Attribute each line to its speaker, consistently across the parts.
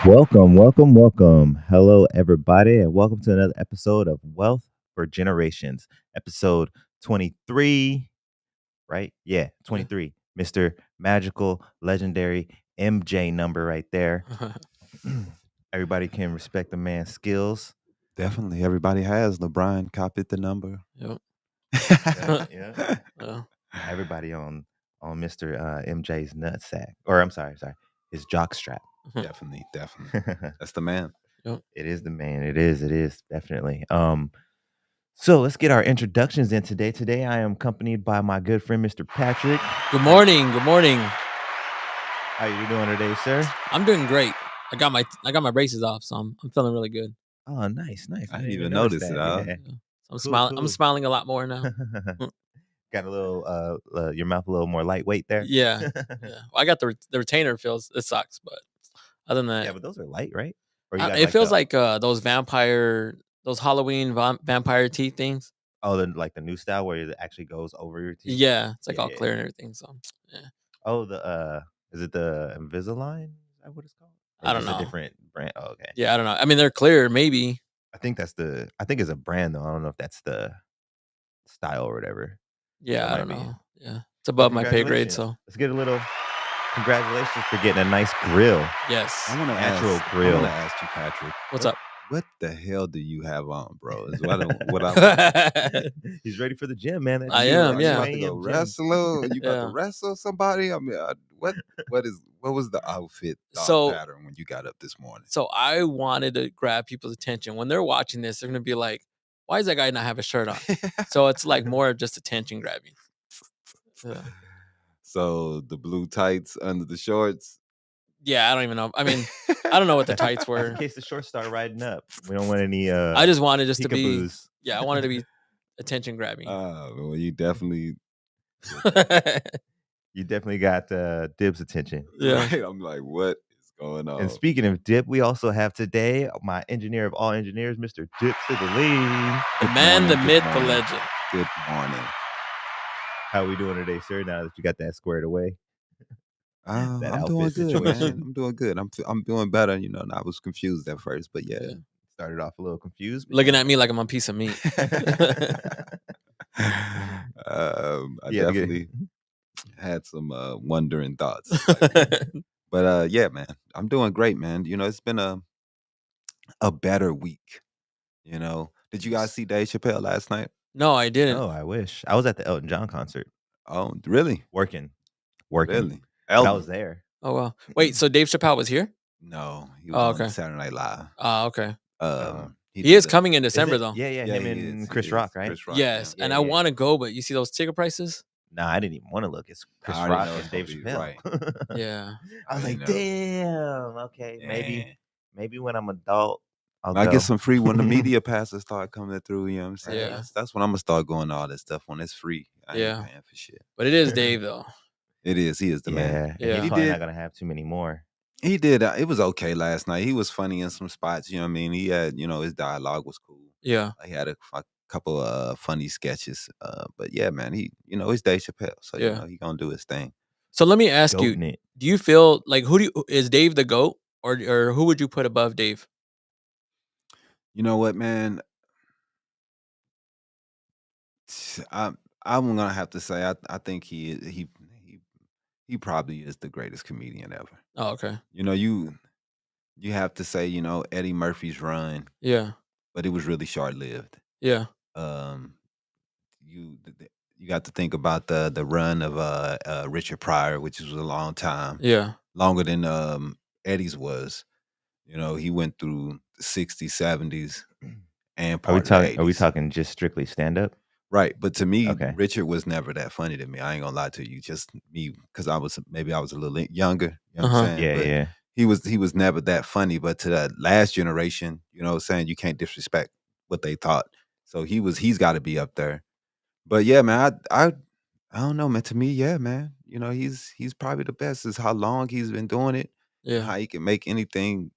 Speaker 1: Welcome, welcome, welcome. Hello, everybody, and welcome to another episode of Wealth for Generations, episode 23, right? Yeah,
Speaker 2: Yeah.
Speaker 1: 23. Mr. Magical, legendary MJ number right there. Everybody can respect the man's skills.
Speaker 3: Definitely. Everybody has. LeBron copied the number.
Speaker 2: Yep.
Speaker 1: Yeah, yeah.
Speaker 2: Yeah.
Speaker 1: Everybody on Mr. MJ's nutsack. Or I'm sorry, his jock strap.
Speaker 3: Definitely. That's the man.
Speaker 2: Yep.
Speaker 1: It is the man. It is definitely. So let's get our introductions in today. Today I am accompanied by my good friend Mr. Patrick.
Speaker 2: Good morning. Good morning.
Speaker 1: How you doing today, sir?
Speaker 2: I'm doing great. I got my braces off, so I'm feeling really good.
Speaker 1: Oh, nice.
Speaker 3: I didn't even notice it,
Speaker 1: Yeah.
Speaker 2: Yeah. So I'm
Speaker 1: Cool,
Speaker 2: I'm
Speaker 1: cool.
Speaker 2: smiling a lot more now.
Speaker 1: Got a little your mouth a little more lightweight there.
Speaker 2: Yeah. Yeah. Well, I got the retainer feels. It sucks, but other than that,
Speaker 1: Yeah, but those are light, right? Or you got
Speaker 2: it feels
Speaker 1: the,
Speaker 2: like those Halloween vampire teeth things.
Speaker 1: the new style where it actually goes over your teeth.
Speaker 2: Yeah, it's like
Speaker 1: Yeah,
Speaker 2: all
Speaker 1: yeah,
Speaker 2: clear
Speaker 1: yeah.
Speaker 2: and everything. So yeah,
Speaker 1: Oh, is it the Invisalign? Is that what it's called? Or
Speaker 2: I don't
Speaker 1: just a
Speaker 2: know.
Speaker 1: different brand? Oh, okay.
Speaker 2: Yeah, I don't know. I mean, they're clear, maybe.
Speaker 1: I think it's a brand though. I don't know if that's the style or whatever.
Speaker 2: Yeah,
Speaker 1: That
Speaker 2: I
Speaker 1: might
Speaker 2: don't
Speaker 1: be.
Speaker 2: know. Yeah, it's
Speaker 1: Well,
Speaker 2: above my pay grade.
Speaker 1: congratulations.
Speaker 2: So
Speaker 1: Let's get a little congratulations for getting a nice grill.
Speaker 2: yes.
Speaker 3: I want to
Speaker 1: Natural
Speaker 3: ask.
Speaker 1: grill.
Speaker 3: I want to ask you, Patrick.
Speaker 2: What's up?
Speaker 3: What the hell do you have on, bro? Is what I
Speaker 1: He's ready for the gym, man. That
Speaker 2: I
Speaker 1: G
Speaker 2: am,
Speaker 3: you
Speaker 2: yeah.
Speaker 3: about to
Speaker 1: 2
Speaker 3: go
Speaker 1: a.m. gym.
Speaker 3: wrestle? You about to
Speaker 2: Yeah.
Speaker 3: wrestle somebody? I mean, what was the outfit
Speaker 2: So-
Speaker 3: pattern when you got up this morning?
Speaker 2: So I wanted to grab people's attention. When they're watching this, they're gonna be like, "Why does that guy not have a shirt on?" So it's like more of just attention grabbing. Yeah.
Speaker 3: So the blue tights under the shorts.
Speaker 2: Yeah, I don't even know. I mean, I don't know what the tights
Speaker 1: That's
Speaker 2: were.
Speaker 1: in case the shorts start riding up. We don't want any
Speaker 2: I just wanted just to be.
Speaker 1: peekaboos.
Speaker 2: Yeah, I wanted to be attention grabbing.
Speaker 3: Well, you definitely.
Speaker 1: You definitely got Dib's attention.
Speaker 2: Yeah.
Speaker 3: Right? I'm like, what is going on?
Speaker 1: And speaking of Dip, we also have today my engineer of all engineers, Mr. Dip to the lead.
Speaker 2: The
Speaker 3: Good
Speaker 2: man, the
Speaker 3: morning,
Speaker 2: myth,
Speaker 3: good
Speaker 2: the
Speaker 3: morning.
Speaker 2: legend.
Speaker 3: Good morning.
Speaker 1: How are we doing today, sir? Now that you got that squared away. That
Speaker 3: I'm doing
Speaker 1: outfit
Speaker 3: good, man.
Speaker 1: situation.
Speaker 3: I'm doing good. I'm doing better. You know, and I was confused at first, but yeah.
Speaker 2: Yeah.
Speaker 1: Started off a little confused. but
Speaker 2: Looking
Speaker 1: yeah.
Speaker 2: at me like I'm a piece of meat.
Speaker 3: I
Speaker 1: Yeah,
Speaker 3: definitely had some wondering thoughts. But yeah, man, I'm doing great, man. You know, it's been a better week. You know, did you guys see Dave Chappelle last night?
Speaker 2: No, I didn't.
Speaker 1: Oh, I wish. I was at the Elton John concert
Speaker 3: Oh, really?
Speaker 1: working.
Speaker 3: Really?
Speaker 1: But I
Speaker 3: Elton?
Speaker 1: was there.
Speaker 2: Oh wow. Wait, so Dave Chappelle was here?
Speaker 3: No, he
Speaker 2: Oh,
Speaker 3: was on
Speaker 2: okay.
Speaker 3: Saturday Night Live.
Speaker 2: Oh, okay.
Speaker 1: He
Speaker 2: He is
Speaker 3: did a-
Speaker 2: coming in
Speaker 1: Is
Speaker 2: December
Speaker 1: it?
Speaker 2: though.
Speaker 1: Yeah,
Speaker 3: Yeah,
Speaker 1: him
Speaker 3: he
Speaker 1: and
Speaker 3: is,
Speaker 1: Chris
Speaker 3: he
Speaker 1: Rock,
Speaker 3: is.
Speaker 1: right?
Speaker 3: Chris Rock,
Speaker 2: Yes,
Speaker 1: yeah.
Speaker 2: and
Speaker 1: Yeah,
Speaker 2: I
Speaker 1: yeah.
Speaker 2: want to go, but you see those ticket prices?
Speaker 1: Nah, I didn't even want to look. It's Chris
Speaker 3: I already
Speaker 1: Rock
Speaker 3: know
Speaker 1: and
Speaker 3: it's
Speaker 1: Dave
Speaker 3: gonna be
Speaker 1: Chappelle.
Speaker 2: Yeah.
Speaker 1: I was
Speaker 3: I
Speaker 1: like,
Speaker 3: know.
Speaker 1: damn. Okay,
Speaker 3: Yeah.
Speaker 1: maybe when I'm adult, I'll
Speaker 3: I
Speaker 1: go.
Speaker 3: get some free when the media passes start coming through. You know what I'm saying?
Speaker 2: Yeah.
Speaker 3: That's when I'm gonna start going to all this stuff when it's free. I
Speaker 2: Yeah.
Speaker 3: ain't paying for shit.
Speaker 2: But it is Dave though.
Speaker 3: It is. He is the man.
Speaker 1: Yeah, and
Speaker 2: Yeah.
Speaker 1: he's
Speaker 3: He
Speaker 1: probably
Speaker 3: did.
Speaker 1: not gonna have too many more.
Speaker 3: He did. It was okay last night. He was funny in some spots. You know what I mean? He had, his dialogue was cool.
Speaker 2: Yeah.
Speaker 3: He had a couple funny sketches. But yeah, man, it's Dave Chappelle, so
Speaker 2: Yeah.
Speaker 3: he gonna do his thing.
Speaker 2: So let me ask you,
Speaker 1: Goating it.
Speaker 2: do you feel like is Dave the GOAT or who would you put above Dave?
Speaker 3: You know what, man? I'm gonna have to say I think he probably is the greatest comedian ever.
Speaker 2: Oh, okay.
Speaker 3: You have to say, Eddie Murphy's run,
Speaker 2: Yeah.
Speaker 3: but it was really short lived.
Speaker 2: Yeah.
Speaker 3: Um, you got to think about the run of Richard Pryor, which was a long time,
Speaker 2: Yeah.
Speaker 3: longer than Eddie's was. He went through the 60s, 70s, and
Speaker 1: Are
Speaker 3: part
Speaker 1: we
Speaker 3: of the
Speaker 1: talking? Are we
Speaker 3: 80s.
Speaker 1: talking just strictly stand up?
Speaker 3: Right, but to me,
Speaker 1: Okay.
Speaker 3: Richard was never that funny to me. I ain't gonna lie to you, just me, because I was a little younger. You know what I'm saying?
Speaker 1: Yeah,
Speaker 3: But
Speaker 1: yeah.
Speaker 3: he was never that funny. But to that last generation, you know what I'm saying, you can't disrespect what they thought. So he's got to be up there. But yeah, man, I don't know, man. To me, yeah, man. He's probably the best. Is how long he's been doing it, and
Speaker 2: Yeah.
Speaker 3: how he can make anything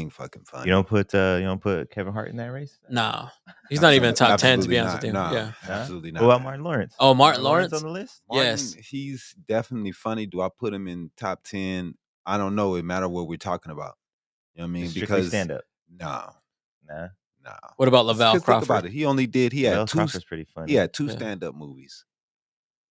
Speaker 3: fucking funny.
Speaker 1: You don't put Kevin Hart in that race?
Speaker 2: No. He's not even in top 10 to be
Speaker 3: Absolutely
Speaker 2: honest
Speaker 3: not.
Speaker 2: with you.
Speaker 3: No,
Speaker 2: Yeah.
Speaker 1: Huh?
Speaker 3: absolutely
Speaker 1: What
Speaker 3: not.
Speaker 1: about
Speaker 3: man.
Speaker 1: Martin Lawrence?
Speaker 2: Oh, Martin Lawrence?
Speaker 1: on the list?
Speaker 2: Yes.
Speaker 3: Martin, he's definitely funny. Do I put him in top 10? I don't know. It matter what we're talking about. You know what I mean?
Speaker 1: Just strictly
Speaker 3: Because
Speaker 1: stand up.
Speaker 3: nah,
Speaker 1: Nah.
Speaker 2: What about
Speaker 3: Because
Speaker 2: Lavelle
Speaker 3: think about
Speaker 2: Crawford?
Speaker 3: it. He had
Speaker 1: Lavelle
Speaker 3: two
Speaker 1: Crawford's pretty funny.
Speaker 3: he had two
Speaker 2: Yeah.
Speaker 3: stand-up movies,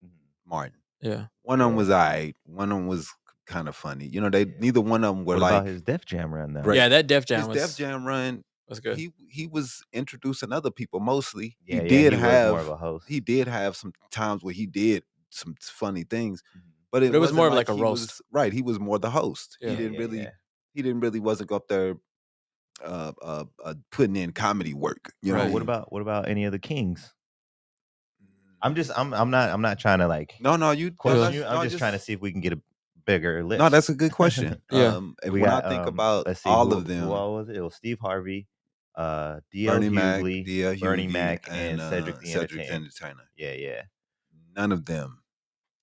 Speaker 1: Mhm.
Speaker 3: Martin.
Speaker 2: Yeah.
Speaker 3: One of them
Speaker 1: Yeah.
Speaker 3: was alright. One of them was kind of funny. You know,
Speaker 1: Yeah.
Speaker 3: neither one of them were
Speaker 1: What
Speaker 3: like
Speaker 1: about his Def Jam run though?
Speaker 3: great.
Speaker 2: Yeah, that Def
Speaker 3: His
Speaker 2: Jam
Speaker 3: Def Jam run,
Speaker 2: was good.
Speaker 3: he was introducing other people mostly.
Speaker 1: Yeah,
Speaker 3: He
Speaker 1: he was more of a host.
Speaker 3: he did have some times where he did some funny things,
Speaker 1: Mhm.
Speaker 3: but it
Speaker 2: But it was
Speaker 3: wasn't
Speaker 2: more of
Speaker 3: like
Speaker 2: like a
Speaker 3: he
Speaker 2: roast.
Speaker 3: was right. He was more the host.
Speaker 2: Yeah.
Speaker 3: He didn't
Speaker 1: Yeah,
Speaker 3: really
Speaker 1: yeah.
Speaker 3: he didn't really wasn't go up there putting in comedy work. You know
Speaker 1: Oh,
Speaker 3: what I
Speaker 2: Right.
Speaker 3: mean?
Speaker 1: what about any of the Kings? I'm not trying to like
Speaker 3: No, you no,
Speaker 1: question
Speaker 3: that's
Speaker 1: you. I'm
Speaker 3: no,
Speaker 1: just trying to see if we can get a bigger list.
Speaker 3: no, that's a good question.
Speaker 2: Yeah.
Speaker 1: We
Speaker 3: When I
Speaker 1: got
Speaker 3: think about
Speaker 1: let's see
Speaker 3: all of
Speaker 1: who
Speaker 3: them,
Speaker 1: all was it? It was Steve Harvey, D.L.
Speaker 3: Bernie Mac,
Speaker 1: Hughley,
Speaker 3: Dia
Speaker 1: Bernie
Speaker 3: Hughie,
Speaker 1: Mac, and Cedric the
Speaker 3: Cedric the
Speaker 1: Entertainer.
Speaker 3: Entertainer.
Speaker 1: Yeah, yeah.
Speaker 3: None of them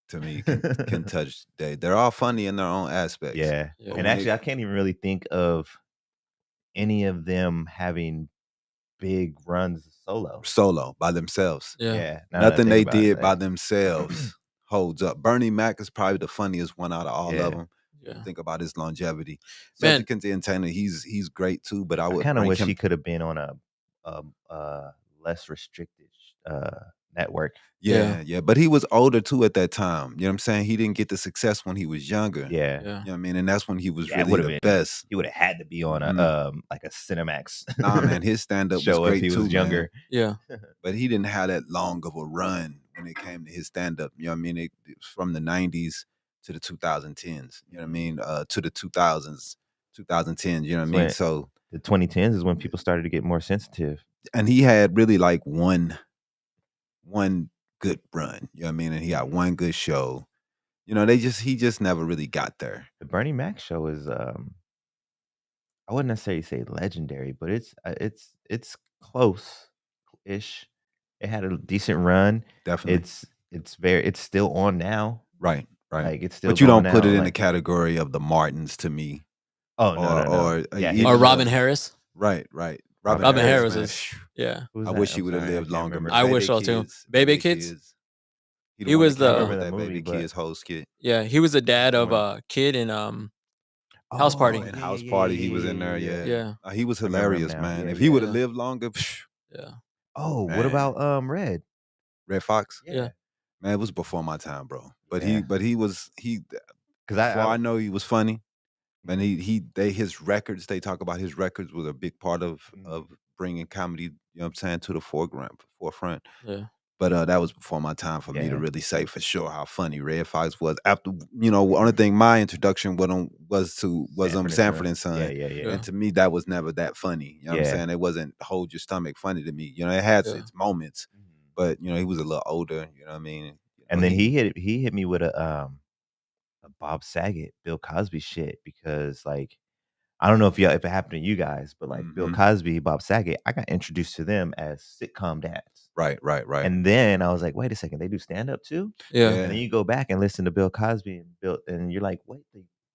Speaker 3: to me can touch they're all funny in their own aspects.
Speaker 1: Yeah.
Speaker 2: Yeah.
Speaker 1: And actually I can't even really think of any of them having big runs
Speaker 3: solo by themselves.
Speaker 2: Yeah.
Speaker 1: Yeah. Now that I
Speaker 3: Nothing
Speaker 1: think
Speaker 3: they
Speaker 1: about
Speaker 3: did
Speaker 1: it,
Speaker 3: by themselves holds up. Bernie Mac is probably the funniest one out of all of
Speaker 1: Yeah.
Speaker 3: them.
Speaker 2: Yeah.
Speaker 3: Think about his longevity.
Speaker 2: Man.
Speaker 3: Cedric the Entertainer, he's great too, but I
Speaker 1: I
Speaker 3: would
Speaker 1: kind of
Speaker 3: rank
Speaker 1: wish
Speaker 3: him.
Speaker 1: he could have been on a less restricted network.
Speaker 3: Yeah. But he was older too at that time. You know what I'm saying? He didn't get the success when he was younger.
Speaker 1: Yeah.
Speaker 2: Yeah.
Speaker 3: You know what I mean? And that's when he was
Speaker 1: Yeah, it
Speaker 3: really
Speaker 1: would've
Speaker 3: the
Speaker 1: been
Speaker 3: best.
Speaker 1: He would have had to be on a
Speaker 3: Mhm.
Speaker 1: like a Cinemax
Speaker 3: Nah, man, his stand-up was
Speaker 1: show if
Speaker 3: great
Speaker 1: he
Speaker 3: too,
Speaker 1: was younger.
Speaker 2: Yeah.
Speaker 3: But he didn't have that long of a run when it came to his stand-up. You know what I mean? It was from the 90s to the 2010s. You know what I mean? To the 2000s, 2010s. You know what I
Speaker 1: That's
Speaker 3: mean?
Speaker 1: when
Speaker 3: So,
Speaker 1: the 2010s is when people started to get more sensitive.
Speaker 3: and he had really like one good run. You know what I mean? And he got one good show. You know, he just never really got there.
Speaker 1: The Bernie Mac show is I wouldn't necessarily say legendary, but it's close-ish. It had a decent run.
Speaker 3: Definitely.
Speaker 1: It's still on now.
Speaker 3: Right.
Speaker 1: Like it's still
Speaker 3: But you
Speaker 1: going
Speaker 3: don't put
Speaker 1: now.
Speaker 3: it in the
Speaker 1: Like
Speaker 3: category of the Martins to me.
Speaker 1: oh no.
Speaker 3: Or
Speaker 1: Yeah,
Speaker 3: even
Speaker 2: Or
Speaker 1: his
Speaker 2: Robin
Speaker 3: the-
Speaker 2: Harris.
Speaker 3: Right.
Speaker 1: Robin
Speaker 2: Harris
Speaker 3: man.
Speaker 2: is yeah.
Speaker 1: who's
Speaker 3: I
Speaker 1: that?
Speaker 3: wish he
Speaker 1: I'm
Speaker 3: would have
Speaker 1: sorry, I
Speaker 3: lived
Speaker 1: can't
Speaker 3: longer.
Speaker 1: remember.
Speaker 2: I
Speaker 3: Baby
Speaker 2: wish so too.
Speaker 3: Kids,
Speaker 2: Baby Kids?
Speaker 3: He
Speaker 2: He
Speaker 3: one
Speaker 2: was
Speaker 3: that came
Speaker 1: I
Speaker 3: up
Speaker 2: the
Speaker 3: with
Speaker 1: remember
Speaker 3: that
Speaker 1: that movie,
Speaker 3: Baby
Speaker 1: but
Speaker 3: Kids whole skit.
Speaker 2: Yeah, he was the dad of
Speaker 3: Right.
Speaker 2: a kid in House
Speaker 1: Oh,
Speaker 2: Party.
Speaker 3: And
Speaker 1: yeah,
Speaker 3: House
Speaker 1: yeah,
Speaker 3: Party,
Speaker 1: yeah,
Speaker 3: he was
Speaker 1: yeah,
Speaker 3: in there.
Speaker 1: yeah,
Speaker 3: Yeah,
Speaker 2: Yeah.
Speaker 3: He was
Speaker 1: I remember him
Speaker 3: hilarious,
Speaker 1: now.
Speaker 3: man.
Speaker 1: Yeah,
Speaker 3: If he would have
Speaker 2: yeah.
Speaker 3: lived longer,
Speaker 2: Yeah.
Speaker 1: Oh, what
Speaker 3: man.
Speaker 1: about Red?
Speaker 3: Red Fox,
Speaker 2: Yeah.
Speaker 3: man, it was before my time, bro. But
Speaker 1: Yeah.
Speaker 3: he
Speaker 1: Because
Speaker 3: before
Speaker 1: I
Speaker 3: I know he was funny. Man, his records. They talk about his records was a big part of bringing comedy. You know what I'm saying, to the forefront.
Speaker 2: Yeah.
Speaker 3: But that was before my time for me to
Speaker 1: Yeah.
Speaker 3: really say for sure how funny Red Fox was. After only thing my introduction was Sanford and Son.
Speaker 1: Yeah.
Speaker 2: Yeah.
Speaker 3: And to me, that was never that funny. You know what I'm
Speaker 1: Yeah.
Speaker 3: saying? It wasn't hold your stomach funny to me. It had
Speaker 2: Yeah.
Speaker 3: its moments, but he was a little older. You know what I mean?
Speaker 1: And then he hit me with a Bob Saget, Bill Cosby shit because like I don't know if it happened to you guys, but like Bill Cosby, Bob Saget, I got introduced to them as sitcom dads.
Speaker 3: Right.
Speaker 1: And then I was like, wait a second, they do stand up too?
Speaker 2: Yeah.
Speaker 1: And then you go back and listen to Bill Cosby and you're like, wait,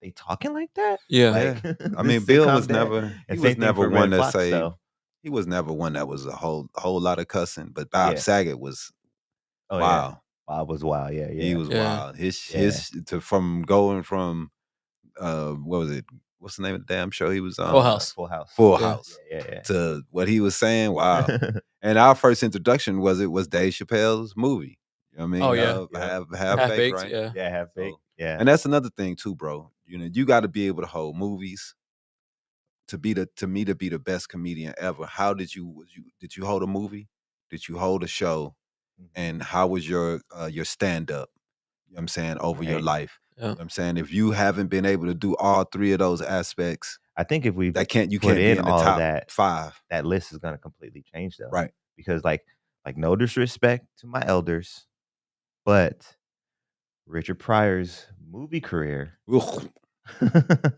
Speaker 1: they talking like that?
Speaker 2: Yeah.
Speaker 1: Like,
Speaker 3: I mean,
Speaker 1: this
Speaker 3: Bill
Speaker 1: sitcom
Speaker 3: was
Speaker 1: dad.
Speaker 3: never
Speaker 1: And
Speaker 3: he
Speaker 1: same
Speaker 3: was
Speaker 1: thing
Speaker 3: never
Speaker 1: for
Speaker 3: one
Speaker 1: Red
Speaker 3: to
Speaker 1: Fox,
Speaker 3: say
Speaker 1: though.
Speaker 3: he was never one that was a whole lot of cussing. But Bob
Speaker 1: Yeah.
Speaker 3: Saget was
Speaker 1: Oh
Speaker 3: wow.
Speaker 1: yeah. Bob was wild. Yeah,
Speaker 3: He was
Speaker 2: Yeah.
Speaker 3: wild. His from going from what was it? What's the name of the damn show he was on?
Speaker 2: Full House.
Speaker 1: Full House.
Speaker 3: Full
Speaker 2: Yeah.
Speaker 3: House.
Speaker 1: Yeah.
Speaker 3: To what he was saying. Wow. And our first introduction was Dave Chappelle's movie. You know what I mean?
Speaker 2: Oh, yeah.
Speaker 3: Have
Speaker 2: Half
Speaker 3: baked,
Speaker 2: baked.
Speaker 3: right?
Speaker 2: Yeah.
Speaker 1: Yeah, half baked. Yeah.
Speaker 3: And that's another thing too, bro. You got to be able to hold movies to be the best comedian ever. How did you hold a movie? Did you hold a show? And how was your stand up? You know what I'm saying, over your
Speaker 1: Right.
Speaker 3: life.
Speaker 2: Yeah.
Speaker 3: You know what I'm saying, if you haven't been able to do all three of those aspects,
Speaker 1: I think if we
Speaker 3: you can't be
Speaker 1: put
Speaker 3: in
Speaker 1: in
Speaker 3: the
Speaker 1: all
Speaker 3: top
Speaker 1: that
Speaker 3: 5.
Speaker 1: that list is gonna completely change though.
Speaker 3: Right.
Speaker 1: Because like no disrespect to my elders, but Richard Pryor's movie career
Speaker 3: Ugh,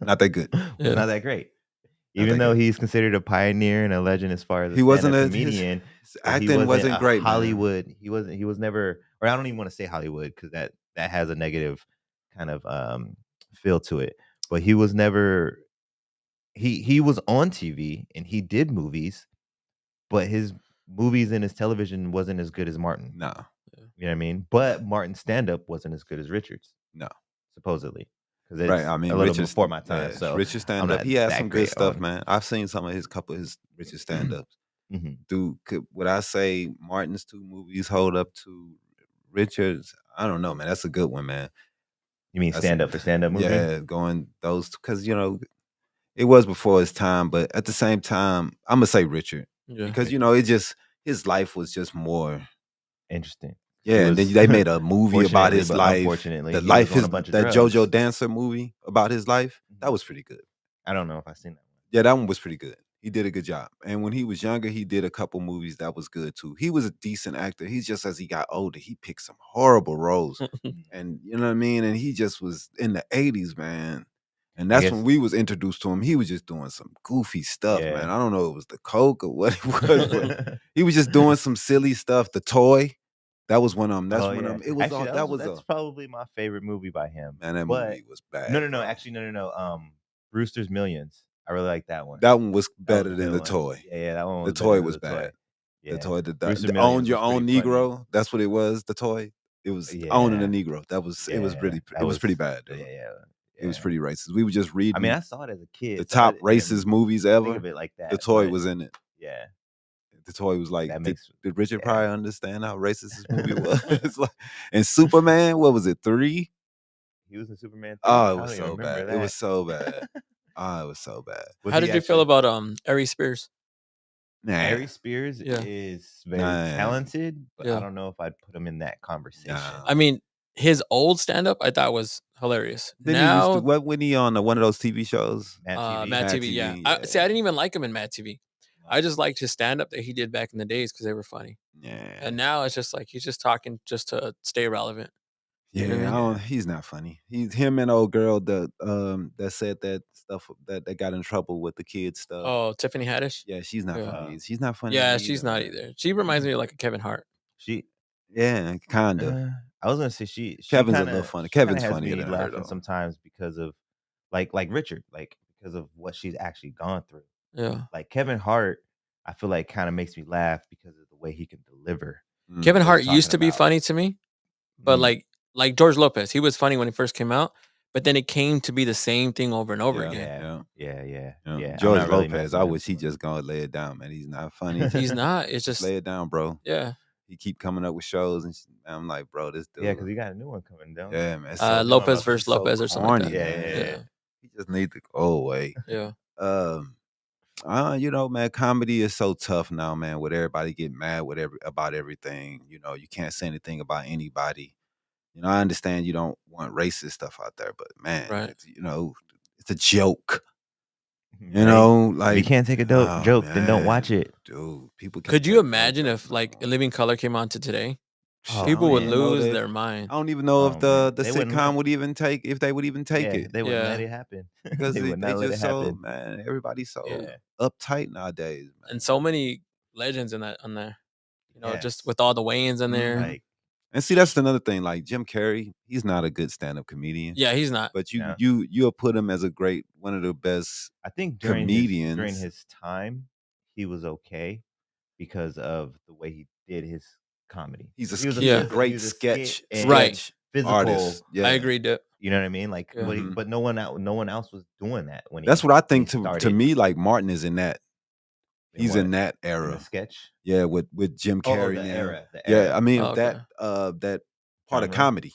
Speaker 3: not that good.
Speaker 1: was
Speaker 2: Yeah.
Speaker 1: not that great.
Speaker 3: Not
Speaker 1: Even
Speaker 3: that
Speaker 1: though
Speaker 3: good.
Speaker 1: he's considered a pioneer and a legend as far as a
Speaker 3: He wasn't
Speaker 1: stand-up
Speaker 3: his
Speaker 1: comedian, but
Speaker 3: acting wasn't
Speaker 1: a
Speaker 3: great, man.
Speaker 1: Hollywood. He was never, or I don't even want to say Hollywood because that has a negative kind of feel to it. But he was never he was on TV and he did movies, but his movies and his television wasn't as good as Martin.
Speaker 3: No.
Speaker 1: You know what I mean? But Martin's stand-up wasn't as good as Richard's.
Speaker 3: No.
Speaker 1: Supposedly. because
Speaker 3: Right.
Speaker 1: it's
Speaker 3: I mean,
Speaker 1: a little before my time. So
Speaker 3: Richard
Speaker 1: I'm
Speaker 3: stand up.
Speaker 1: not
Speaker 3: He has
Speaker 1: that
Speaker 3: some good
Speaker 1: great
Speaker 3: stuff,
Speaker 1: on.
Speaker 3: man. I've seen some of his couple of his Richard stand ups.
Speaker 1: Mhm.
Speaker 3: Dude, would I say Martin's 2 movies hold up to Richard's? I don't know, man. That's a good one, man.
Speaker 1: You mean
Speaker 3: That's
Speaker 1: stand up for stand up movie?
Speaker 3: yeah, going those because it was before his time, but at the same time, I'm gonna say Richard
Speaker 2: Yeah.
Speaker 3: because it just his life was just more.
Speaker 1: Interesting. He
Speaker 3: Yeah, and then
Speaker 1: was
Speaker 3: they made a movie about
Speaker 1: fortunately,
Speaker 3: his
Speaker 1: but
Speaker 3: life.
Speaker 1: unfortunately,
Speaker 3: The
Speaker 1: he was
Speaker 3: life
Speaker 1: on
Speaker 3: is
Speaker 1: a bunch of
Speaker 3: that
Speaker 1: drugs.
Speaker 3: JoJo Dancer movie about his life. That
Speaker 1: Mhm.
Speaker 3: was pretty good.
Speaker 1: I don't know if I've seen that one.
Speaker 3: Yeah, that one was pretty good. He did a good job. And when he was younger, he did a couple movies that was good too. He was a decent actor. He's just as he got older, he picked some horrible roles. And you know what I mean? And he just was in the 80s, man. And
Speaker 1: I
Speaker 3: that's when
Speaker 1: guess
Speaker 3: we was introduced to him. He was just doing some goofy stuff, man.
Speaker 1: yeah.
Speaker 3: I don't know if it was the coke or what it was, but he was just doing some silly stuff. The Toy, that was one of them. That's
Speaker 1: Oh,
Speaker 3: one of
Speaker 1: yeah.
Speaker 3: them. It was
Speaker 1: Actually,
Speaker 3: all that was
Speaker 1: that's
Speaker 3: a
Speaker 1: probably my favorite movie by him.
Speaker 3: man, that
Speaker 1: But
Speaker 3: movie was bad,
Speaker 1: no.
Speaker 3: bro.
Speaker 1: Actually, no. Brewster's Millions. I really like that one.
Speaker 3: That one was
Speaker 1: That was
Speaker 3: better
Speaker 1: a
Speaker 3: than
Speaker 1: good
Speaker 3: the
Speaker 1: one.
Speaker 3: toy.
Speaker 1: Yeah, that one
Speaker 3: The
Speaker 1: was better
Speaker 3: toy
Speaker 1: than
Speaker 3: was
Speaker 1: the
Speaker 3: bad.
Speaker 1: toy.
Speaker 3: The
Speaker 1: Yeah.
Speaker 3: toy,
Speaker 1: Brewster
Speaker 3: own
Speaker 1: Millions
Speaker 3: your
Speaker 1: was
Speaker 3: own
Speaker 1: pretty funny.
Speaker 3: Negro. That's what it was. The toy. It was owning a
Speaker 1: Yeah.
Speaker 3: Negro. It was
Speaker 1: Yeah.
Speaker 3: really
Speaker 1: That
Speaker 3: it was
Speaker 1: was
Speaker 3: pretty bad,
Speaker 1: yeah,
Speaker 3: dude.
Speaker 1: yeah.
Speaker 3: It was
Speaker 1: Yeah.
Speaker 3: pretty racist. We were just
Speaker 1: I mean,
Speaker 3: reading
Speaker 1: I saw it as a
Speaker 3: the
Speaker 1: kid, so
Speaker 3: top
Speaker 1: I
Speaker 3: racist
Speaker 1: didn't
Speaker 3: movies
Speaker 1: think
Speaker 3: ever.
Speaker 1: of it like
Speaker 3: The
Speaker 1: that,
Speaker 3: toy
Speaker 1: but
Speaker 3: was in it.
Speaker 1: yeah.
Speaker 3: The toy was like,
Speaker 1: That
Speaker 3: did,
Speaker 1: makes
Speaker 3: did Richard
Speaker 1: yeah.
Speaker 3: Pryor understand how racist this movie was? It's like, and Superman, what was it, 3?
Speaker 1: He was in Superman 3?
Speaker 3: Oh, it
Speaker 1: I
Speaker 3: was
Speaker 1: don't even
Speaker 3: so
Speaker 1: remember
Speaker 3: bad. It
Speaker 1: that.
Speaker 3: was so bad. Oh, it was so bad.
Speaker 1: Was
Speaker 2: How
Speaker 1: he
Speaker 2: did you feel
Speaker 1: actually
Speaker 2: about Ari Spears?
Speaker 3: Nah,
Speaker 1: Ari Spears
Speaker 2: Yeah.
Speaker 1: is very
Speaker 3: nah,
Speaker 1: talented, but I
Speaker 2: Yeah.
Speaker 1: don't know if I'd put him in that conversation.
Speaker 3: nah.
Speaker 2: I mean, his old stand up I thought was hilarious.
Speaker 3: Then he used to
Speaker 2: Now,
Speaker 3: when he on one of those TV shows?
Speaker 1: Mad TV?
Speaker 2: Matt
Speaker 3: Mad
Speaker 2: TV, yeah.
Speaker 3: TV,
Speaker 2: See, I
Speaker 3: yeah.
Speaker 2: didn't even like him in Matt TV. I just liked his stand up that he did back in the days because they were funny.
Speaker 3: Yeah.
Speaker 2: And now it's just like he's just talking just to stay relevant.
Speaker 3: Yeah,
Speaker 2: You know what I mean?
Speaker 3: he's not funny. He's him and old girl that said that stuff that got in trouble with the kids stuff.
Speaker 2: Oh, Tiffany Haddish?
Speaker 3: Yeah, she's not
Speaker 2: Yeah.
Speaker 3: funny. She's not funny.
Speaker 2: Yeah,
Speaker 3: to me
Speaker 2: she's
Speaker 3: either,
Speaker 2: not
Speaker 3: man.
Speaker 2: either. She reminds me of like a Kevin Hart.
Speaker 1: She
Speaker 3: Yeah, kinda.
Speaker 1: I was gonna say she
Speaker 3: Kevin's a little funny. Kevin's
Speaker 1: has
Speaker 3: funnier
Speaker 1: me
Speaker 3: than her
Speaker 1: laughing
Speaker 3: though.
Speaker 1: sometimes because of like Richard, like because of what she's actually gone through.
Speaker 2: Yeah.
Speaker 1: Like Kevin Hart, I feel like kind of makes me laugh because of the way he can deliver.
Speaker 2: Kevin
Speaker 1: what
Speaker 2: Hart
Speaker 1: he's
Speaker 2: used to
Speaker 1: talking
Speaker 2: be
Speaker 1: about.
Speaker 2: funny to me, but
Speaker 3: Mm.
Speaker 2: like George Lopez, he was funny when he first came out, but then it came to be the same thing over and over again.
Speaker 1: Yeah. I'm
Speaker 3: George
Speaker 1: not really
Speaker 3: Lopez,
Speaker 1: messing
Speaker 3: I
Speaker 1: with him
Speaker 3: wish he
Speaker 1: too much.
Speaker 3: just gonna lay it down, man. He's not funny.
Speaker 2: He's not. It's
Speaker 3: Just
Speaker 2: just
Speaker 3: lay it down, bro.
Speaker 2: yeah.
Speaker 3: He keep coming up with shows, and I'm like, bro, this dude.
Speaker 1: Yeah, because he got a new one coming down.
Speaker 3: Yeah, man.
Speaker 2: Lopez
Speaker 3: he's
Speaker 2: versus Lopez or something like
Speaker 3: corny,
Speaker 2: that.
Speaker 3: man.
Speaker 1: Yeah.
Speaker 3: He just need to go away.
Speaker 2: Yeah.
Speaker 3: Man, comedy is so tough now, man. With everybody getting mad with about everything. You can't say anything about anybody. I understand you don't want racist stuff out there, but man,
Speaker 2: Right.
Speaker 3: it's a joke.
Speaker 1: If
Speaker 3: Like
Speaker 1: you can't take a joke, then don't watch
Speaker 3: man,
Speaker 1: it.
Speaker 3: dude. People can't
Speaker 2: Could you
Speaker 3: take no
Speaker 2: imagine
Speaker 3: jokes
Speaker 2: if like
Speaker 3: no
Speaker 2: A
Speaker 3: more.
Speaker 2: Living Color came on to today?
Speaker 1: Oh,
Speaker 2: People would
Speaker 1: man.
Speaker 2: lose their mind.
Speaker 3: I don't even know if
Speaker 1: Oh,
Speaker 3: the
Speaker 1: man. They wouldn't
Speaker 3: sitcom
Speaker 1: let-
Speaker 3: would even take if they would even take it
Speaker 1: They wouldn't let
Speaker 2: Yeah.
Speaker 1: it happen
Speaker 3: because
Speaker 1: they
Speaker 3: they
Speaker 1: would not let it
Speaker 3: just so
Speaker 1: happen.
Speaker 3: man. Everybody's so
Speaker 1: Yeah.
Speaker 3: uptight nowadays, man.
Speaker 2: And so many legends in that on there. Just
Speaker 1: Yes.
Speaker 2: with all the weigh-ins in there.
Speaker 3: Mhm.
Speaker 1: Like
Speaker 3: And see, that's another thing. Like Jim Carrey, he's not a good stand-up comedian.
Speaker 2: Yeah, he's not.
Speaker 3: But
Speaker 1: Yeah.
Speaker 3: you'll put him as one of the best.
Speaker 1: I think
Speaker 3: Comedians.
Speaker 1: during his time, he was okay because of the way he did his comedy.
Speaker 3: He's a
Speaker 1: He was
Speaker 2: Yeah.
Speaker 3: great
Speaker 1: he was a
Speaker 3: sketch
Speaker 1: skit and
Speaker 2: Right.
Speaker 1: physical.
Speaker 3: artist. Yeah,
Speaker 2: I agree, Dip.
Speaker 1: You know what I mean? Like,
Speaker 2: Yeah.
Speaker 1: but no one else was doing that when
Speaker 3: that's what I think.
Speaker 1: he
Speaker 3: To
Speaker 1: started
Speaker 3: me, like Martin is in that. He's
Speaker 1: what?
Speaker 3: in that
Speaker 1: in
Speaker 3: era.
Speaker 1: the sketch.
Speaker 3: Yeah, with Jim Carrey
Speaker 1: the
Speaker 3: now.
Speaker 1: era.
Speaker 3: Yeah, I mean
Speaker 2: Oh, okay.
Speaker 3: that part of
Speaker 1: Genre.
Speaker 3: comedy.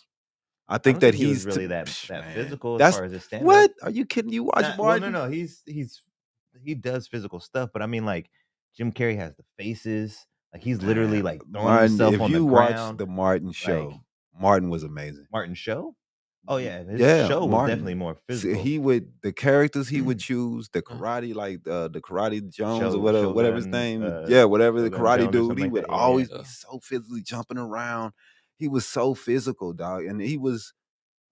Speaker 3: I
Speaker 1: I
Speaker 3: think
Speaker 1: don't
Speaker 3: that
Speaker 1: he was
Speaker 3: he's
Speaker 1: really
Speaker 3: man,
Speaker 1: that physical as
Speaker 3: That's
Speaker 1: far as his stand
Speaker 3: what? Are you kidding? You watch
Speaker 1: Well,
Speaker 3: Martin?
Speaker 1: no, he does physical stuff, but I mean, like Jim Carrey has the faces, like he's literally like throwing
Speaker 3: Martin,
Speaker 1: himself
Speaker 3: if
Speaker 1: on
Speaker 3: you
Speaker 1: the
Speaker 3: watch
Speaker 1: ground.
Speaker 3: the Martin show, Martin was amazing.
Speaker 1: Martin show? Oh yeah, his show was
Speaker 3: Martin.
Speaker 1: definitely more
Speaker 3: See,
Speaker 1: physical.
Speaker 3: he would the characters he would choose, the karate, like the karate Jones or whatever his name. Whatever the
Speaker 1: Shogun
Speaker 3: karate
Speaker 1: Jones or
Speaker 3: dude,
Speaker 1: something
Speaker 3: he
Speaker 1: like
Speaker 3: would
Speaker 1: that, yeah,
Speaker 3: always
Speaker 2: yeah.
Speaker 3: be so physically jumping around. He was so physical, dog, and he was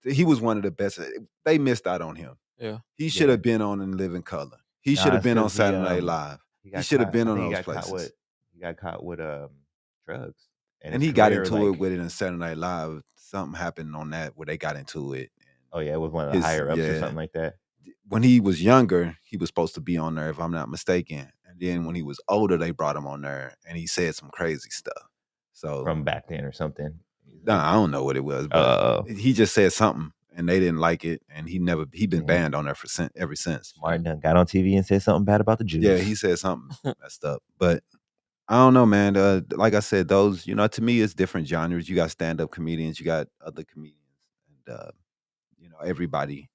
Speaker 3: one of the best. They missed out on him.
Speaker 2: Yeah.
Speaker 3: He should have been on In Living Color. He
Speaker 1: Nah,
Speaker 3: should have
Speaker 1: it's
Speaker 3: been on
Speaker 1: 'cause
Speaker 3: Saturday Night Live. He
Speaker 1: got
Speaker 3: should have
Speaker 1: caught-
Speaker 3: been
Speaker 1: I
Speaker 3: on
Speaker 1: think
Speaker 3: those
Speaker 1: he got
Speaker 3: places.
Speaker 1: He got caught with drugs,
Speaker 3: And
Speaker 1: his
Speaker 3: he got
Speaker 1: career,
Speaker 3: into it
Speaker 1: like-
Speaker 3: with it in Saturday Night Live. Something happened on that where they got into it.
Speaker 1: Oh yeah, it was one of the higher ups or something like that.
Speaker 3: When he was younger, he was supposed to be on there, if I'm not mistaken. And then when he was older, they brought him on there, and he said some crazy stuff. So
Speaker 1: From back then or something.
Speaker 3: nah, I don't know what it was, but he just said something, and they didn't like it, and he been banned on there ever since.
Speaker 1: Martin done got on TV and said something bad about the Jews.
Speaker 3: Yeah, he said something messed up, but I don't know, man. Like I said, those, to me, it's different genres. You got stand-up comedians, you got other comedians, and everybody.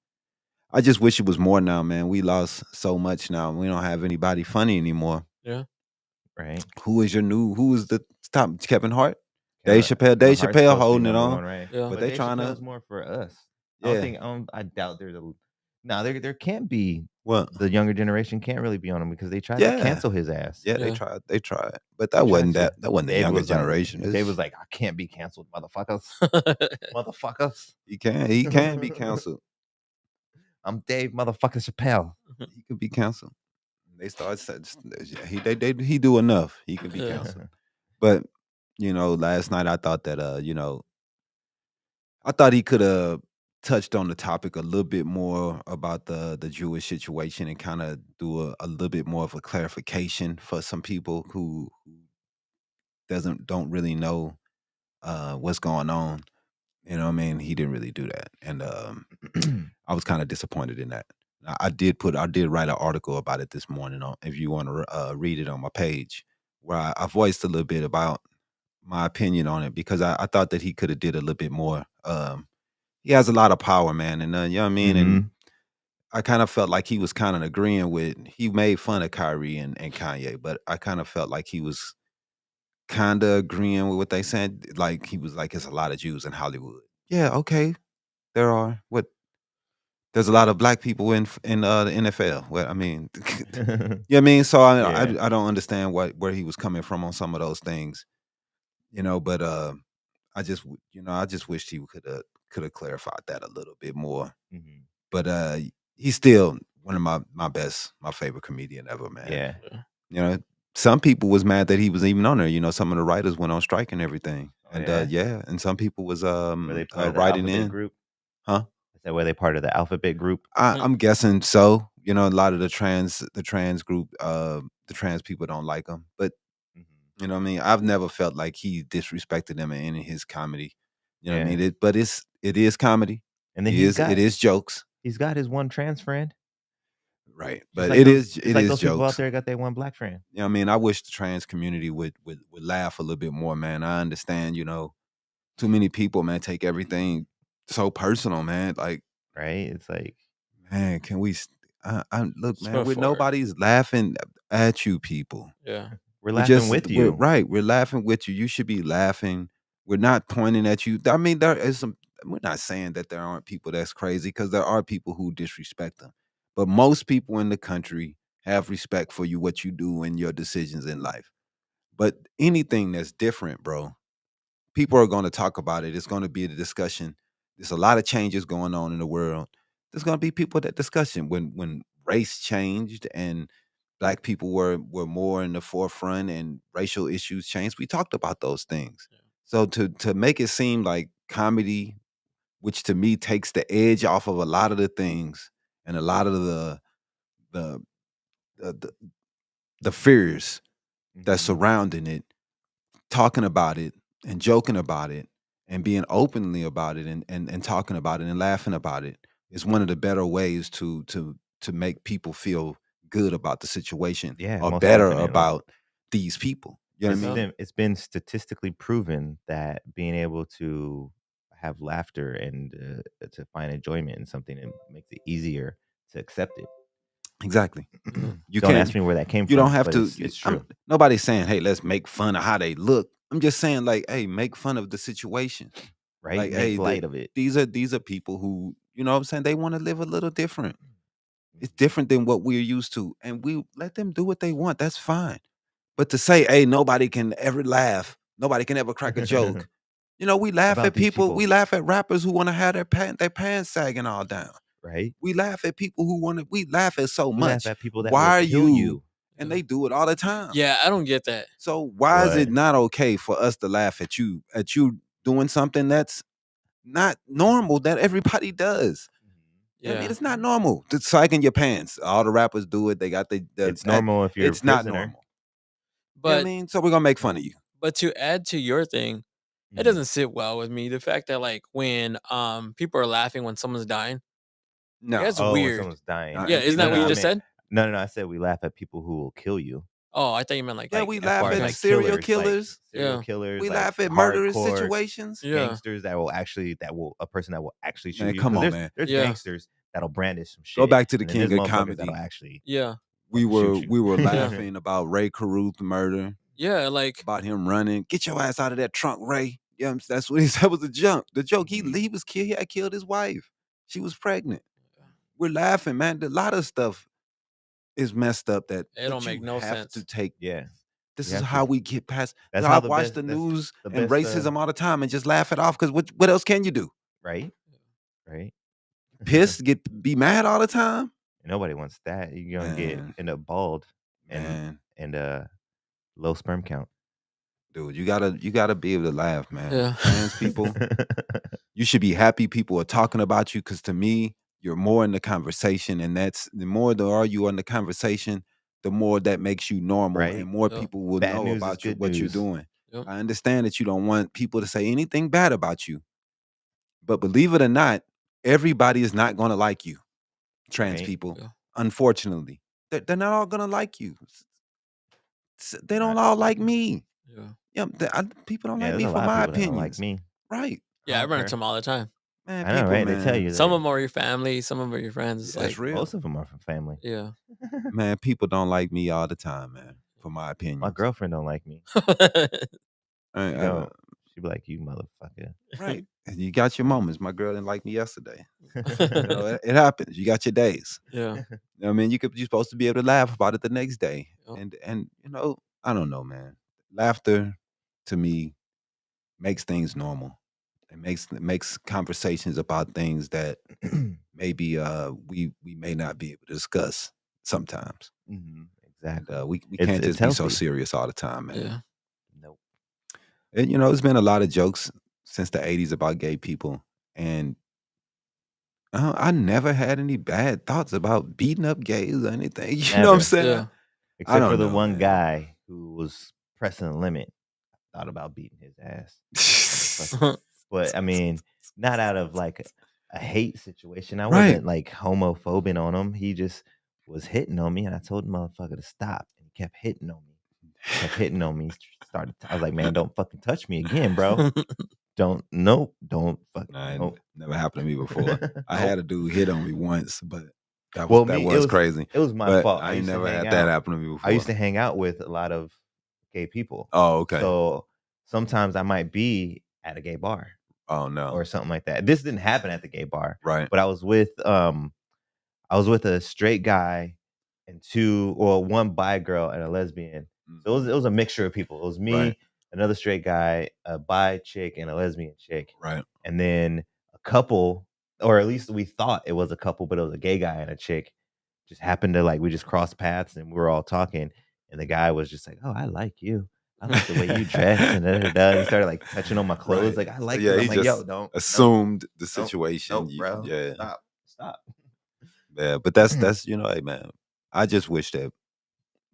Speaker 3: I just wish it was more now, man. We lost so much now. We don't have anybody funny anymore.
Speaker 2: Yeah.
Speaker 1: Right.
Speaker 3: Who is the top? Kevin Hart?
Speaker 1: Kevin-
Speaker 3: Dave Chappelle.
Speaker 1: Kevin
Speaker 3: Dave
Speaker 1: Hart's supposed
Speaker 3: Chappelle
Speaker 1: to be
Speaker 3: holding it
Speaker 1: number
Speaker 3: on.
Speaker 1: one, right?
Speaker 2: Yeah.
Speaker 3: But they
Speaker 1: Dave
Speaker 3: trying to.
Speaker 1: Chappelle's more for us.
Speaker 3: Yeah.
Speaker 1: I doubt there's a. No, there can't be.
Speaker 3: What?
Speaker 1: The younger generation can't really be on him because they tried to
Speaker 3: Yeah.
Speaker 1: cancel his ass.
Speaker 3: Yeah,
Speaker 2: Yeah.
Speaker 3: they tried. But that wasn't
Speaker 1: tried to.
Speaker 3: that wasn't the
Speaker 1: Dave
Speaker 3: younger
Speaker 1: was like-
Speaker 3: generation.
Speaker 1: Dave was like, I can't be canceled, motherfuckers. Motherfuckers.
Speaker 3: He can be canceled.
Speaker 1: I'm Dave motherfucking Chappelle.
Speaker 3: He could be canceled. They started he do enough. He can be
Speaker 2: Yeah.
Speaker 3: canceled. But last night I thought that I thought he could have touched on the topic a little bit more about the Jewish situation and kind of do a little bit more of a clarification for some people who don't really know what's going on. You know what I mean? He didn't really do that. And I was kind of disappointed in that. I did write an article about it this morning if you want to read it on my page, where I voiced a little bit about my opinion on it, because I thought that he could have did a little bit more. He has a lot of power, man, and you know what I mean? And I kind of felt like he was kind of agreeing with, he made fun of Kyrie and Kanye, but I kind of felt like he was kind of agreeing with what they said. Like, he was like, there's a lot of Jews in Hollywood. Yeah, okay. There are. There's a lot of black people in the NFL. Well, I mean, you know what I mean? So I don't understand where he was coming from on some of those things, but I just wished he could have clarified that a little bit more. But he's still one of my favorite comedian ever, man.
Speaker 1: Yeah.
Speaker 3: Some people was mad that he was even on there. Some of the writers went on strike and everything. And and some people was
Speaker 1: Were they part of the
Speaker 3: writing
Speaker 1: Alphabet
Speaker 3: in.
Speaker 1: group?
Speaker 3: Huh?
Speaker 1: Is that where they part of the Alphabet group?
Speaker 3: I'm guessing so. A lot of the trans group, the trans people don't like him. But you know what I mean? I've never felt like he disrespected them in any of his comedy. You know what I mean? But it is comedy.
Speaker 1: And then
Speaker 3: it is jokes.
Speaker 1: He's got his one trans friend.
Speaker 3: Right.
Speaker 1: Just
Speaker 3: But
Speaker 1: like
Speaker 3: it
Speaker 1: those,
Speaker 3: is
Speaker 1: just like those
Speaker 3: jokes.
Speaker 1: people out there got their one black friend.
Speaker 3: You know what I mean? I wish the trans community would laugh a little bit more, man. I understand, too many people, man, take everything so personal, man. Like,
Speaker 1: right? It's like,
Speaker 3: man, can we look, man,
Speaker 2: Swear for it.
Speaker 3: nobody's laughing at you people.
Speaker 2: Yeah.
Speaker 1: we're laughing with you.
Speaker 3: We're laughing with you. You should be laughing. We're not pointing at you. I mean, there is we're not saying that there aren't people that's crazy, because there are people who disrespect them. But most people in the country have respect for you, what you do, and your decisions in life. But anything that's different, bro, people are going to talk about it. It's going to be the discussion. There's a lot of changes going on in the world. There's going to be people that discussion. When race changed and black people were more in the forefront and racial issues changed, we talked about those things.
Speaker 2: Yeah.
Speaker 3: So to make it seem like comedy, which to me takes the edge off of a lot of the things and a lot of the fears that's surrounding it, talking about it and joking about it and being openly about it and talking about it and laughing about it is one of the better ways to make people feel good about the situation, or
Speaker 1: most
Speaker 3: better
Speaker 1: definitely.
Speaker 3: about these people. You know what I mean?
Speaker 1: It's been statistically proven that being able to have laughter and to find enjoyment in something, it makes it easier to accept it.
Speaker 3: Exactly. You
Speaker 1: Don't
Speaker 3: can't
Speaker 1: ask me where that came from.
Speaker 3: You don't have
Speaker 1: but
Speaker 3: to.
Speaker 1: It's true.
Speaker 3: Nobody's saying, "Hey, let's make fun of how they look." I'm just saying, like, "Hey, make fun of the situation."
Speaker 1: Right?
Speaker 3: Like,
Speaker 1: Make
Speaker 3: hey,
Speaker 1: light of it.
Speaker 3: These are people who, you know what I'm saying, they want to live a little different. It's different than what we're used to, and we let them do what they want. That's fine. But to say, "Hey, nobody can ever laugh, nobody can ever crack a joke," we laugh
Speaker 1: About
Speaker 3: at
Speaker 1: these
Speaker 3: people. We
Speaker 1: people.
Speaker 3: laugh at rappers who want to have their pants sagging all down.
Speaker 1: Right?
Speaker 3: We laugh at people who want to. We laugh at so
Speaker 1: We
Speaker 3: much.
Speaker 1: laugh at people that
Speaker 3: Why
Speaker 1: will
Speaker 3: are
Speaker 1: kill you.
Speaker 3: And they do it all the time.
Speaker 2: Yeah, I don't get that.
Speaker 3: So why is it
Speaker 1: What?
Speaker 3: not okay for us to laugh at you doing something that's not normal that everybody does?
Speaker 2: Yeah.
Speaker 3: I mean, it's not normal. It's sagging your pants. All the rappers do it. They got
Speaker 1: It's normal if you're
Speaker 3: It's
Speaker 1: a
Speaker 3: not
Speaker 1: prisoner.
Speaker 3: normal. You know what I
Speaker 2: But
Speaker 3: mean? So we're gonna make fun of you.
Speaker 2: but to add to your thing, It doesn't sit well with me. The fact that like when people are laughing when someone's dying,
Speaker 3: No,
Speaker 2: that's
Speaker 1: Oh, when
Speaker 2: weird.
Speaker 1: someone's dying.
Speaker 2: Yeah, isn't
Speaker 1: No,
Speaker 2: that
Speaker 1: no,
Speaker 2: what you
Speaker 1: I
Speaker 2: just
Speaker 1: meant
Speaker 2: said?
Speaker 1: no, I said we laugh at people who will kill you.
Speaker 2: Oh, I thought you meant like
Speaker 3: yeah,
Speaker 1: Like,
Speaker 3: we
Speaker 1: as
Speaker 3: laugh
Speaker 1: far as,
Speaker 3: at
Speaker 2: okay.
Speaker 1: like,
Speaker 3: serial
Speaker 1: killers,
Speaker 3: killers.
Speaker 2: Yeah.
Speaker 3: We
Speaker 1: like,
Speaker 3: laugh at murderous
Speaker 1: hardcore
Speaker 3: situations.
Speaker 2: Yeah.
Speaker 1: gangsters that will actually a person that will actually shoot
Speaker 3: Man,
Speaker 1: you.
Speaker 3: come
Speaker 1: Because
Speaker 3: on, man.
Speaker 1: there's
Speaker 2: Yeah.
Speaker 1: gangsters that'll brandish some
Speaker 3: Go
Speaker 1: shit,
Speaker 3: back to the
Speaker 1: and then there's
Speaker 3: king of
Speaker 1: motherfuckers that'll
Speaker 3: comedy.
Speaker 1: actually
Speaker 2: Yeah.
Speaker 3: We
Speaker 1: fucking
Speaker 3: were
Speaker 1: shoot you.
Speaker 3: we were
Speaker 2: Yeah.
Speaker 3: laughing about Ray Caruth murder,
Speaker 2: Yeah, like
Speaker 3: about him running. Get your ass out of that trunk, Ray. Yeah, that's what he said was the joke. The joke.
Speaker 1: Mhm.
Speaker 3: He was killed. He had killed his wife. She was pregnant. We're laughing, man. A lot of stuff is messed up that
Speaker 2: it don't
Speaker 3: but
Speaker 2: make
Speaker 3: you
Speaker 2: no
Speaker 3: have to
Speaker 2: sense.
Speaker 3: take.
Speaker 1: Yeah.
Speaker 3: This
Speaker 1: You
Speaker 3: is
Speaker 1: have
Speaker 3: how
Speaker 1: to.
Speaker 3: we get past.
Speaker 1: That's
Speaker 3: I
Speaker 1: how the
Speaker 3: watch the
Speaker 1: best
Speaker 3: news
Speaker 1: the
Speaker 3: and
Speaker 1: best,
Speaker 3: racism all the time and just laugh it off because what else can you do?
Speaker 1: right? Right?
Speaker 3: Pissed, be mad all the time?
Speaker 1: Nobody wants that. You're gonna
Speaker 3: Man,
Speaker 1: end up bald and
Speaker 3: man.
Speaker 1: low sperm count.
Speaker 3: Dude, you gotta be able to laugh, man.
Speaker 2: Yeah.
Speaker 3: Trans people, you should be happy people are talking about you because to me, you're more in the conversation, and that's the more there are you in the conversation, the more that makes you normal, and
Speaker 1: Right?
Speaker 3: more
Speaker 2: Yep.
Speaker 3: people will
Speaker 1: Bad
Speaker 3: know
Speaker 1: news is
Speaker 3: about you
Speaker 1: good
Speaker 3: what you're
Speaker 1: news.
Speaker 3: doing.
Speaker 2: Yep.
Speaker 3: I understand that you don't want people to say anything bad about you, but believe it or not, everybody is not going to like you. Trans
Speaker 1: Right?
Speaker 3: people,
Speaker 2: Yeah.
Speaker 3: unfortunately, they're not all going to like you. They don't
Speaker 1: Not
Speaker 3: all like me.
Speaker 2: Yeah.
Speaker 3: Yeah, people don't
Speaker 1: Yeah,
Speaker 3: like
Speaker 1: there's
Speaker 3: me
Speaker 1: a
Speaker 3: for
Speaker 1: lot of
Speaker 3: my
Speaker 1: people that don't like
Speaker 3: opinions.
Speaker 1: me.
Speaker 3: Right.
Speaker 2: Yeah, I
Speaker 1: I don't
Speaker 2: run into
Speaker 1: care.
Speaker 2: them all the time.
Speaker 3: Man,
Speaker 1: I know,
Speaker 3: people,
Speaker 1: right? They tell
Speaker 3: man.
Speaker 1: you
Speaker 2: Some
Speaker 1: that
Speaker 2: of them are your family, some of them are your friends. It's
Speaker 3: That's
Speaker 2: like,
Speaker 3: real.
Speaker 1: most of them are from family.
Speaker 2: yeah.
Speaker 3: Man, people don't like me all the time, man, for my
Speaker 1: My
Speaker 3: opinions.
Speaker 1: girlfriend don't like me.
Speaker 3: I,
Speaker 1: She
Speaker 3: I,
Speaker 1: don't. She be like, "You motherfucker."
Speaker 3: right. And you got your moments. My girl didn't like me yesterday. It happens. You got your days.
Speaker 2: Yeah.
Speaker 3: I mean, you're supposed to be able to laugh about it the next day.
Speaker 2: Yep.
Speaker 3: And I don't know, man. Laughter to me makes things normal. It makes conversations about things that maybe we may not be able to discuss sometimes.
Speaker 1: Mhm,
Speaker 3: And
Speaker 1: exactly.
Speaker 3: we can't
Speaker 1: It's
Speaker 3: just be so
Speaker 1: healthy.
Speaker 3: serious all the time, man.
Speaker 2: Yeah.
Speaker 1: Nope.
Speaker 3: And there's been a lot of jokes since the '80s about gay people, and I never had any bad thoughts about beating up gays or anything. You know what I'm
Speaker 1: Never.
Speaker 3: saying?
Speaker 2: Yeah.
Speaker 3: I
Speaker 1: Except for
Speaker 3: don't
Speaker 1: the
Speaker 3: know,
Speaker 1: one
Speaker 3: man.
Speaker 1: guy who was pressing the limit. Thought about beating his ass. Motherfucker. But I mean, not out of like a hate situation. I
Speaker 3: Right.
Speaker 1: wasn't like homophobing on him. He just was hitting on me, and I told the motherfucker to stop. And he kept hitting on me. Kept hitting on me. I was like, man, don't fucking touch me again, bro. Don't don't fucking
Speaker 3: Nah, it
Speaker 1: nope.
Speaker 3: never happened to me before. I
Speaker 1: Nope.
Speaker 3: had a dude hit on me once, but
Speaker 1: Well,
Speaker 3: that
Speaker 1: me,
Speaker 3: was crazy.
Speaker 1: it was my
Speaker 3: But
Speaker 1: fault.
Speaker 3: I ain't never had that happen to me
Speaker 1: I used
Speaker 3: before.
Speaker 1: to hang out with a lot of gay people.
Speaker 3: Oh, okay.
Speaker 1: So sometimes I might be at a gay bar
Speaker 3: Oh no.
Speaker 1: or something like that. This didn't happen at the gay bar,
Speaker 3: Right.
Speaker 1: but I was with a straight guy and one bi girl and a lesbian. So it was a mixture of people. It was me,
Speaker 3: Right.
Speaker 1: another straight guy, a bi chick, and a lesbian chick.
Speaker 3: Right.
Speaker 1: And then a couple, or at least we thought it was a couple, but it was a gay guy and a chick. Just happened to we just crossed paths and we were all talking. And the guy was just like, "Oh, I like you. I like the way you dress." And and he started touching on my clothes.
Speaker 3: Right.
Speaker 1: Like, "I like
Speaker 3: Yeah,
Speaker 1: this."
Speaker 3: he
Speaker 1: I'm like, "Yo,
Speaker 3: just
Speaker 1: don't
Speaker 3: assumed the
Speaker 1: nope,
Speaker 3: situation.
Speaker 1: nope, bro.
Speaker 3: Yeah.
Speaker 1: Stop."
Speaker 3: Yeah. But that's hey man. I just wish that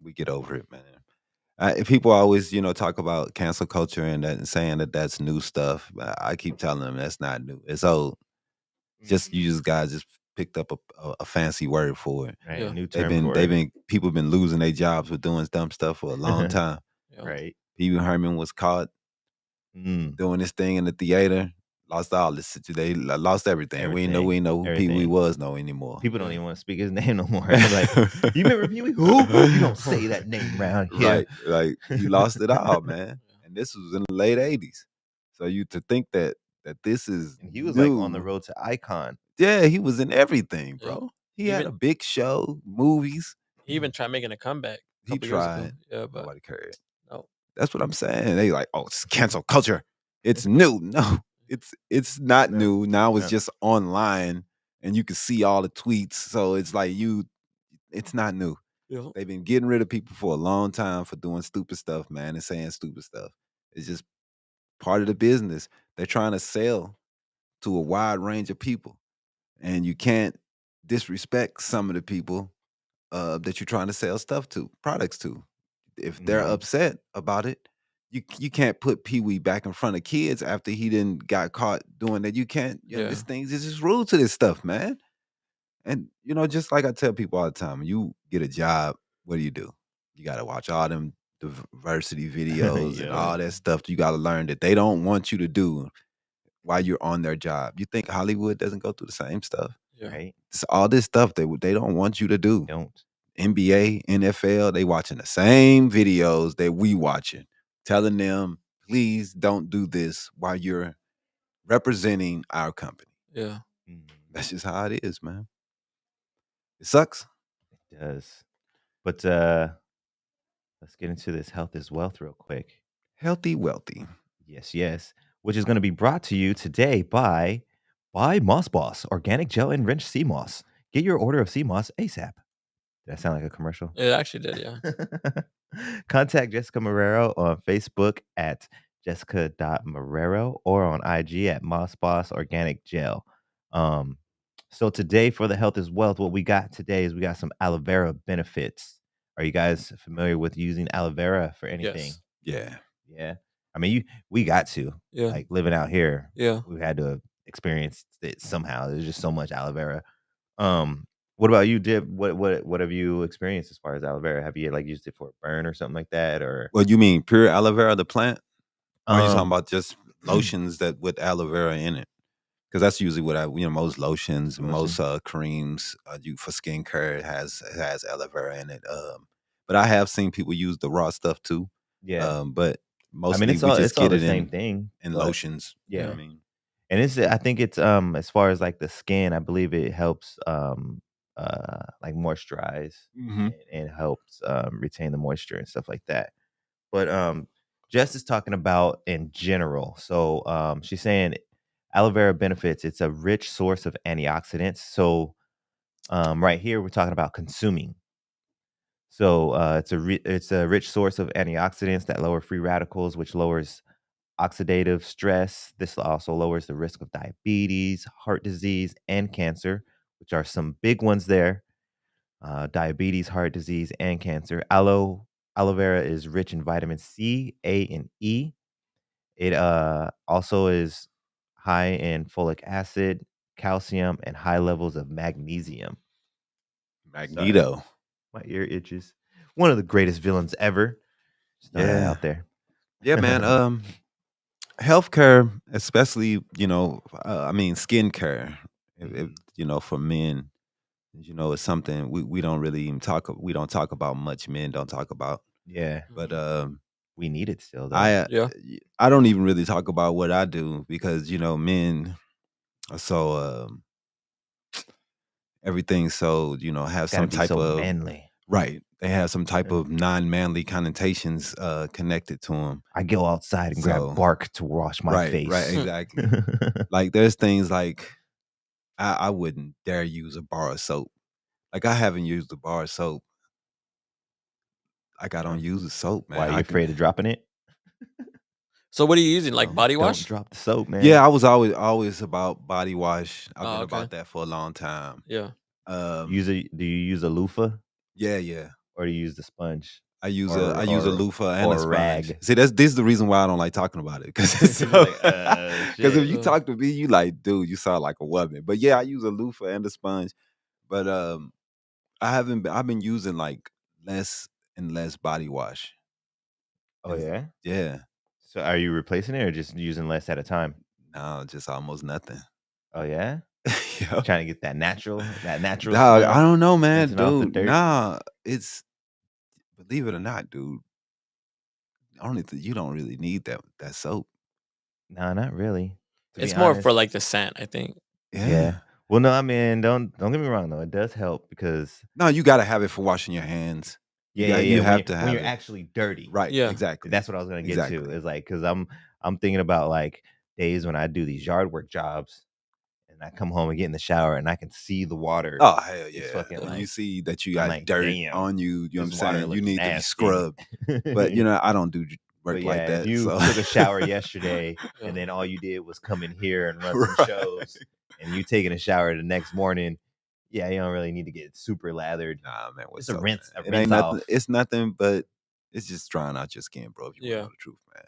Speaker 3: we get over it, man. People always, talk about cancel culture and that and saying that that's new stuff. I keep telling them that's not new. It's old. Just you guys just picked up a fancy word for it.
Speaker 1: Right,
Speaker 2: Yeah.
Speaker 1: a new
Speaker 3: They've
Speaker 1: term for
Speaker 3: been people been losing their jobs for doing dumb stuff for a long
Speaker 1: it.
Speaker 3: time.
Speaker 2: Yeah.
Speaker 1: Right.
Speaker 3: Pee Wee Herman was caught
Speaker 1: Mm,
Speaker 3: doing this thing in the theater. Lost all this. They lost everything. We
Speaker 1: everything.
Speaker 3: ain't know who Pee Wee
Speaker 1: Everything.
Speaker 3: was anymore.
Speaker 1: People don't
Speaker 2: Yeah.
Speaker 1: even want to speak his name no more. Like, you remember Pee Wee? Who? You don't say that name around here.
Speaker 3: Right. Like he lost it all, man. And this was in the late '80s. So you to think that this is
Speaker 1: And he was on the
Speaker 3: new.
Speaker 1: road to icon.
Speaker 3: Yeah, he was in everything,
Speaker 2: Yeah.
Speaker 3: bro. He had
Speaker 2: Even-
Speaker 3: a big show, movies.
Speaker 2: He even tried making a comeback a
Speaker 3: He
Speaker 2: couple years ago.
Speaker 3: tried.
Speaker 2: Yeah, but
Speaker 3: Nobody cared.
Speaker 2: no.
Speaker 3: That's what I'm saying. They like, oh, it's cancel culture. It's new. No, it's not
Speaker 1: No,
Speaker 3: new. Now it's
Speaker 1: no.
Speaker 3: just online and you can see all the tweets. So it's like it's not new.
Speaker 2: Yeah.
Speaker 3: They've been getting rid of people for a long time for doing stupid stuff, man, and saying stupid stuff. It's just part of the business. They're trying to sell to a wide range of people. And you can't disrespect some of the people that you're trying to sell stuff to, products to. If they're
Speaker 1: Mhm.
Speaker 3: upset about it, you can't put Pee Wee back in front of kids after he didn't got caught doing that. You can't, you know,
Speaker 2: Yeah.
Speaker 3: this thing's is just rude to this stuff, man. And you know, just like I tell people all the time, when you get a job, what do? You got to watch all them diversity videos and
Speaker 1: Yo,
Speaker 3: all that stuff. You got to learn that they don't want you to do while you're on their job. You think Hollywood doesn't go through the same stuff?
Speaker 2: Yeah.
Speaker 1: right?
Speaker 3: It's all this stuff they don't want you to do.
Speaker 1: Don't.
Speaker 3: NBA, NFL, they watching the same videos that we watching, telling them, please don't do this while you're representing our company.
Speaker 2: Yeah.
Speaker 1: Mhm.
Speaker 3: That's just how it is, man. It sucks.
Speaker 1: It does. But let's get into this health is wealth real quick.
Speaker 3: Healthy, wealthy.
Speaker 1: Yes, yes. Which is going to be brought to you today by Moss Boss, organic gel enriched sea moss. Get your order of sea moss ASAP. Did that sound like a commercial?
Speaker 2: It actually did. Yeah.
Speaker 1: Contact Jessica Marrero on Facebook at jessica.marrero or on IG at Moss Boss Organic Gel. So today for the health is wealth, what we got today is we got some aloe vera benefits. Are you guys familiar with using aloe vera for anything?
Speaker 2: Yes.
Speaker 3: Yeah.
Speaker 1: Yeah. I mean, we got to.
Speaker 2: Yeah.
Speaker 1: Like living out here,
Speaker 2: Yeah.
Speaker 1: we had to experience it somehow. There's just so much aloe vera. What about you, Dip? What have you experienced as far as aloe vera? Have you like used it for a burn or something like that? Or
Speaker 3: Well, you mean pure aloe vera, the plant? Or are you talking
Speaker 1: um
Speaker 3: about just lotions that with aloe vera in it? Because that's usually what most lotions,
Speaker 1: Lotion?
Speaker 3: most creams you for skincare has aloe vera in it. But I have seen people use the raw stuff too.
Speaker 1: Yeah.
Speaker 3: But
Speaker 1: I mean
Speaker 3: mostly we just
Speaker 1: it's all
Speaker 3: get
Speaker 1: the
Speaker 3: it
Speaker 1: same thing.
Speaker 3: in
Speaker 1: But
Speaker 3: lotions. You know
Speaker 1: yeah.
Speaker 3: what I mean?
Speaker 1: And it's I think it's as far as like the skin, I believe it helps like moisturize
Speaker 3: Mm-hmm.
Speaker 1: and helps retain the moisture and stuff like that. But Jess is talking about in general. So she's saying aloe vera benefits. It's a rich source of antioxidants. So right here we're talking about consuming. So it's a rich source of antioxidants that lower free radicals, which lowers oxidative stress. This also lowers the risk of diabetes, heart disease, and cancer, which are some big ones there. Diabetes, heart disease, and cancer. Aloe vera is rich in vitamin C, A, and E. It also is high in folic acid, calcium, and high levels of magnesium. Sorry,
Speaker 3: Magneto.
Speaker 1: my ear itches. One of the greatest villains ever. Just throw that
Speaker 3: Yeah.
Speaker 1: out there.
Speaker 3: Yeah, man. Healthcare, especially, I mean, skincare, for men, it's something we don't really even we don't talk about much. Men don't talk about,
Speaker 1: Yeah,
Speaker 3: but
Speaker 1: we need it still though.
Speaker 2: Yeah.
Speaker 3: I don't even really talk about what I do because men are so everything's so have
Speaker 1: It's got to
Speaker 3: some
Speaker 1: be
Speaker 3: type
Speaker 1: so
Speaker 3: of
Speaker 1: manly.
Speaker 3: right. They have some type of non-manly connotations connected to them.
Speaker 1: I go outside and grab
Speaker 3: So
Speaker 1: bark to wash my
Speaker 3: right,
Speaker 1: face.
Speaker 3: exactly. Like there's things like I wouldn't dare use a bar of soap. Like I haven't used a bar of soap. Like I don't use the soap,
Speaker 1: Why
Speaker 3: man.
Speaker 1: are you afraid of dropping it?
Speaker 2: So what are you using? Like
Speaker 3: No.
Speaker 2: body
Speaker 1: Don't
Speaker 2: wash?
Speaker 1: drop the soap, man.
Speaker 3: Yeah, I was always about body wash. I've
Speaker 2: Oh,
Speaker 3: been
Speaker 2: okay.
Speaker 3: about that for a long time.
Speaker 2: Yeah.
Speaker 1: Do you use a loofah
Speaker 3: Yeah.
Speaker 1: or do you use the sponge
Speaker 3: I use
Speaker 1: or
Speaker 3: a loofah and a
Speaker 1: a
Speaker 3: sponge.
Speaker 1: rag?
Speaker 3: See, this is the reason why I don't like talking about it because it's
Speaker 1: You're
Speaker 3: so.
Speaker 1: like,
Speaker 3: Because if
Speaker 1: shit.
Speaker 3: you talk to me, you like, dude, you sound like a woman. But yeah, I use a loofah and a sponge. But I haven't. I've been using like less and less body wash.
Speaker 1: Oh yeah.
Speaker 3: Yeah.
Speaker 1: So are you replacing it or just using less at a time?
Speaker 3: No, just almost nothing.
Speaker 1: Oh yeah.
Speaker 3: Yeah.
Speaker 1: Trying to get that natural
Speaker 3: Dog, I
Speaker 1: smell,
Speaker 3: don't know, man,
Speaker 1: rinsing off the
Speaker 3: dude.
Speaker 1: dirt.
Speaker 3: Nah, it's believe it or not, dude. You don't really need that soap.
Speaker 1: No, not really. To be
Speaker 2: It's more for
Speaker 1: honest.
Speaker 2: like the scent, I think.
Speaker 1: Yeah. Well, no, I mean, don't get me wrong though. It does help because
Speaker 3: No, you gotta have it for washing your hands.
Speaker 1: yeah.
Speaker 3: You
Speaker 1: When
Speaker 3: have to have
Speaker 1: you're
Speaker 3: it.
Speaker 1: actually dirty,
Speaker 3: Right,
Speaker 2: Yeah.
Speaker 3: exactly.
Speaker 1: that's what I was gonna get to.
Speaker 3: Exactly.
Speaker 1: Is like because I'm thinking about like days when I do these yard work jobs, and I come home and get in the shower and I can see the water.
Speaker 3: Oh, hell
Speaker 1: It's
Speaker 3: yeah.
Speaker 1: fucking
Speaker 3: When
Speaker 1: like
Speaker 3: you see that you
Speaker 1: I'm
Speaker 3: got
Speaker 1: like,
Speaker 3: dirt
Speaker 1: damn,
Speaker 3: on you, you know what I'm
Speaker 1: this water
Speaker 3: saying? You
Speaker 1: looks
Speaker 3: need to be
Speaker 1: nasty.
Speaker 3: scrubbed. But, I don't do
Speaker 1: But
Speaker 3: work like
Speaker 1: yeah, if
Speaker 3: that,
Speaker 1: you
Speaker 3: so
Speaker 1: took a shower yesterday
Speaker 2: Yeah.
Speaker 1: and then all you did was come in here and run some
Speaker 3: Right.
Speaker 1: shows, and you taking a shower the next morning, yeah, you don't really need to get super lathered.
Speaker 3: Nah, man, what's
Speaker 1: Just a
Speaker 3: up,
Speaker 1: rinse,
Speaker 3: man?
Speaker 1: a
Speaker 3: It ain't
Speaker 1: rinse
Speaker 3: nothing.
Speaker 1: off.
Speaker 3: It's nothing but It's just drying out your skin, bro. If you want to
Speaker 2: Yeah.
Speaker 3: know the truth, man.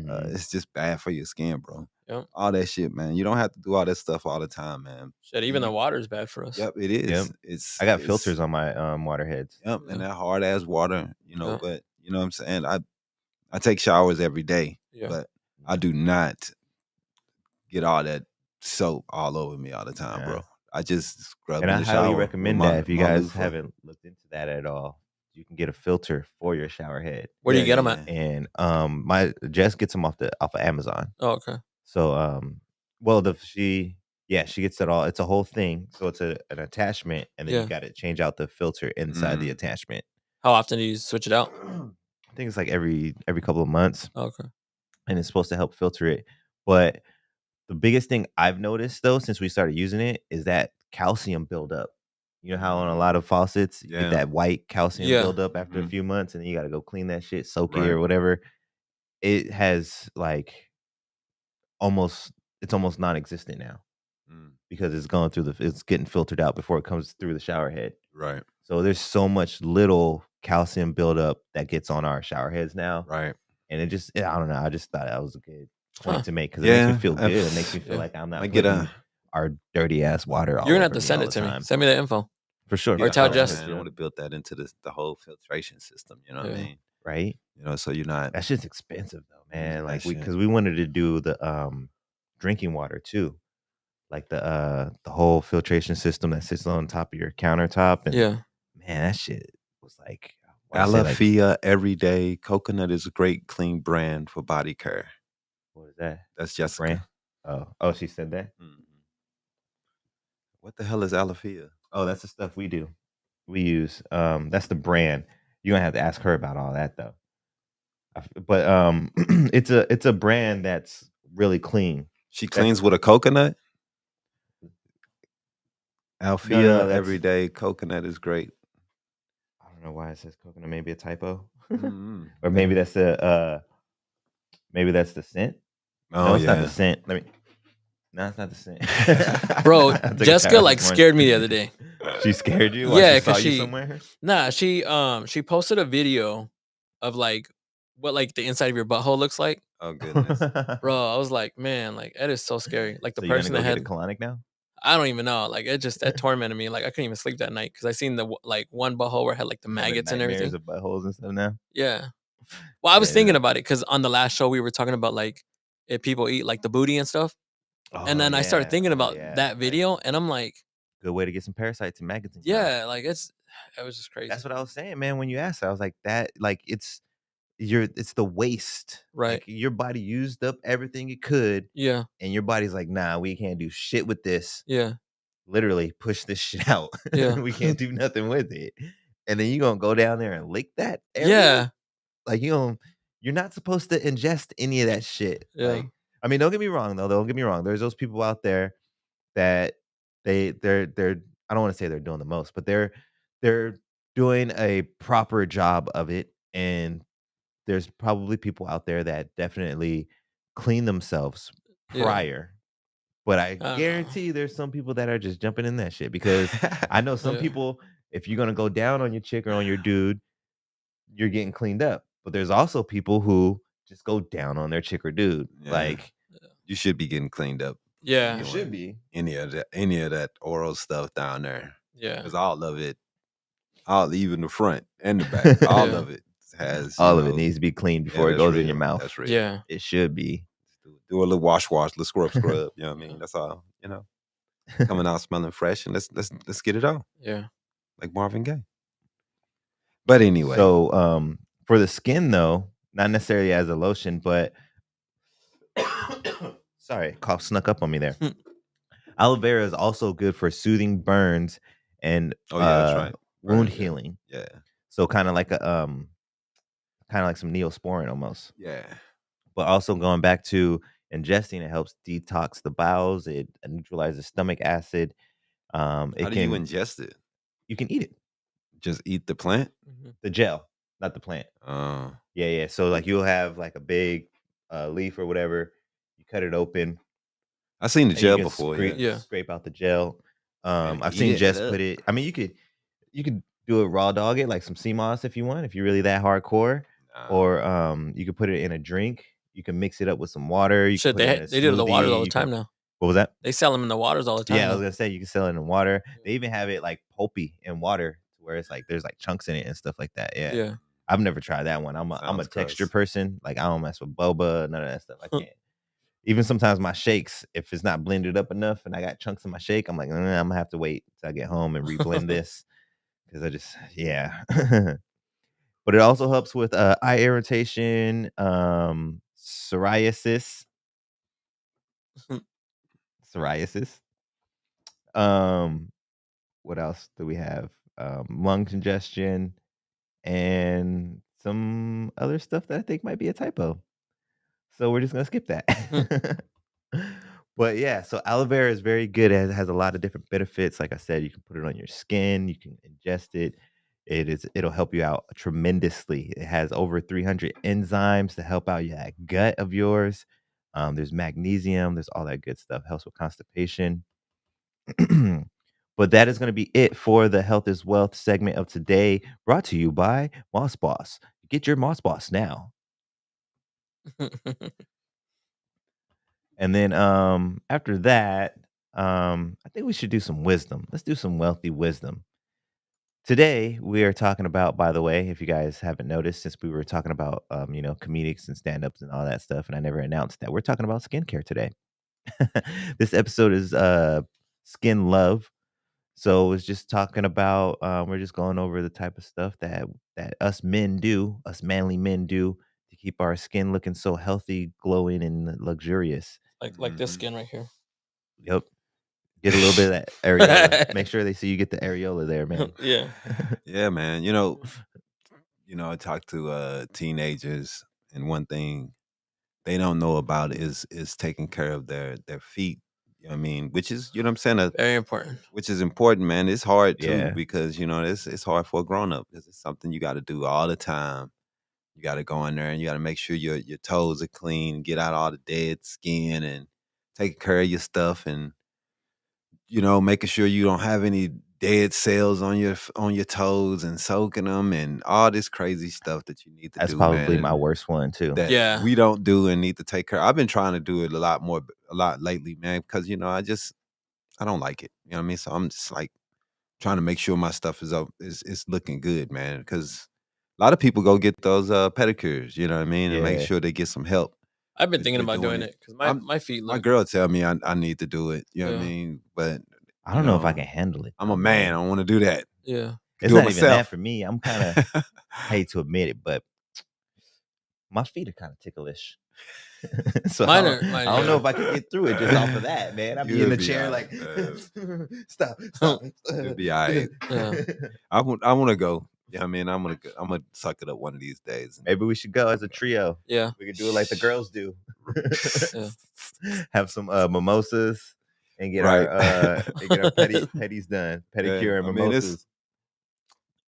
Speaker 1: Mhm.
Speaker 3: It's just bad for your skin, bro.
Speaker 2: Yep.
Speaker 3: All that shit, man. You don't have to do all that stuff all the time, man.
Speaker 2: Shit, even the water is bad for us.
Speaker 3: Yep, it
Speaker 1: Yep.
Speaker 3: is.
Speaker 1: I got filters on my water heads.
Speaker 3: Yep, and
Speaker 2: Yeah.
Speaker 3: that hard ass water,
Speaker 2: Yeah.
Speaker 3: but you know what I'm saying? I take showers every day,
Speaker 2: Yeah.
Speaker 3: but I do not get all that soap all over me all the time,
Speaker 1: Yeah.
Speaker 3: bro. I just scrub
Speaker 1: And
Speaker 3: in
Speaker 1: I
Speaker 3: the
Speaker 1: highly
Speaker 3: shower with
Speaker 1: recommend that if you
Speaker 3: my
Speaker 1: guys
Speaker 3: loofah.
Speaker 1: haven't looked into that at all. You can get a filter for your shower head.
Speaker 2: Where do you
Speaker 3: Yeah,
Speaker 2: get
Speaker 3: yeah,
Speaker 2: them at?
Speaker 1: And my Jess gets them off of Amazon.
Speaker 2: Oh, okay.
Speaker 1: So well she gets it all. It's a whole thing. So it's an attachment, and then
Speaker 2: Yeah.
Speaker 1: you got to change out the filter inside the attachment.
Speaker 2: How often do you switch it out?
Speaker 1: I think it's like every couple of months,
Speaker 2: Oh, okay.
Speaker 1: and it's supposed to help filter it. But the biggest thing I've noticed though, since we started using it, is that calcium buildup. You know how on a lot of faucets you
Speaker 3: Yeah.
Speaker 1: get that white calcium
Speaker 2: Yeah.
Speaker 1: buildup after a few months, and then you got to go clean that shit, soak it
Speaker 3: Right.
Speaker 1: or whatever. It has like it's almost non-existent now because it's going through it's getting filtered out before it comes through the shower head.
Speaker 3: Right.
Speaker 1: So there's so much little calcium buildup that gets on our shower heads now.
Speaker 3: Right.
Speaker 1: And it just, I don't know. I just thought that was a good point to make because it
Speaker 3: Yeah,
Speaker 1: makes me feel good. It makes me feel
Speaker 2: yeah.
Speaker 1: like I'm not
Speaker 3: I get
Speaker 1: putting our dirty ass water all
Speaker 2: You're gonna
Speaker 1: over
Speaker 2: have to
Speaker 1: me
Speaker 2: send
Speaker 1: all
Speaker 2: it
Speaker 1: the
Speaker 2: to me.
Speaker 1: time.
Speaker 2: Send me the info.
Speaker 1: For sure.
Speaker 2: Or tell Jess.
Speaker 3: Man, I want to build that into the whole filtration system. You know what I
Speaker 2: Yeah.
Speaker 3: mean?
Speaker 1: Right?
Speaker 3: You know, so you're not.
Speaker 1: That shit's expensive though, man.
Speaker 3: using
Speaker 1: Like
Speaker 3: that shit.
Speaker 1: because we wanted to do the drinking water too. Like the whole filtration system that sits on top of your countertop. And
Speaker 2: Yeah.
Speaker 1: man, that shit was like, I wanna say, like,
Speaker 3: Alafia Everyday Coconut is a great clean brand for body care.
Speaker 1: what is that?
Speaker 3: That's
Speaker 1: Brand?
Speaker 3: Jessica.
Speaker 1: Oh, she said that?
Speaker 3: Mhm. What the hell is Alafia?
Speaker 1: Oh, that's the stuff we do. We use. That's the brand. You're gonna have to ask her about all that though. But it's a brand that's really clean.
Speaker 3: She cleans with a coconut? Alfia
Speaker 1: no, that's-
Speaker 3: Everyday Coconut is great.
Speaker 1: I don't know why it says coconut. Maybe a typo,
Speaker 3: Mhm.
Speaker 1: or maybe that's the scent.
Speaker 3: Oh,
Speaker 1: No, it's not
Speaker 3: yeah.
Speaker 1: the scent. No, it's not the scent.
Speaker 2: Bro,
Speaker 1: I took a
Speaker 2: Jessica
Speaker 1: shower
Speaker 2: like
Speaker 1: this morning.
Speaker 2: scared me the other day.
Speaker 1: She scared you? Why,
Speaker 2: Yeah,
Speaker 1: she saw
Speaker 2: 'cause
Speaker 1: you
Speaker 2: she-
Speaker 1: somewhere?
Speaker 2: Nah, she posted a video of like what like the inside of your butthole looks like.
Speaker 3: Oh, goodness.
Speaker 2: Bro, I was like, man, like that is so scary. Like the
Speaker 1: So you gonna
Speaker 2: person
Speaker 1: go
Speaker 2: that
Speaker 1: get
Speaker 2: had
Speaker 1: a colonic now?
Speaker 2: I don't even know. Like that tormented me. Like I couldn't even sleep that night because I seen the like one butthole where it had like the
Speaker 1: Having
Speaker 2: maggots and
Speaker 1: nightmares
Speaker 2: everything.
Speaker 1: of buttholes and stuff now.
Speaker 2: Yeah. Well, I was
Speaker 1: Yeah,
Speaker 2: thinking
Speaker 1: no.
Speaker 2: about it because on the last show we were talking about like if people eat like the booty and stuff. And then I started thinking about that video and I'm like,
Speaker 1: good way to get some parasites and maggots and stuff.
Speaker 2: yeah, like it was just crazy.
Speaker 1: That's what I was saying, man. When you asked, I was like, that, like, it's the waste.
Speaker 2: Right.
Speaker 1: Like, your body used up everything it could,
Speaker 2: Yeah.
Speaker 1: and your body's like, nah, we can't do shit with this.
Speaker 2: Yeah.
Speaker 1: Literally push this shit out.
Speaker 2: Yeah.
Speaker 1: We can't do nothing with it. And then you gonna go down there and lick that area?
Speaker 2: Yeah.
Speaker 1: Like you're not supposed to ingest any of that shit.
Speaker 2: Yeah.
Speaker 1: Like, I mean, don't get me wrong though. Don't get me wrong. There's those people out there that they're I don't want to say they're doing the most, but they're doing a proper job of it. And there's probably people out there that definitely clean themselves
Speaker 2: Yeah.
Speaker 1: prior. But I
Speaker 2: don't know.
Speaker 1: guarantee there's some people that are just jumping in that shit because I know some
Speaker 2: Yeah.
Speaker 1: people, if you're gonna go down on your chick or on your dude, you're getting cleaned up. But there's also people who just go down on their chick or dude.
Speaker 3: Yeah.
Speaker 1: Like,
Speaker 3: You should be getting cleaned up.
Speaker 2: Yeah.
Speaker 1: you should be.
Speaker 3: Any of that oral stuff down there.
Speaker 2: Yeah.
Speaker 3: Because all of it, even the front and the back, all
Speaker 2: Yeah.
Speaker 3: of it has
Speaker 1: All of it needs to be cleaned before it goes in your mouth.
Speaker 3: That's real.
Speaker 2: Yeah.
Speaker 1: It should be.
Speaker 3: Do a little wash, little scrub. You know what I mean? That's all. You know, coming out smelling fresh, and let's get it on
Speaker 2: Yeah.
Speaker 3: like Marvin Gaye. But anyway,
Speaker 1: So for the skin though, not necessarily as a lotion, but sorry, cough snuck up on me there. Aloe vera is also good for soothing burns and
Speaker 3: that's right.
Speaker 1: wound
Speaker 3: Burns, yeah.
Speaker 1: healing.
Speaker 3: Yeah.
Speaker 1: So kind of like some Neosporin almost.
Speaker 3: Yeah.
Speaker 1: But also going back to ingesting, it helps detox the bowels. It neutralizes stomach acid.
Speaker 3: How do you ingest it?
Speaker 1: You can eat it.
Speaker 3: Just eat the plant?
Speaker 1: The gel, not the plant. Yeah. So like you'll have like a big leaf or whatever. You cut it open.
Speaker 3: I've seen the gel
Speaker 1: you can
Speaker 3: before.
Speaker 1: scrape out the gel.
Speaker 3: And
Speaker 1: I've
Speaker 3: eat
Speaker 1: seen
Speaker 3: it
Speaker 1: Jess
Speaker 3: up.
Speaker 1: put it. I mean, you could do a raw dog it like some sea moss if you want. If you're really that hardcore. or you can put it in a drink. You can mix it up with some water. You can
Speaker 2: Shit,
Speaker 1: put it in a
Speaker 2: they do the waters
Speaker 1: smoothie.
Speaker 2: all the
Speaker 1: You can.
Speaker 2: time now.
Speaker 1: What was that?
Speaker 2: They sell them in the waters all the time
Speaker 1: Yeah, I was
Speaker 2: now.
Speaker 1: gonna say you can sell it in water. They even have it like pulpy in water, where it's like there's like chunks in it and stuff like that. Yeah,
Speaker 2: Yeah.
Speaker 1: I've never tried that one. I'm a
Speaker 3: Sounds
Speaker 1: texture
Speaker 3: gross.
Speaker 1: person. Like I don't mess with boba, none of that stuff. I can't. Even sometimes my shakes, if it's not blended up enough and I got chunks in my shake, I'm like, I'm gonna have to wait till I get home and reblend this because I just But it also helps with eye irritation, psoriasis, psoriasis. Um, what else do we have? Lung congestion and some other stuff that I think might be a typo. So we're just gonna skip that. But yeah, so aloe vera is very good. It has a lot of different benefits. Like I said, you can put it on your skin, you can ingest it. It'll help you out tremendously. It has over 300 enzymes to help out that gut of yours. There's magnesium, there's all that good stuff. Helps with constipation. But that is going to be it for the Health is Wealth segment of today, brought to you by Moss Boss. Get your Moss Boss now. And then after that, I think we should do some wisdom. Let's do some wealthy wisdom. Today we are talking about, by the way, if you guys haven't noticed, since we were talking about comedics and stand-ups and all that stuff, and I never announced that we're talking about skincare today. This episode is skin love. So it's just talking about we're just going over the type of stuff that us men do, us manly men do to keep our skin looking so healthy, glowing, and luxurious.
Speaker 2: like this skin right here.
Speaker 1: Yep. Get a little bit of that areola. Make sure they see you get the areola there, man.
Speaker 2: Yeah.
Speaker 3: Yeah, man. I talk to teenagers, and one thing they don't know about is taking care of their feet. You know what I mean? Which is, you know what I'm saying?
Speaker 2: Very important.
Speaker 3: Which is important, man. It's hard too
Speaker 1: Yeah.
Speaker 3: because it's hard for a grown up because it's something you got to do all the time. You got to go in there and you got to make sure your toes are clean, get out all the dead skin, and taking care of your stuff, and making sure you don't have any dead cells on your toes and soaking them and all this crazy stuff that you need to
Speaker 1: That's
Speaker 3: do,
Speaker 1: probably
Speaker 3: man.
Speaker 1: my worst one too.
Speaker 3: That
Speaker 2: Yeah.
Speaker 3: we don't do and need to take care. I've been trying to do it a lot lately, man, because I don't like it. You know what I mean? So I'm just like trying to make sure my stuff is looking good, man. Because a lot of people go get those pedicures, you know what I mean, and make
Speaker 1: Yeah.
Speaker 3: sure they get some help.
Speaker 2: I've been
Speaker 3: with-
Speaker 2: thinking
Speaker 3: with
Speaker 2: about doing it because my feet
Speaker 3: My
Speaker 2: look.
Speaker 3: girl tell me I need to do it. You know what I
Speaker 2: Yeah.
Speaker 3: mean? But
Speaker 1: I don't know if I can handle it.
Speaker 3: I'm
Speaker 1: though,
Speaker 3: a man. I don't want to do that.
Speaker 2: Yeah.
Speaker 1: It's
Speaker 3: do it
Speaker 1: not even that
Speaker 3: myself.
Speaker 1: for me. I'm kind of hate to admit it, but my feet are kind of ticklish. So
Speaker 2: Mine
Speaker 1: I
Speaker 2: are-
Speaker 1: don't know if I can get through it just off of that, man. I'd be in
Speaker 3: You'll
Speaker 1: the
Speaker 3: be
Speaker 1: chair
Speaker 3: all
Speaker 1: like,
Speaker 3: right,
Speaker 1: stop.
Speaker 3: You'll be all right.
Speaker 2: Yeah.
Speaker 3: I want to go. Yeah, I mean, I'm gonna suck it up one of these days.
Speaker 1: Maybe we should go as a trio.
Speaker 2: Yeah.
Speaker 1: We could do it like the girls do.
Speaker 2: Yeah.
Speaker 1: Have some mimosas and get
Speaker 3: Right.
Speaker 1: our petties done. Pedicure and
Speaker 3: I mean,
Speaker 1: mimosas.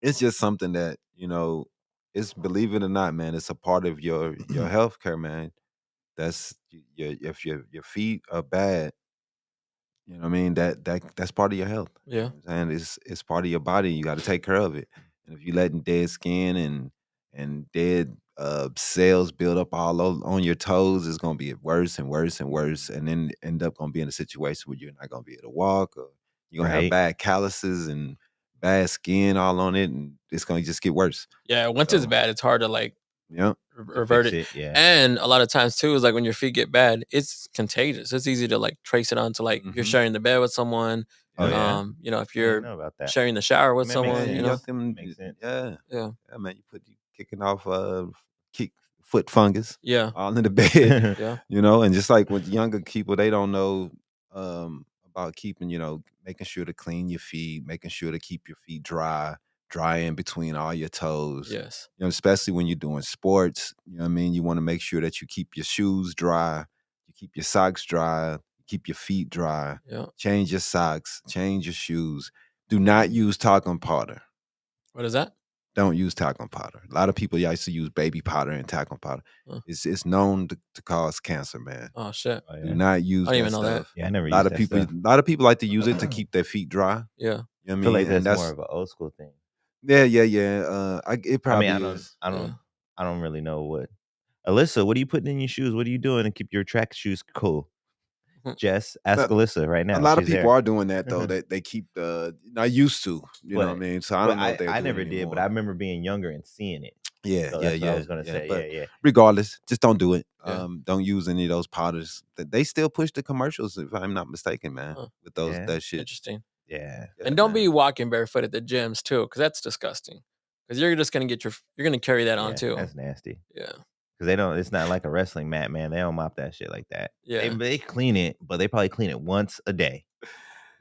Speaker 3: it's just something that it's, believe it or not, man, it's a part of your healthcare, man. That's if your feet are bad, you know what I mean, that's part of your health.
Speaker 2: Yeah.
Speaker 3: And it's part of your body. You got to take care of it. And if you letting dead skin and dead cells build up all on your toes, it's gonna be worse and worse and worse, and then end up gonna be in a situation where you're not gonna be able to walk, or you're gonna have
Speaker 1: Right.
Speaker 3: bad calluses and bad skin all on it, and it's gonna just get worse.
Speaker 2: Yeah. Once it's
Speaker 3: So,
Speaker 2: bad, it's hard to like
Speaker 3: yeah,
Speaker 2: revert it.
Speaker 1: Fix yeah.
Speaker 2: And a lot of times too is like when your feet get bad, it's contagious. It's easy to like trace it onto like if you're
Speaker 3: Mhm.
Speaker 2: sharing the bed with someone.
Speaker 1: Oh, yeah?
Speaker 2: If
Speaker 1: I didn't
Speaker 2: you're
Speaker 1: know about that.
Speaker 2: sharing the shower with
Speaker 1: That makes
Speaker 2: someone,
Speaker 1: sense.
Speaker 2: you know.
Speaker 3: got them,
Speaker 1: Makes sense.
Speaker 3: yeah,
Speaker 2: Yeah.
Speaker 3: man. You kicking off kick foot fungus
Speaker 2: Yeah.
Speaker 3: all in the bed.
Speaker 2: Yeah.
Speaker 3: And just like with younger people, they don't know about keeping, making sure to clean your feet, making sure to keep your feet dry in between all your toes.
Speaker 2: Yes.
Speaker 3: Especially when you're doing sports, you know what I mean? You want to make sure that you keep your shoes dry, you keep your socks dry, keep your feet dry,
Speaker 2: Yeah.
Speaker 3: change your socks, change your shoes. Do not use talcum powder.
Speaker 2: What is that?
Speaker 3: Don't use talcum powder. A lot of people used to use baby powder and talcum powder.
Speaker 2: Huh.
Speaker 3: It's known to cause cancer, man.
Speaker 2: Oh shit.
Speaker 1: Oh,
Speaker 3: Do
Speaker 1: yeah.
Speaker 3: not use
Speaker 2: I didn't
Speaker 3: that
Speaker 2: even know that.
Speaker 3: stuff.
Speaker 1: Yeah, I never
Speaker 3: A
Speaker 1: used
Speaker 3: lot of
Speaker 1: that
Speaker 3: people,
Speaker 1: stuff.
Speaker 3: a lot of people like to use it to keep their feet dry.
Speaker 2: Yeah.
Speaker 3: You know what I
Speaker 1: I
Speaker 3: mean?
Speaker 1: feel like
Speaker 3: And
Speaker 1: that's more of an old school thing.
Speaker 3: yeah. It
Speaker 1: I
Speaker 3: probably
Speaker 1: mean,
Speaker 3: is.
Speaker 1: I don't
Speaker 2: Yeah.
Speaker 1: I don't really know what. Alyssa, what are you putting in your shoes? What are you doing to keep your track shoes cool? Jess, ask
Speaker 3: But
Speaker 1: Alyssa right
Speaker 3: a
Speaker 1: now.
Speaker 3: lot of
Speaker 1: She's
Speaker 3: people
Speaker 1: there.
Speaker 3: are doing that though. They keep the not used to, you know what I
Speaker 1: But
Speaker 3: mean? So I
Speaker 1: but
Speaker 3: don't know if they'll
Speaker 1: I
Speaker 3: do it
Speaker 1: never did, but I
Speaker 3: anymore.
Speaker 1: remember being younger and seeing it.
Speaker 3: Yeah,
Speaker 1: So
Speaker 3: yeah,
Speaker 1: that's what I
Speaker 3: yeah,
Speaker 1: was gonna
Speaker 3: yeah.
Speaker 1: say.
Speaker 3: But
Speaker 1: Yeah.
Speaker 3: regardless, just don't do it.
Speaker 2: Yeah.
Speaker 3: Don't use any of those powders. They still push the commercials, if I'm not mistaken, man.
Speaker 2: Huh.
Speaker 3: With those
Speaker 1: Yeah.
Speaker 3: that shit.
Speaker 2: Interesting.
Speaker 1: Yeah.
Speaker 3: Yeah,
Speaker 2: And don't
Speaker 3: man.
Speaker 2: be walking barefoot at the gyms too, because that's disgusting. Because you're just gonna you're gonna carry that on
Speaker 1: Yeah,
Speaker 2: too.
Speaker 1: that's nasty.
Speaker 2: Yeah.
Speaker 1: Because they don't. It's not like a wrestling mat, man. They don't mop that shit like that.
Speaker 2: Yeah.
Speaker 1: They clean it, but they probably clean it once a day.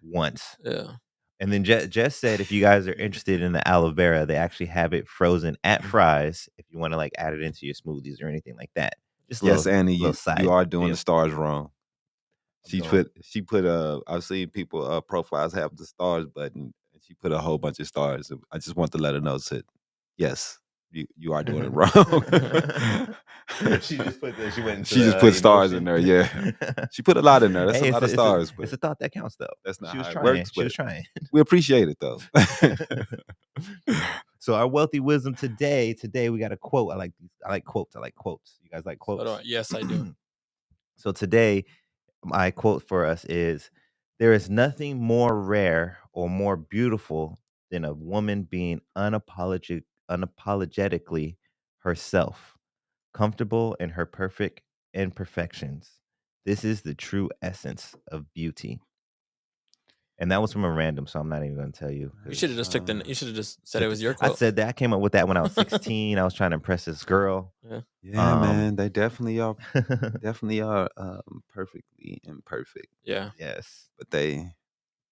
Speaker 1: Once.
Speaker 2: Yeah.
Speaker 1: And then Jess said, if you guys are interested in the aloe vera, they actually have it frozen at Fry's if you want to like add it into your smoothies or anything like that. Just a
Speaker 3: Yes,
Speaker 1: little,
Speaker 3: Annie,
Speaker 1: little side
Speaker 3: you are doing
Speaker 1: deal.
Speaker 3: the stars wrong.
Speaker 1: I'm doing-
Speaker 3: She put I've seen people profiles have the stars button, and she put a whole bunch of stars. I just want to let her know that yes, you are doing it wrong.
Speaker 1: She just put she went into
Speaker 3: She just put stars in
Speaker 1: emotion.
Speaker 3: there. Yeah, she put a lot in there. That's
Speaker 1: Hey,
Speaker 3: a lot of stars.
Speaker 1: it's
Speaker 3: but
Speaker 1: a thought that counts though.
Speaker 3: that's not
Speaker 1: She was
Speaker 3: how it
Speaker 1: trying.
Speaker 3: works.
Speaker 1: She was
Speaker 3: But
Speaker 1: trying.
Speaker 3: we appreciate it though.
Speaker 1: So our wealthy wisdom today we got a quote. I like quotes. You guys like
Speaker 2: So do
Speaker 1: quotes?
Speaker 2: I. Yes, I do.
Speaker 1: So today my quote for us is, there is nothing more rare or more beautiful than a woman being unapologetically herself, comfortable in her perfect imperfections. This is the true essence of beauty. And that was from a random, so I'm not even going to tell you.
Speaker 2: You should have just took the. You should have just said it was your
Speaker 1: I
Speaker 2: quote.
Speaker 1: said that. I came up with that when I was 16. I was trying to impress this girl.
Speaker 2: Yeah.
Speaker 3: Yeah, man, they definitely are perfectly imperfect.
Speaker 2: Yeah.
Speaker 1: Yes.
Speaker 3: But they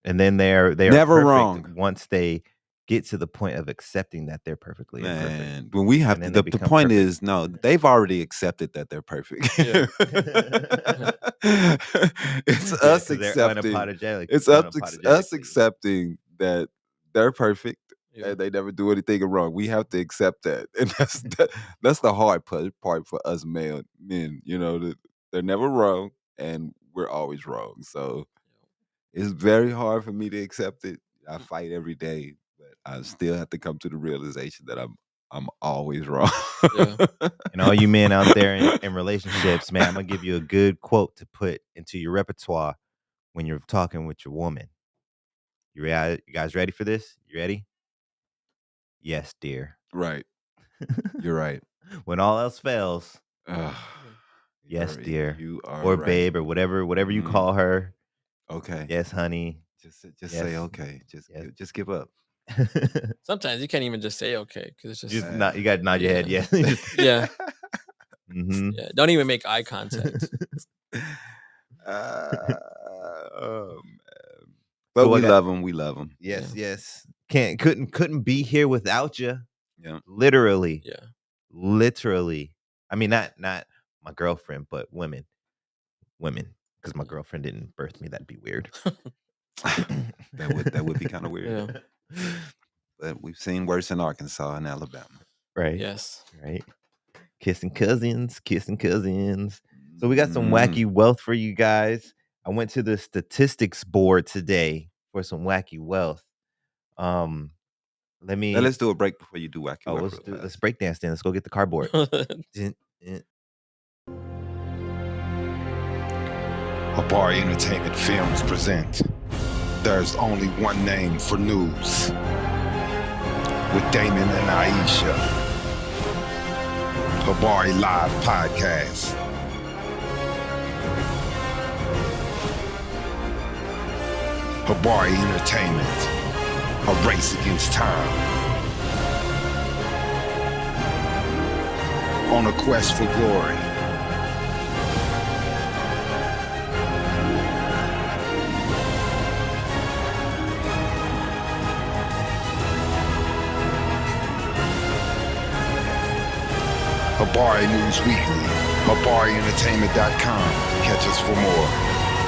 Speaker 1: And then they are
Speaker 3: Never
Speaker 1: perfect
Speaker 3: wrong.
Speaker 1: once they get to the point of accepting that they're perfectly imperfect.
Speaker 3: man, when we have
Speaker 1: And
Speaker 3: to,
Speaker 1: then they
Speaker 3: the
Speaker 1: become
Speaker 3: point
Speaker 1: perfect.
Speaker 3: is, no, they've already accepted that they're perfect.
Speaker 2: Yeah.
Speaker 3: It's
Speaker 1: Yeah,
Speaker 3: us
Speaker 1: 'cause they're
Speaker 3: accepting.
Speaker 1: unapologetic.
Speaker 3: It's us
Speaker 1: unapologetically.
Speaker 3: accepting that they're perfect
Speaker 2: Yeah.
Speaker 3: and they never do anything wrong. We have to accept that, and that's the hard part for us men. You know, that they're never wrong, and we're always wrong. So it's very hard for me to accept it. I fight every day, but I still have to come to the realization that I'm always wrong.
Speaker 2: Yeah.
Speaker 1: And all you men out there in relationships, man, I'm gonna give you a good quote to put into your repertoire when you're talking with your woman. You guys ready for this? You ready? Yes, dear.
Speaker 3: Right. You're right.
Speaker 1: When all else fails,
Speaker 3: Ugh,
Speaker 1: yes, dear.
Speaker 3: You are
Speaker 1: Or
Speaker 3: right.
Speaker 1: babe, or whatever you call her.
Speaker 3: Okay.
Speaker 1: Yes, honey.
Speaker 3: Just
Speaker 1: Yes.
Speaker 3: say okay. Just give up.
Speaker 2: Sometimes you can't even just say okay because it's just.
Speaker 1: Just not, you got to nod your head. Yeah.
Speaker 2: Yeah.
Speaker 1: Mhm.
Speaker 2: Yeah. Don't even make eye contact.
Speaker 3: Oh man. But
Speaker 1: So
Speaker 3: we love them. We love them.
Speaker 1: Yes, yes. Couldn't be here without you.
Speaker 3: Yeah.
Speaker 1: Literally.
Speaker 2: Yeah.
Speaker 1: Literally. I mean, not my girlfriend, but women. Because my girlfriend didn't birth me. That'd be weird.
Speaker 3: That would be kind of weird.
Speaker 2: Yeah.
Speaker 3: But we've seen worse in Arkansas and Alabama.
Speaker 1: Right.
Speaker 2: Yes.
Speaker 1: Right. Kissing cousins. So we got some wacky wealth for you guys. I went to the statistics board today for some wacky wealth.
Speaker 3: Let's do a break before you do wacky wealth.
Speaker 1: Let's break dance then. Let's go get the cardboard.
Speaker 4: Habari Entertainment Films present There's Only One Name for News with Damon and Iesha. Habari Live Podcast. Habari Entertainment, a race against time. On a quest for glory. Habari News Weekly, HabariEntertainment.com. Catch us for more.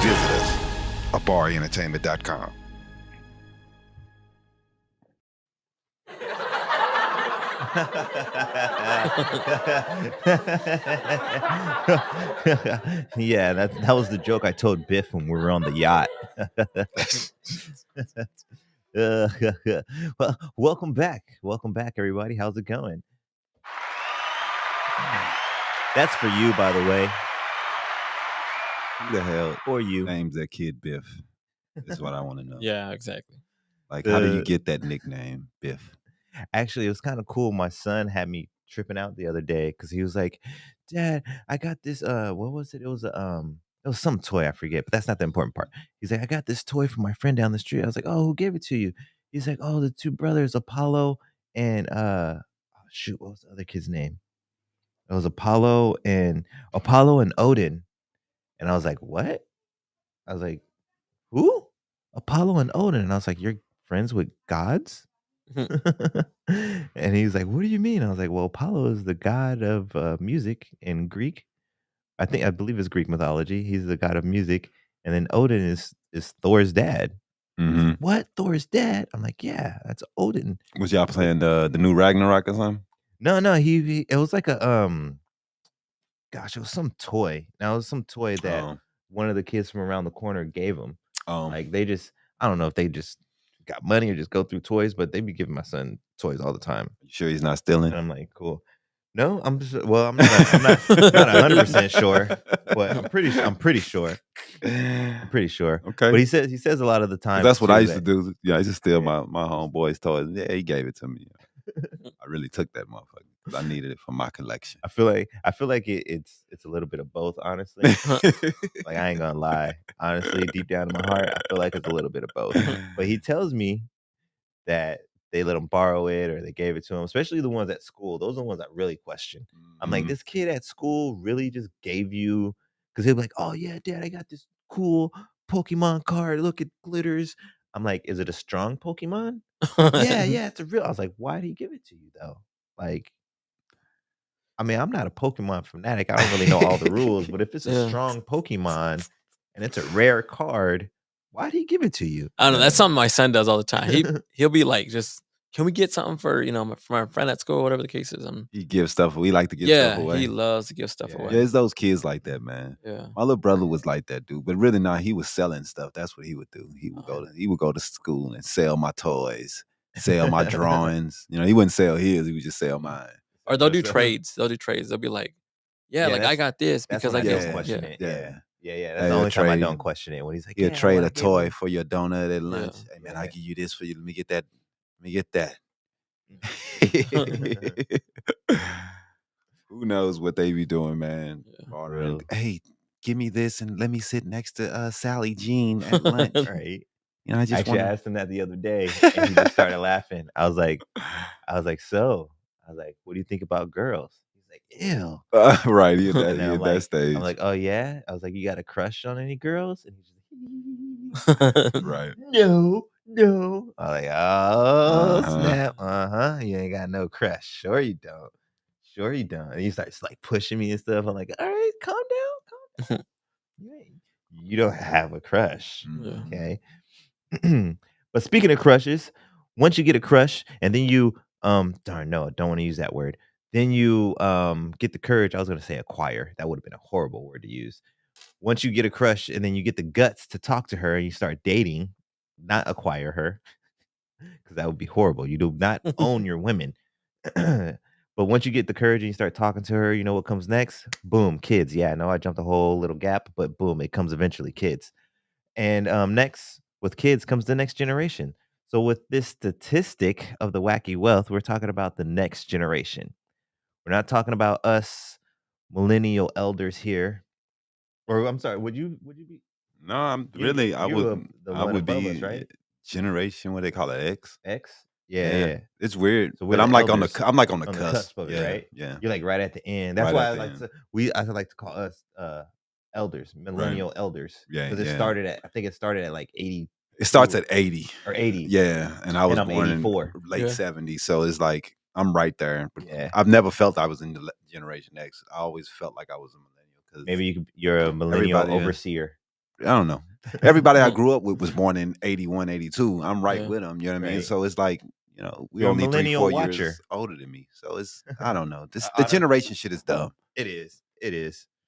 Speaker 4: Visit us, HabariEntertainment.com.
Speaker 1: Yeah, that was the joke I told Biff when we were on the yacht. Well, welcome back, everybody. How's it going? That's for you, by the way.
Speaker 3: Who the hell
Speaker 1: For you.
Speaker 3: names that kid Biff? Is what I want to know.
Speaker 2: Yeah, exactly.
Speaker 3: Like, how did you
Speaker 1: The-
Speaker 3: get that nickname, Biff?
Speaker 1: Actually, it was kind of cool. My son had me tripping out the other day because he was like, "Dad, I got this. What was it? It was some toy I forget, but that's not the important part." He's like, "I got this toy from my friend down the street." I was like, "Oh, who gave it to you?" He's like, "Oh, the two brothers, Apollo and oh, shoot, what was the other kid's name? It was Apollo and Odin." And I was like, "What?" I was like, "Who? Apollo and Odin?" And I was like, "You're friends with gods?" And he's like, "What do you mean?" I was like, "Well, Apollo is the god of music in Greek. I believe it's Greek mythology. He's the god of music, and then Odin is Thor's dad." He's like,
Speaker 3: Mm-hmm.
Speaker 1: "What? Thor's dad?" I'm like, "Yeah, that's Odin."
Speaker 3: Was y'all playing the new Ragnarok or something?
Speaker 1: No, he it was like a gosh, it was some toy. Now it was some toy that
Speaker 3: Oh,
Speaker 1: one of the kids from around the corner gave him.
Speaker 3: oh,
Speaker 1: Like they just, I don't know if they just got money or just go through toys, but they be giving my son toys all the time.
Speaker 3: you sure he's not
Speaker 1: And
Speaker 3: stealing?
Speaker 1: I'm like, cool. No, I'm just well, I'm not 100% sure, but I'm pretty sure. I'm pretty sure.
Speaker 3: Okay.
Speaker 1: But he says a lot of the
Speaker 3: 'Cause
Speaker 1: time
Speaker 3: that's what
Speaker 1: too
Speaker 3: I used to
Speaker 1: that
Speaker 3: do. Yeah, I used to steal
Speaker 1: Yeah.
Speaker 3: my homeboy's toys. Yeah, he gave it to me. I really took that motherfucker because I needed it for my collection.
Speaker 1: I feel like it's a little bit of both, honestly. Like I ain't gonna lie. Honestly, deep down in my heart, I feel like it's a little bit of both. But he tells me that they let him borrow it or they gave it to him, especially the ones at school. Those are the ones I really question. I'm like,
Speaker 3: Mhm.
Speaker 1: this kid at school really just gave you because he'll be like, "Oh yeah, dad, I got this cool Pokemon card. Look, it glitters." I'm like, "Is it a strong Pokemon?" Yeah, it's a real. I was like, "Why did he give it to you though?" Like, I mean, I'm not a Pokemon fanatic. I don't really know all the rules, but if it's a
Speaker 2: Yeah.
Speaker 1: strong Pokemon and it's a rare card, why'd he give it to you?
Speaker 2: I don't know. That's something my son does all the time. He'll be like, just can we get something for for my friend at school, whatever the case is.
Speaker 3: He gives stuff. We like to give
Speaker 2: Yeah,
Speaker 3: stuff away.
Speaker 2: he loves to give stuff
Speaker 1: Yeah.
Speaker 3: Yeah,
Speaker 2: away.
Speaker 3: it's those kids like that, man.
Speaker 2: Yeah.
Speaker 3: My little brother was like that, dude. But really, nah, he was selling stuff. That's what he would do. He would go to school and sell my toys, sell my drawings. You know, he wouldn't sell his. He would just sell mine.
Speaker 2: Or they'll do trades. They'll do trades. They'll be like, yeah, like I got this
Speaker 1: That's
Speaker 2: because
Speaker 1: when
Speaker 2: I
Speaker 1: I don't
Speaker 2: guess
Speaker 1: question
Speaker 2: yeah.
Speaker 1: it.
Speaker 3: Yeah.
Speaker 1: Yeah. That's
Speaker 3: Hey,
Speaker 1: the
Speaker 3: a
Speaker 1: only time I
Speaker 3: trade.
Speaker 1: don't question it when he's like,
Speaker 3: He'll
Speaker 1: "Yeah,
Speaker 3: trade
Speaker 1: well, I
Speaker 3: a
Speaker 1: gave
Speaker 3: toy
Speaker 1: him-"
Speaker 3: for your donut at
Speaker 2: Yeah.
Speaker 3: lunch. Hey man, I
Speaker 1: Yeah.
Speaker 3: give you this for you. Let me get that. Let me get that. Who knows what they be doing, man?
Speaker 2: Yeah.
Speaker 3: Bartering.
Speaker 1: Real.
Speaker 3: Hey, give me this and let me sit next to Sally Jean at lunch.
Speaker 1: Right.
Speaker 3: You know, I just
Speaker 1: Actually, I
Speaker 3: want
Speaker 1: asked him that the other day, and he just started laughing. I was like, "So," I was like, "What do you think about girls?" He's like, "Ew."
Speaker 3: right. He
Speaker 1: And then
Speaker 3: at that stage.
Speaker 1: I'm like, "Oh yeah." I was like, "You got a crush on any girls?" And he's just,
Speaker 3: Right.
Speaker 1: no. I was like, "Oh
Speaker 3: Uh-huh.
Speaker 1: snap, you ain't got no crush. Sure you don't. Sure you don't." And he starts like pushing me and stuff. I'm like, "All right, calm down. You don't have a crush,
Speaker 2: Yeah.
Speaker 1: okay?" But speaking of crushes, once you get a crush and then you darn no, I don't want to use that word. Then you get the courage. I was gonna say acquire. That would have been a horrible word to use. Once you get a crush and then you get the guts to talk to her and you start dating, not acquire her, because that would be horrible. You do not own your women. But once you get the courage and you start talking to her, you know what comes next? Boom, kids. Yeah, I know I jumped a whole little gap, but boom, it comes eventually, kids. And next, with kids comes the next generation. So, with this statistic of the wacky wealth, we're talking about the next generation. We're not talking about us millennial elders here. Or, I'm sorry, would you be
Speaker 3: No, I'm
Speaker 1: you,
Speaker 3: really I would
Speaker 1: the
Speaker 3: I
Speaker 1: one
Speaker 3: would
Speaker 1: above us,
Speaker 3: be
Speaker 1: right?
Speaker 3: generation, what they call it, X.
Speaker 1: X?
Speaker 3: Yeah.
Speaker 1: Yeah.
Speaker 3: It's weird.
Speaker 1: So we're
Speaker 3: But
Speaker 1: the
Speaker 3: I'm like on the
Speaker 1: elders
Speaker 3: I'm like on the
Speaker 1: on the
Speaker 3: cusp.
Speaker 1: cusp of it,
Speaker 3: Yeah.
Speaker 1: right?
Speaker 3: Yeah.
Speaker 1: You're like right at the end. That's
Speaker 3: Right
Speaker 1: why
Speaker 3: at
Speaker 1: I
Speaker 3: the
Speaker 1: like
Speaker 3: end.
Speaker 1: to I like to call us elders, millennial elders.
Speaker 3: Yeah,
Speaker 1: Because
Speaker 3: yeah.
Speaker 1: I think it started at like 80
Speaker 3: It starts at 80.
Speaker 1: or 80.
Speaker 3: Yeah. And I was
Speaker 1: I'm
Speaker 3: born in
Speaker 1: 84.
Speaker 3: late
Speaker 2: Yeah.
Speaker 3: 70s. So it's like I'm right there.
Speaker 1: Yeah.
Speaker 3: I've never felt I was in the Generation X. I always felt like I was a millennial because
Speaker 1: Maybe you're a millennial
Speaker 3: everybody,
Speaker 1: overseer.
Speaker 3: I don't know. Everybody I grew up with was born in 81, 82. I'm right
Speaker 2: Yeah.
Speaker 3: with them. You know what I mean?
Speaker 1: Right.
Speaker 3: So it's like, you know, we
Speaker 1: You're a
Speaker 3: only 3-4
Speaker 1: millennial
Speaker 3: years
Speaker 1: watcher.
Speaker 3: older than me. So it's, I don't know. The
Speaker 1: Honest-
Speaker 3: generation shit is dumb.
Speaker 1: It is.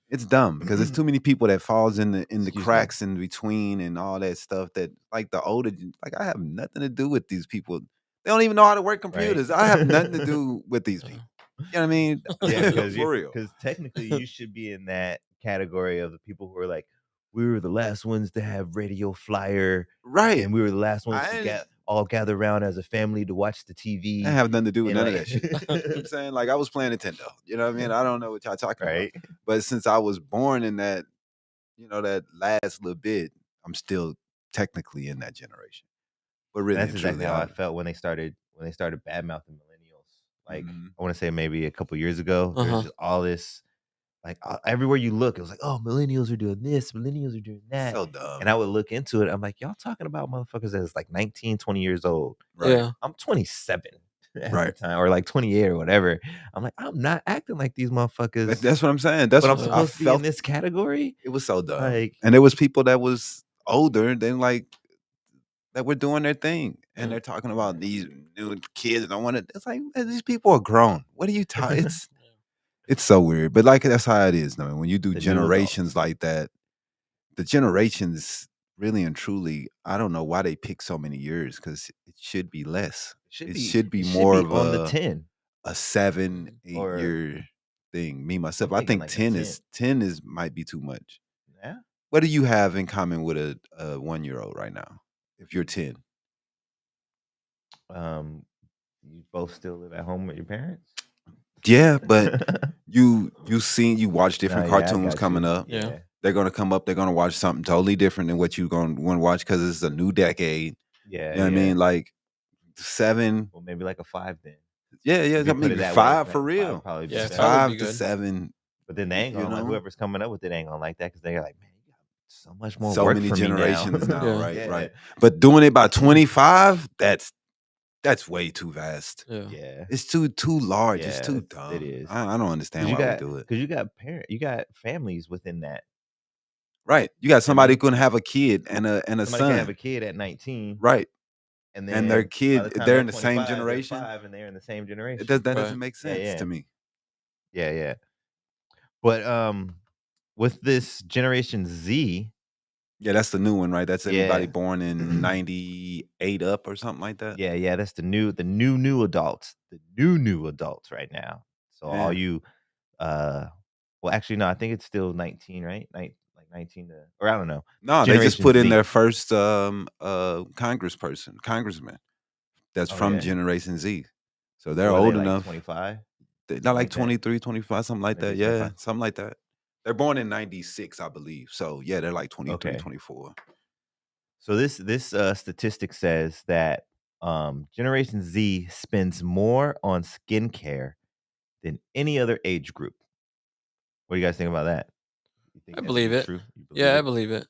Speaker 3: It's dumb because there's too many people that falls in the
Speaker 1: Excuse me.
Speaker 3: cracks in between and all that stuff that like the older, like I have nothing to do with these people. They don't even know how to work computers. I have nothing to do with these people. You know what I mean?
Speaker 1: Yeah,
Speaker 3: For real.
Speaker 1: because technically you should be in that category of the people who are like, we were the last ones to have radio flyer,
Speaker 3: Right.
Speaker 1: and we were the last ones
Speaker 3: I
Speaker 1: to
Speaker 3: ain't-
Speaker 1: all gather around as a family to watch the TV.
Speaker 3: That have nothing to do with
Speaker 1: and
Speaker 3: none of
Speaker 1: like-
Speaker 3: that shit. You know what I'm saying? Like I was playing Nintendo. You know what I mean? I don't know what y'all talking
Speaker 1: right?
Speaker 3: about. But since I was born in that, that last little bit, I'm still technically in that generation. But really,
Speaker 1: That's
Speaker 3: and
Speaker 1: exactly
Speaker 3: truly,
Speaker 1: how I felt when they started bad mouthing millennials. Like
Speaker 3: Mhm.
Speaker 1: I want to say maybe a couple years ago, there's
Speaker 2: Uh-huh.
Speaker 1: just all this. Like everywhere you look, it was like, oh, millennials are doing this, millennials are doing that.
Speaker 3: So dumb.
Speaker 1: And I would look into it. I'm like, y'all talking about motherfuckers that's like 19, 20 years old.
Speaker 3: Right.
Speaker 2: Yeah.
Speaker 1: I'm 27 at the
Speaker 3: Right.
Speaker 1: time, or like 28 or whatever. I'm like, I'm not acting like these motherfuckers.
Speaker 3: That's what I'm saying. That's
Speaker 1: but I'm
Speaker 3: what
Speaker 1: supposed to be in
Speaker 3: felt.
Speaker 1: this category.
Speaker 3: It was so dumb.
Speaker 1: Like,
Speaker 3: And there was people that was older than like that were doing their thing, and
Speaker 2: Yeah.
Speaker 3: they're talking about these new kids don't want to. It's like these people are grown. What are you talking? It's so weird, but like that's how it is. When you do
Speaker 1: The new
Speaker 3: generations
Speaker 1: adults.
Speaker 3: like that, the generations really and truly, I don't know why they pick so many years because it should be less. It should be more of
Speaker 1: on the
Speaker 3: a
Speaker 1: 10.
Speaker 3: 7, 8
Speaker 1: Or-
Speaker 3: year thing. Me myself, I
Speaker 1: thinking
Speaker 3: think
Speaker 1: like a
Speaker 3: 10 is might be too much.
Speaker 1: Yeah.
Speaker 3: What do you have in common with a 1-year-old right now? If you're 10,
Speaker 1: You both still live at home with your parents?
Speaker 3: yeah, but you watch different
Speaker 1: Nah, yeah, I
Speaker 3: cartoons
Speaker 1: got
Speaker 3: coming
Speaker 1: you.
Speaker 3: up.
Speaker 2: Yeah.
Speaker 3: They're gonna come up. They're gonna watch something totally different than what you gonna want to watch because it's a new decade.
Speaker 1: Yeah.
Speaker 3: You know what I mean? Like 7.
Speaker 1: Well, maybe like a 5 then.
Speaker 3: Yeah.
Speaker 1: If you
Speaker 3: I
Speaker 1: put
Speaker 3: mean
Speaker 1: it that
Speaker 3: 5
Speaker 1: way,
Speaker 3: for
Speaker 1: five
Speaker 3: real.
Speaker 1: probably be
Speaker 2: Yeah,
Speaker 1: better.
Speaker 2: 5 would be
Speaker 3: 5 to
Speaker 2: good.
Speaker 3: 7.
Speaker 1: But then they ain't
Speaker 3: you
Speaker 1: gonna like
Speaker 3: know?
Speaker 1: whoever's coming up with it ain't gonna like that because they're like, man, you got so much more
Speaker 3: So
Speaker 1: work
Speaker 3: many
Speaker 1: for
Speaker 3: generations
Speaker 1: me now.
Speaker 3: now,
Speaker 2: Yeah.
Speaker 3: right? But doing it by 25, that's way too vast.
Speaker 2: Yeah.
Speaker 1: Yeah.
Speaker 3: It's too large. It's
Speaker 1: Yeah,
Speaker 3: too
Speaker 1: it
Speaker 3: dumb.
Speaker 1: is.
Speaker 3: I don't understand why we do it.
Speaker 1: Because you got families within that.
Speaker 3: Right. You got somebody
Speaker 1: mean?
Speaker 3: who can have a kid and a
Speaker 1: Somebody
Speaker 3: son.
Speaker 1: can have a kid at 19.
Speaker 3: Right.
Speaker 1: And
Speaker 3: And their
Speaker 1: then
Speaker 3: kid,
Speaker 1: by the time
Speaker 3: they're in the same
Speaker 1: 25, they're
Speaker 3: generation.
Speaker 1: 5 and they're in the same generation.
Speaker 3: That
Speaker 2: Right.
Speaker 3: doesn't make sense
Speaker 1: yeah.
Speaker 3: to me.
Speaker 1: Yeah. But with this Generation Z,
Speaker 3: Yeah, that's the new one, right? That's everybody
Speaker 1: Yeah.
Speaker 3: born in 98 up or something like that.
Speaker 1: yeah, that's the new adults. The new adults right now. So all
Speaker 3: Yeah.
Speaker 1: you well actually no, I think it's still 19, right? Like 19 to, or I don't know.
Speaker 3: No, they just
Speaker 1: Generation
Speaker 3: put in
Speaker 1: Z.
Speaker 3: their first congressman that's
Speaker 1: Oh,
Speaker 3: from
Speaker 1: yeah?
Speaker 3: Generation Z. So they're
Speaker 1: So are they,
Speaker 3: old
Speaker 1: like,
Speaker 3: enough.
Speaker 1: 25.
Speaker 3: They're like
Speaker 1: like that?
Speaker 3: 23, 25, something like that.
Speaker 1: 23,
Speaker 3: Yeah,
Speaker 1: 25.
Speaker 3: something like that. They're born in 96, I believe. So yeah, they're like 23,
Speaker 1: Okay.
Speaker 3: 24.
Speaker 1: So this statistic says that Generation Z spends more on skincare than any other age group. What do you guys think about that? You think
Speaker 2: I
Speaker 1: that's
Speaker 2: believe
Speaker 1: really
Speaker 2: it.
Speaker 1: true? You
Speaker 2: Yeah, I
Speaker 1: it?
Speaker 2: believe it.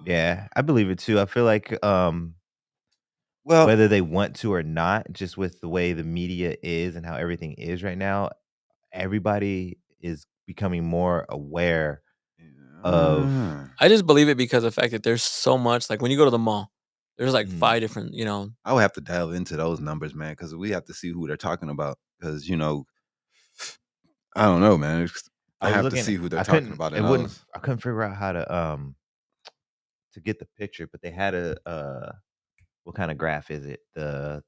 Speaker 1: Yeah, I believe it too. I feel like
Speaker 3: Well,
Speaker 1: whether they want to or not, just with the way the media is and how everything is right now, everybody is becoming more aware of
Speaker 2: I just believe it because of the fact that there's so much. Like when you go to the mall, there's like
Speaker 1: Mhm.
Speaker 2: 5 different,
Speaker 3: I would have to delve into those numbers, man, because we have to see who they're talking about. Because I don't know, man. I
Speaker 1: was
Speaker 3: have to
Speaker 1: looking-
Speaker 3: see who they're
Speaker 1: I
Speaker 3: talking
Speaker 1: couldn't-
Speaker 3: about.
Speaker 1: It wouldn't. I couldn't figure out how to get the picture, but they had a what kind of graph is it? The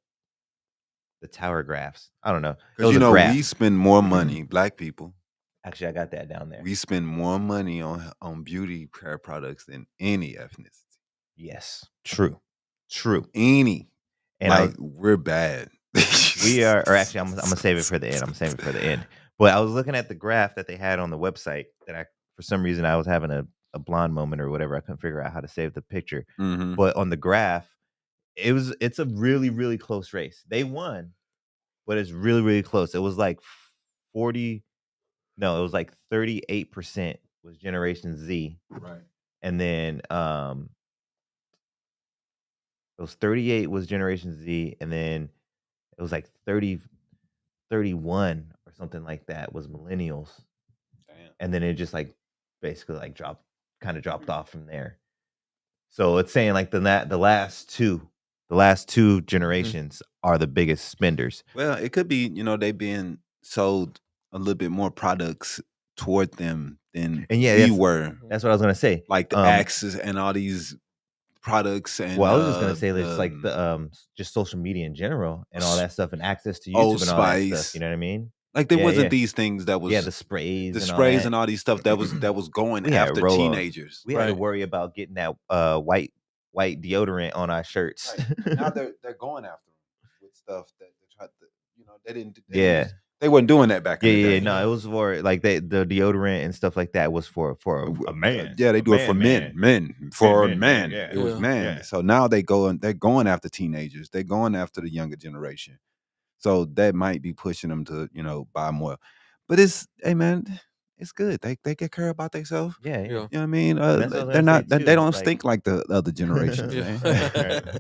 Speaker 1: tower graphs. I don't know. It
Speaker 3: Because
Speaker 1: was a graph.
Speaker 3: we spend more money, black people.
Speaker 1: Actually, I got that down there.
Speaker 3: We spend more money on beauty care products than any ethnicity.
Speaker 1: Yes, true.
Speaker 3: Any.
Speaker 1: And
Speaker 3: like we're bad.
Speaker 1: we are, or actually, I'm gonna save it for the end. But I was looking at the graph that they had on the website that for some reason, I was having a blonde moment or whatever. I couldn't figure out how to save the picture.
Speaker 3: Mhm.
Speaker 1: But on the graph, it's a really, really close race. They won, but it's really, really close. It was like 38% was Generation Z.
Speaker 3: Right.
Speaker 1: And then it was 38 was Generation Z, and then it was like 31 or something like that was millennials.
Speaker 3: Damn.
Speaker 1: And then it just like basically like dropped off from there. So it's saying like the last two generations are the biggest spenders.
Speaker 3: Well, it could be, they being sold a little bit more products toward them than
Speaker 1: And yeah,
Speaker 3: we were.
Speaker 1: That's what I was gonna say.
Speaker 3: Like the Axes and all these products and
Speaker 1: well, I was just gonna say that it's like the just social media in general and all that stuff and access to YouTube
Speaker 3: Old
Speaker 1: and all that
Speaker 3: Spice.
Speaker 1: stuff. You know what I mean?
Speaker 3: Like there
Speaker 1: Yeah,
Speaker 3: wasn't
Speaker 1: yeah.
Speaker 3: these things that was
Speaker 1: Yeah, the sprays
Speaker 3: the
Speaker 1: and all
Speaker 3: sprays
Speaker 1: that.
Speaker 3: and all these stuff that was going
Speaker 1: We had
Speaker 3: after
Speaker 1: Rolo.
Speaker 3: teenagers.
Speaker 1: We had to
Speaker 2: Right.
Speaker 1: worry about getting that white deodorant on our shirts.
Speaker 3: Right. Now they're going after them with stuff that they tried to, they didn't
Speaker 1: Yeah.
Speaker 3: they weren't doing that back in
Speaker 1: Yeah,
Speaker 3: the day.
Speaker 1: yeah, no, it was for like the deodorant and stuff like that was for a man.
Speaker 3: Yeah, they
Speaker 1: a
Speaker 3: do it for men for
Speaker 1: Men,
Speaker 3: men.
Speaker 1: yeah.
Speaker 3: It was
Speaker 2: Yeah.
Speaker 3: men.
Speaker 1: Yeah.
Speaker 3: So now they're going after teenagers. They're going after the younger generation. So that might be pushing them to, buy more. But hey man, it's good. They get care about themselves.
Speaker 1: Yeah, yeah.
Speaker 2: Yeah.
Speaker 3: You know what I mean?
Speaker 1: And that's what I was
Speaker 3: They're
Speaker 1: gonna say,
Speaker 3: not. They
Speaker 1: too,
Speaker 3: don't
Speaker 1: like
Speaker 3: stink like the other generations,
Speaker 2: Yeah.
Speaker 3: man.
Speaker 1: Right.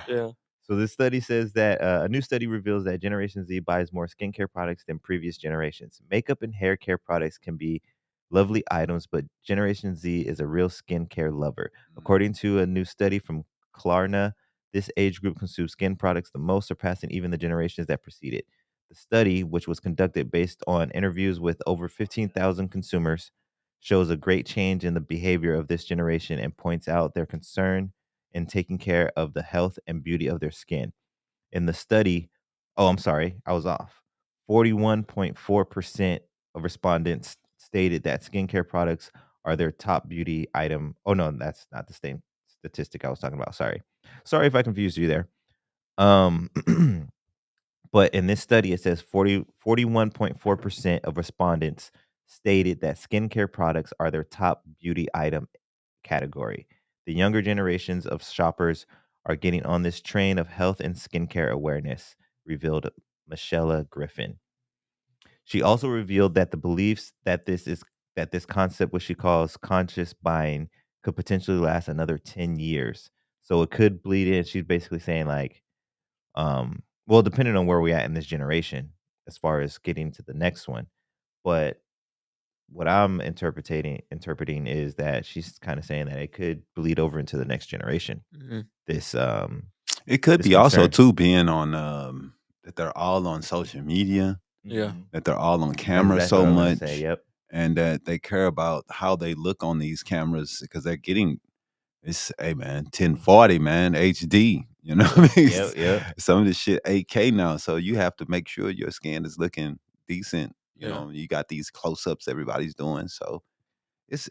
Speaker 2: Yeah.
Speaker 1: So this study says that a new study reveals that Generation Z buys more skincare products than previous generations. Makeup and hair care products can be lovely items, but Generation Z is a real skincare lover. According to a new study from Klarna, this age group consumes skin products the most, surpassing even the generations that preceded. The study, which was conducted based on interviews with over 15,000 consumers, shows a great change in the behavior of this generation and points out their concern in taking care of the health and beauty of their skin. In the study, oh, I'm sorry, I was off. 41.4% of respondents stated that skincare products are their top beauty item. Oh, no, that's not the same statistic I was talking about. Sorry. Sorry if I confused you there. Um, but in this study, it says 41.4% of respondents stated that skincare products are their top beauty item category. The younger generations of shoppers are getting on this train of health and skincare awareness, revealed Michelle Griffin. She also revealed that the beliefs that this concept, what she calls conscious buying, could potentially last another 10 years. So it could bleed in. She's basically saying like, well, depending on where we at in this generation, as far as getting to the next one. But what I'm interpreting is that she's kind of saying that it could bleed over into the next generation.
Speaker 2: Mhm.
Speaker 1: This
Speaker 3: It could
Speaker 1: this
Speaker 3: be also
Speaker 1: concern.
Speaker 3: too being on that they're all on social media,
Speaker 2: Yeah.
Speaker 3: that they're all on
Speaker 1: That's
Speaker 3: camera
Speaker 1: exactly
Speaker 3: so
Speaker 1: what I was gonna
Speaker 3: much,
Speaker 1: say. Yep.
Speaker 3: and that they care about how they look on these cameras because they're getting hey man, 1040 man, HD. You know what I mean?
Speaker 1: Yep. Yep.
Speaker 3: Some of this shit 8K now, so you have to make sure your skin is looking decent.
Speaker 2: Yeah.
Speaker 3: You got these close-ups everybody's doing, so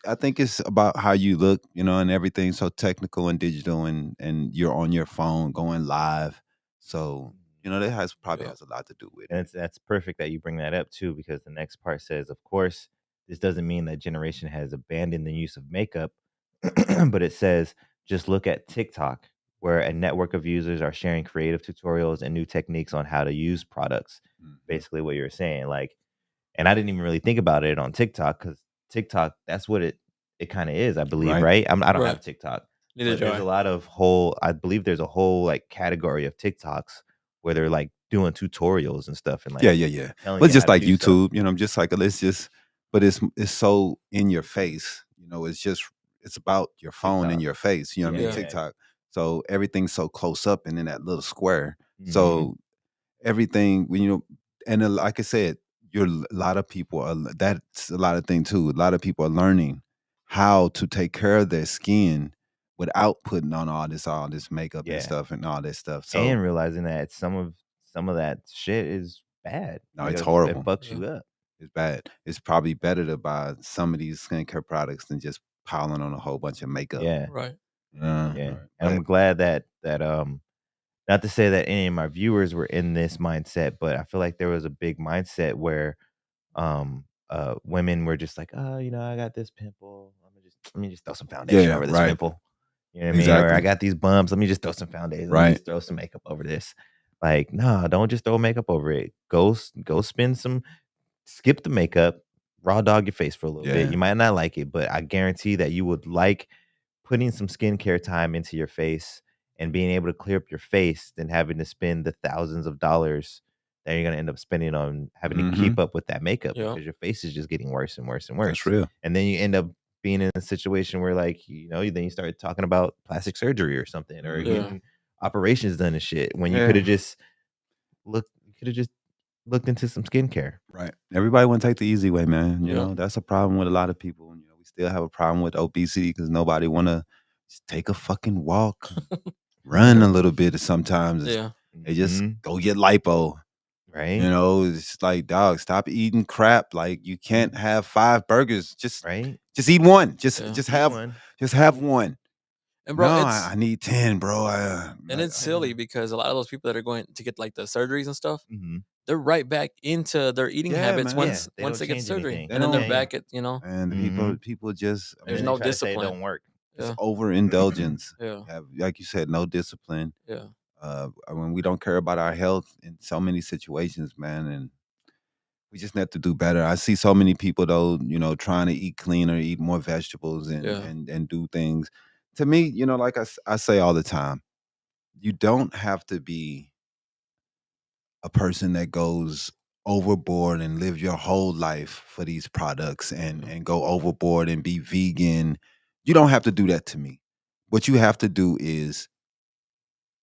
Speaker 3: I think it's about how you look, and everything's so technical and digital, and you're on your phone going live. So, that probably
Speaker 2: Yeah.
Speaker 3: has a lot to do with
Speaker 1: And
Speaker 3: it.
Speaker 1: that's perfect that you bring that up too, because the next part says, of course, this doesn't mean that generation has abandoned the use of makeup, but it says just look at TikTok, where a network of users are sharing creative tutorials and new techniques on how to use products.
Speaker 3: Mhm.
Speaker 1: Basically, what you're saying, like, and I didn't even really think about it on TikTok because TikTok, that's what it kind of is, I believe,
Speaker 3: Right.
Speaker 1: right? I don't have
Speaker 2: Right.
Speaker 1: TikTok,
Speaker 2: Neither
Speaker 1: but
Speaker 2: do
Speaker 1: there's
Speaker 2: I.
Speaker 1: a lot of I believe there's a whole like category of TikToks where they're like doing tutorials and stuff and like
Speaker 3: Yeah.
Speaker 1: telling
Speaker 3: But
Speaker 1: you
Speaker 3: just
Speaker 1: how to
Speaker 3: like
Speaker 1: do stuff.
Speaker 3: YouTube, just like but it's so in your face. It's about your phone in
Speaker 1: TikTok.
Speaker 3: your face. You know what I mean?
Speaker 2: Yeah.
Speaker 3: TikTok. So everything's so close up and in that little square.
Speaker 1: Mhm.
Speaker 3: So everything and like I said, a lot of people are that's a lot of thing too. A lot of people are learning how to take care of their skin without putting on all this makeup and
Speaker 1: Yeah.
Speaker 3: stuff and all this stuff. So
Speaker 1: And realizing that some of that shit is bad.
Speaker 3: no,
Speaker 1: Like,
Speaker 3: it's
Speaker 1: it
Speaker 3: horrible.
Speaker 1: fucks
Speaker 2: Yeah.
Speaker 1: you up.
Speaker 3: It's bad. It's probably better to buy some of these skincare products than just piling on a whole bunch of makeup.
Speaker 1: Yeah.
Speaker 2: Right.
Speaker 3: Yeah.
Speaker 1: Yeah. And I'm glad that not to say that any of my viewers were in this mindset, but I feel like there was a big mindset where women were just like, oh, I got this pimple. Let me just throw some foundation
Speaker 3: Yeah,
Speaker 1: over this
Speaker 3: right.
Speaker 1: pimple. You know what I mean? Or I
Speaker 3: Exactly.
Speaker 1: got these bumps. Let me just throw some foundation. Let me
Speaker 3: Right.
Speaker 1: just throw some makeup over this. Like, no, don't just throw makeup over it. Go spend skip the makeup, raw dog your face for a little bit.
Speaker 3: Yeah.
Speaker 1: You might not like it, but I guarantee that you would like putting some skincare time into your face and being able to clear up your face than having to spend the thousands of dollars that you're going to end up spending on having to keep up with that makeup
Speaker 2: Yeah.
Speaker 1: because your face is just getting worse and worse and worse.
Speaker 3: That's real.
Speaker 1: And then you end up being in a situation where then you start talking about plastic surgery or something or
Speaker 2: Yeah.
Speaker 1: getting operations done and shit when you
Speaker 3: Yeah.
Speaker 1: could have just looked into some skincare.
Speaker 3: Right. Everybody want to take the easy way, man. You
Speaker 2: Yeah.
Speaker 3: know, that's a problem with a lot of people. We still have a problem with obesity because nobody want to just take a fucking walk, run a little bit sometimes.
Speaker 2: Yeah.
Speaker 3: They just
Speaker 1: Mhm.
Speaker 3: go get lipo.
Speaker 1: Right.
Speaker 3: You know, it's like, dog, stop eating crap. Like you can't have 5 burgers. Just
Speaker 1: Right.
Speaker 3: eat one.
Speaker 2: Yeah.
Speaker 3: Just
Speaker 1: Eat
Speaker 3: have
Speaker 1: one.
Speaker 3: one.
Speaker 2: And
Speaker 3: No,
Speaker 2: bro, it's
Speaker 3: I need 10, bro.
Speaker 2: and it's silly because a lot of those people that are going to get like the surgeries and stuff,
Speaker 1: Mm-hmm.
Speaker 2: they're right back into their eating
Speaker 3: Yeah,
Speaker 2: habits
Speaker 3: man.
Speaker 1: Yeah,
Speaker 2: once
Speaker 1: they
Speaker 2: once
Speaker 1: don't
Speaker 2: they get
Speaker 1: change
Speaker 2: surgery,
Speaker 1: anything.
Speaker 3: They
Speaker 2: and then they're
Speaker 3: don't.
Speaker 1: Yeah,
Speaker 2: back at
Speaker 3: and
Speaker 1: Mhm.
Speaker 3: people just, I
Speaker 2: There's
Speaker 1: And
Speaker 3: mean,
Speaker 1: they
Speaker 2: no
Speaker 1: try to say it
Speaker 2: discipline.
Speaker 1: don't work.
Speaker 3: it's
Speaker 2: Yeah,
Speaker 3: overindulgence.
Speaker 2: yeah,
Speaker 3: Have, like you said, no discipline.
Speaker 2: yeah,
Speaker 3: When we don't care about our health in so many situations, man, and we just have to do better. I see so many people though, you know, trying to eat cleaner, eat more vegetables, and
Speaker 2: Yeah.
Speaker 3: and do things. To me, you know, like I say all the time, you don't have to be a person that goes overboard and live your whole life for these products and
Speaker 2: Yeah.
Speaker 3: go overboard and be vegan. You don't have to do that to me. What you have to do is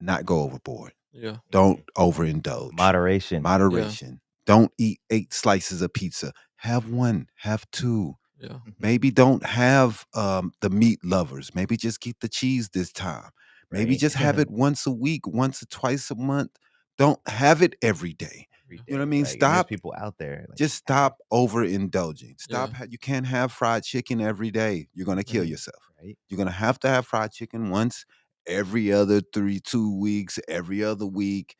Speaker 3: not go overboard.
Speaker 2: yeah,
Speaker 3: Don't overindulge.
Speaker 1: Moderation.
Speaker 3: Moderation. Don't eat 8 slices of pizza. Have 1, have 2.
Speaker 2: yeah,
Speaker 1: Mhm.
Speaker 3: Maybe don't have the meat lovers. Maybe just keep the cheese this time. Maybe
Speaker 1: Right.
Speaker 3: just have it once a week, once or twice a month. Don't have it every day.
Speaker 1: Every
Speaker 3: You know what I
Speaker 1: day.
Speaker 3: mean?
Speaker 1: Like, and there's
Speaker 3: Stop.
Speaker 1: people out there. Like,
Speaker 3: Just stop overindulging. Stop.
Speaker 2: Yeah.
Speaker 3: You can't have fried chicken every day. You're gonna kill
Speaker 2: Mhm.
Speaker 3: yourself.
Speaker 1: right.
Speaker 3: You're gonna have to have fried chicken once every other 2 weeks, every other week.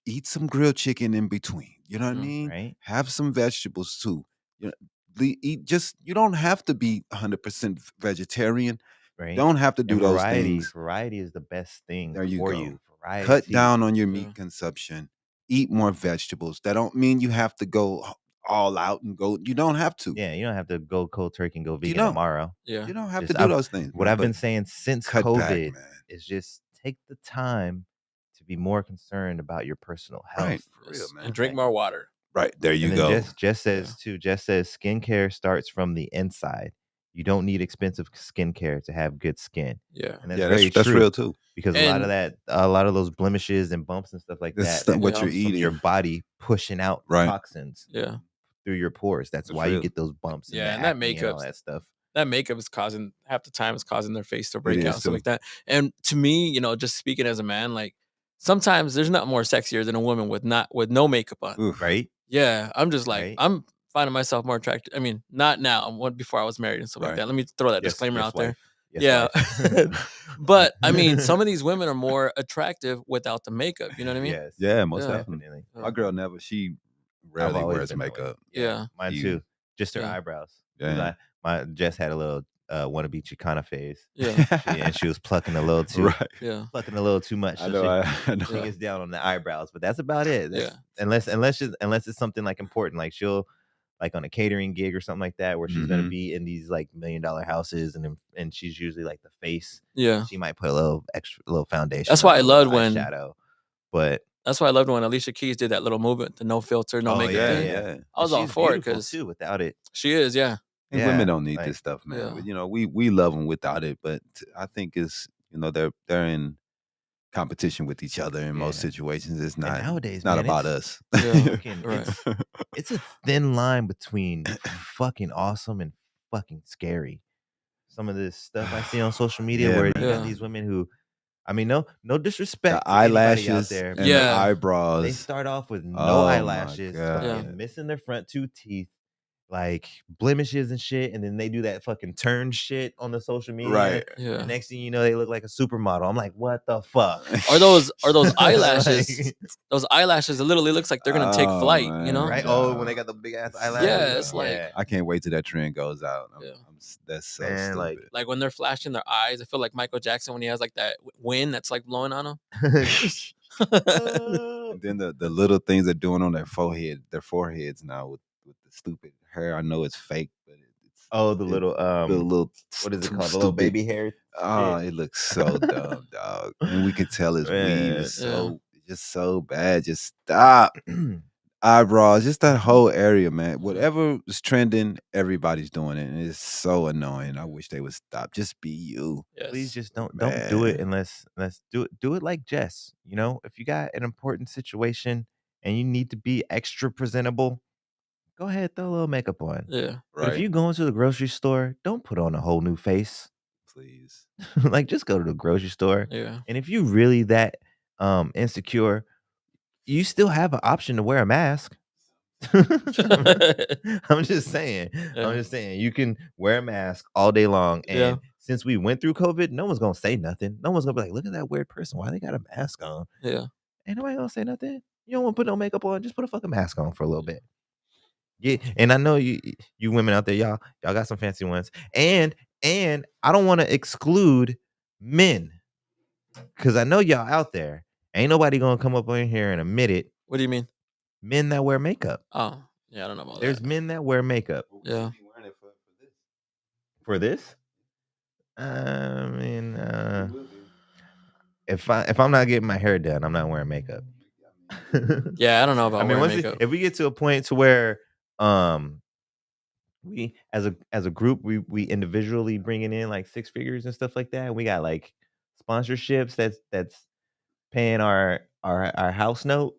Speaker 3: Eat some grilled chicken in between. You know what I
Speaker 2: Yeah.
Speaker 3: mean?
Speaker 1: Right.
Speaker 3: Have some vegetables too. You know, eat just. You don't have to be 100% vegetarian.
Speaker 1: Right.
Speaker 3: Don't have to do
Speaker 1: And
Speaker 3: those
Speaker 1: variety.
Speaker 3: things.
Speaker 1: Variety is the best thing
Speaker 3: There you
Speaker 1: for
Speaker 3: go.
Speaker 1: you.
Speaker 3: Cut
Speaker 1: Variety.
Speaker 3: down on your
Speaker 2: Yeah.
Speaker 3: meat consumption. Eat more vegetables. That don't mean you have to go all out and go. You don't have to.
Speaker 1: Yeah, you don't have to go cold turkey and go
Speaker 3: You
Speaker 1: vegan
Speaker 3: don't.
Speaker 1: tomorrow.
Speaker 2: Yeah.
Speaker 3: You don't have
Speaker 1: Just
Speaker 3: to do those things,
Speaker 1: what
Speaker 3: man.
Speaker 1: I've
Speaker 3: But
Speaker 1: been saying since
Speaker 3: cut back,
Speaker 1: COVID
Speaker 3: man.
Speaker 1: is just take the time to be more concerned about your personal health.
Speaker 3: Right, for real,
Speaker 2: Yes.
Speaker 3: man.
Speaker 2: And drink more water.
Speaker 3: Right there, you
Speaker 1: And then
Speaker 3: go.
Speaker 1: Jess says too. Jess says skincare starts from the inside. You don't need expensive skincare to have good skin,
Speaker 2: Yeah.
Speaker 1: and that's
Speaker 3: Yeah,
Speaker 1: very
Speaker 3: that's
Speaker 1: true.
Speaker 3: real too.
Speaker 1: Because
Speaker 2: And
Speaker 1: a lot of those blemishes and bumps and stuff like
Speaker 3: This
Speaker 1: that
Speaker 3: is what you're
Speaker 1: comes from your
Speaker 3: eating.
Speaker 1: body pushing out
Speaker 3: Right.
Speaker 1: toxins
Speaker 2: yeah.
Speaker 1: through your pores. That's
Speaker 3: That's
Speaker 1: why you
Speaker 3: real.
Speaker 1: get those bumps and
Speaker 2: Yeah,
Speaker 1: the
Speaker 2: and that
Speaker 1: acne and all
Speaker 2: makeup's
Speaker 1: that stuff.
Speaker 2: that makeup is causing half the time it's causing their face to break
Speaker 3: is
Speaker 2: out and stuff
Speaker 3: too.
Speaker 2: like that. And to me, you know, just speaking as a man, like sometimes there's not more sexier than a woman with no makeup on.
Speaker 3: Oof.
Speaker 1: Right?
Speaker 2: Yeah, I'm just like
Speaker 1: Right.
Speaker 2: I'm finding myself more attractive. I mean, not now. Before I was married and stuff like
Speaker 3: Right.
Speaker 2: that. Let me throw that
Speaker 1: Yes,
Speaker 2: disclaimer
Speaker 1: yes,
Speaker 2: out there.
Speaker 1: wife. Yes,
Speaker 2: Yeah.
Speaker 1: wife.
Speaker 2: But I mean, some of these women are more attractive without the makeup. You know what I mean?
Speaker 1: Yes.
Speaker 3: Yeah, most
Speaker 2: Yeah.
Speaker 3: definitely.
Speaker 1: Definitely.
Speaker 3: My girl never. She
Speaker 1: I've
Speaker 3: rarely
Speaker 1: always
Speaker 3: wears
Speaker 1: been that way.
Speaker 3: makeup.
Speaker 2: Yeah.
Speaker 1: Mine
Speaker 3: You-
Speaker 1: too. Just her
Speaker 2: Yeah.
Speaker 1: eyebrows.
Speaker 3: Yeah.
Speaker 1: My Jess had a little wannabe Chicana phase.
Speaker 2: Yeah.
Speaker 1: And she was plucking a little too
Speaker 3: Right.
Speaker 2: Yeah.
Speaker 1: plucking a little too much.
Speaker 3: I
Speaker 1: So
Speaker 3: know.
Speaker 1: she,
Speaker 3: I know.
Speaker 1: she
Speaker 2: Yeah.
Speaker 1: gets down on the eyebrows, but that's about it.
Speaker 2: Yeah.
Speaker 1: Unless it's something like important, like she'll like on a catering gig or something like that, where she's gonna
Speaker 3: Mhm.
Speaker 1: be in these like $1 million houses, and she's usually like the face.
Speaker 2: Yeah.
Speaker 1: She might put a little foundation.
Speaker 2: That's why
Speaker 1: on,
Speaker 2: I
Speaker 1: a little
Speaker 2: loved when-
Speaker 1: eyeshadow. But
Speaker 2: That's why I loved when Alicia Keys did that little movement, the no filter, no
Speaker 1: Oh,
Speaker 2: makeup
Speaker 1: yeah,
Speaker 2: thing.
Speaker 1: yeah.
Speaker 2: I was
Speaker 1: and
Speaker 2: all
Speaker 1: she's
Speaker 2: for it
Speaker 1: beautiful,
Speaker 2: because
Speaker 1: too without it.
Speaker 2: she is, yeah.
Speaker 3: And
Speaker 1: Yeah,
Speaker 3: women don't need
Speaker 1: like,
Speaker 3: this stuff, man.
Speaker 2: yeah.
Speaker 3: But, you know, we love them without it, but I think it's, you know, they're in competition with each other in most
Speaker 1: Yeah.
Speaker 3: situations. It's
Speaker 1: And
Speaker 3: not
Speaker 1: nowadays,
Speaker 3: it's not
Speaker 1: man,
Speaker 3: about
Speaker 1: it's-
Speaker 3: us.
Speaker 2: Yeah.
Speaker 1: fucking-
Speaker 2: Right.
Speaker 1: It's a thin line between fucking awesome and fucking scary. Some of this stuff I see on social media
Speaker 3: Yeah,
Speaker 1: where
Speaker 3: man.
Speaker 1: you got
Speaker 2: Yeah.
Speaker 1: these women who, I mean, no disrespect
Speaker 3: The
Speaker 1: to anybody out
Speaker 3: eyelashes
Speaker 1: there,
Speaker 3: and
Speaker 1: but
Speaker 3: the
Speaker 2: Yeah.
Speaker 3: eyebrows.
Speaker 1: they start off with no
Speaker 3: Oh, my
Speaker 1: eyelashes,
Speaker 3: God.
Speaker 1: fucking
Speaker 2: Yeah.
Speaker 1: missing their front 2 teeth, like blemishes and shit, and then they do that fucking turn shit on the social media.
Speaker 3: Right.
Speaker 2: Yeah.
Speaker 1: And next thing you know, they look like a supermodel. I'm like, what the fuck?
Speaker 2: Are those eyelashes?
Speaker 1: Like,
Speaker 2: Those eyelashes, it literally looks like they're gonna take
Speaker 3: Oh,
Speaker 2: flight,
Speaker 3: man.
Speaker 2: you know?
Speaker 1: right?
Speaker 3: Yeah.
Speaker 1: Oh, when they got the big ass eyelashes.
Speaker 2: Yeah, it's like-
Speaker 1: yeah.
Speaker 3: I can't wait till that trend goes out.
Speaker 2: Yeah.
Speaker 3: That's so
Speaker 1: Man,
Speaker 3: stupid.
Speaker 1: like-
Speaker 2: Like when they're flashing their eyes, I feel like Michael Jackson when he has like that wind that's like blowing on him.
Speaker 3: And then the little things they're doing on their foreheads now with the stupid hair. I know it's fake, but it's
Speaker 1: Oh, the little
Speaker 3: the little
Speaker 1: what is it
Speaker 3: too
Speaker 1: called? The little
Speaker 3: stupid.
Speaker 1: baby hair.
Speaker 3: Oh,
Speaker 1: shit.
Speaker 3: it looks so dumb, dog. And we can tell his weave
Speaker 1: Man.
Speaker 3: is just so bad. Just stop.
Speaker 1: Oh,
Speaker 3: Eyebrows, just that whole area, man. Whatever is trending, everybody's doing it, and it's so annoying. I wish they would stop. Just be you.
Speaker 2: Yes.
Speaker 1: Please just don't do it
Speaker 3: Man.
Speaker 1: unless do it like Jess. You know, if you got an important situation and you need to be extra presentable, go ahead, throw a little makeup on.
Speaker 2: Yeah.
Speaker 1: But if
Speaker 3: Right?
Speaker 1: you go into the grocery store, don't put on a whole new face.
Speaker 3: Please.
Speaker 1: Like just go to the grocery store.
Speaker 2: Yeah.
Speaker 1: And if you really that insecure, you still have an option to wear a mask. I'm just saying.
Speaker 2: Yeah.
Speaker 1: I'm just saying you can wear a mask all day long. And
Speaker 2: Yeah.
Speaker 1: since we went through COVID, no one's gonna say nothing. No one's gonna be like, look at that weird person. Why they got a mask on?
Speaker 2: Yeah.
Speaker 1: Ain't nobody gonna say nothing. You don't want to put no makeup on, just put a fucking mask on for a little bit. Yeah, and I know you women out there, y'all got some fancy ones. And I don't want to exclude men. Cause I know y'all out there. Ain't nobody gonna come up in here and admit it.
Speaker 2: What do you mean?
Speaker 1: Men that wear makeup.
Speaker 2: Oh, yeah, I don't know about
Speaker 1: There's
Speaker 2: that.
Speaker 1: men that wear makeup.
Speaker 2: Yeah.
Speaker 1: For this? I mean, if I'm not getting my hair done, I'm not wearing makeup.
Speaker 2: Yeah, I don't know about
Speaker 1: I mean,
Speaker 2: wearing makeup.
Speaker 1: if we get to a point to where we as a group we individually bringing in like 6 figures and stuff like that, and we got like sponsorships that's paying our house note.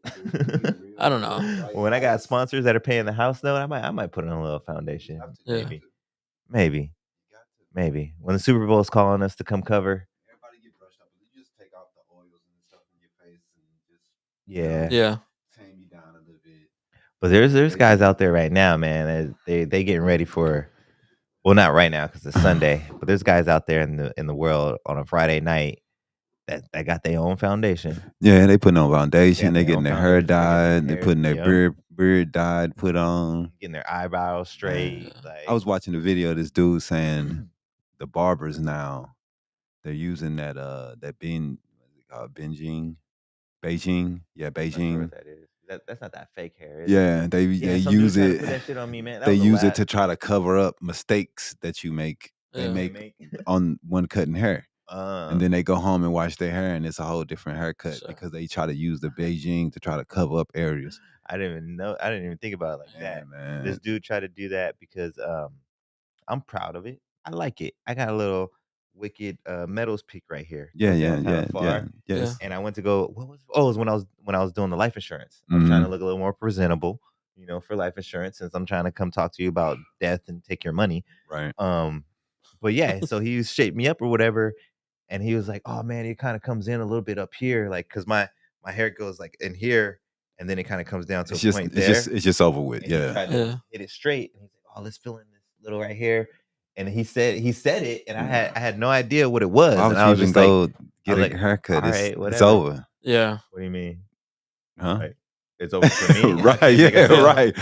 Speaker 2: I don't know.
Speaker 1: When I got sponsors that are paying the house note, I might put in a little foundation.
Speaker 2: Yeah.
Speaker 1: Maybe. When the Super Bowl is calling us to come cover.
Speaker 3: Everybody get brushed up. You just take off the oils and stuff in your face and just
Speaker 2: Yeah.
Speaker 3: tame you down a little bit.
Speaker 1: But there's guys out there right now, man. They getting ready for, well, not right now because it's Sunday, but there's guys out there in the world on a Friday night that got their own foundation.
Speaker 3: Yeah, they putting on foundation. They
Speaker 1: their
Speaker 3: getting
Speaker 1: own
Speaker 3: their hair
Speaker 1: foundation, they getting
Speaker 3: dyed.
Speaker 1: their
Speaker 3: They putting their
Speaker 1: hair-
Speaker 3: beard dyed put on.
Speaker 1: Getting their eyebrows straight.
Speaker 2: Yeah.
Speaker 1: Like
Speaker 3: I was watching a video of this dude saying the barbers now they're using that Beijing. Yeah,
Speaker 1: I'm not sure
Speaker 3: Beijing.
Speaker 1: what that is. That's not that fake hair. Is it?
Speaker 3: Yeah, they
Speaker 1: some dude
Speaker 3: use
Speaker 1: tried to
Speaker 3: it.
Speaker 1: put that shit on me, man. That
Speaker 3: They
Speaker 1: was the
Speaker 3: use it
Speaker 1: last-
Speaker 3: to try to cover up mistakes that you make. They
Speaker 2: Yeah.
Speaker 3: make on one cutting hair, and then they go home and wash their hair, and it's a whole different haircut
Speaker 2: Sure.
Speaker 3: because they try to use the Beijing to try to cover up areas.
Speaker 1: I didn't even know. I didn't even think about it like
Speaker 3: Yeah,
Speaker 1: that.
Speaker 3: man.
Speaker 1: This dude tried to do that because I'm proud of it. I like it. I got a little wicked metals peak right here.
Speaker 3: Yeah,
Speaker 1: Goes
Speaker 3: yeah,
Speaker 1: down kinda
Speaker 3: yeah,
Speaker 1: far.
Speaker 3: yeah, yes.
Speaker 1: And I went to go. What was? Oh, it was when I was doing the life insurance. I was trying to look a little more presentable, for life insurance, since I'm trying to come talk to you about death and take your money.
Speaker 3: Right.
Speaker 1: But yeah, so he shaped me up or whatever, and he was like, "Oh man, it kind of comes in a little bit up here, like because my hair goes like in here, and then it kind of comes down to a point there.
Speaker 3: It's just over with.
Speaker 1: And he
Speaker 3: Yeah.
Speaker 1: tried to hit it straight, and he's like, "Oh, let's fill in this little right here." And he said it, and I had no idea what it was.
Speaker 3: Why would
Speaker 1: And I
Speaker 3: you
Speaker 1: was
Speaker 3: even
Speaker 1: just
Speaker 3: go
Speaker 1: like,
Speaker 3: get
Speaker 1: like,
Speaker 3: a haircut?
Speaker 1: all
Speaker 3: It's,
Speaker 1: right,
Speaker 3: it's
Speaker 1: whatever.
Speaker 3: over.
Speaker 2: Yeah.
Speaker 1: What do you mean?
Speaker 3: Huh?
Speaker 1: Like, it's over for me.
Speaker 3: Right,
Speaker 1: I can't make a
Speaker 3: yeah,
Speaker 1: sale.
Speaker 3: right.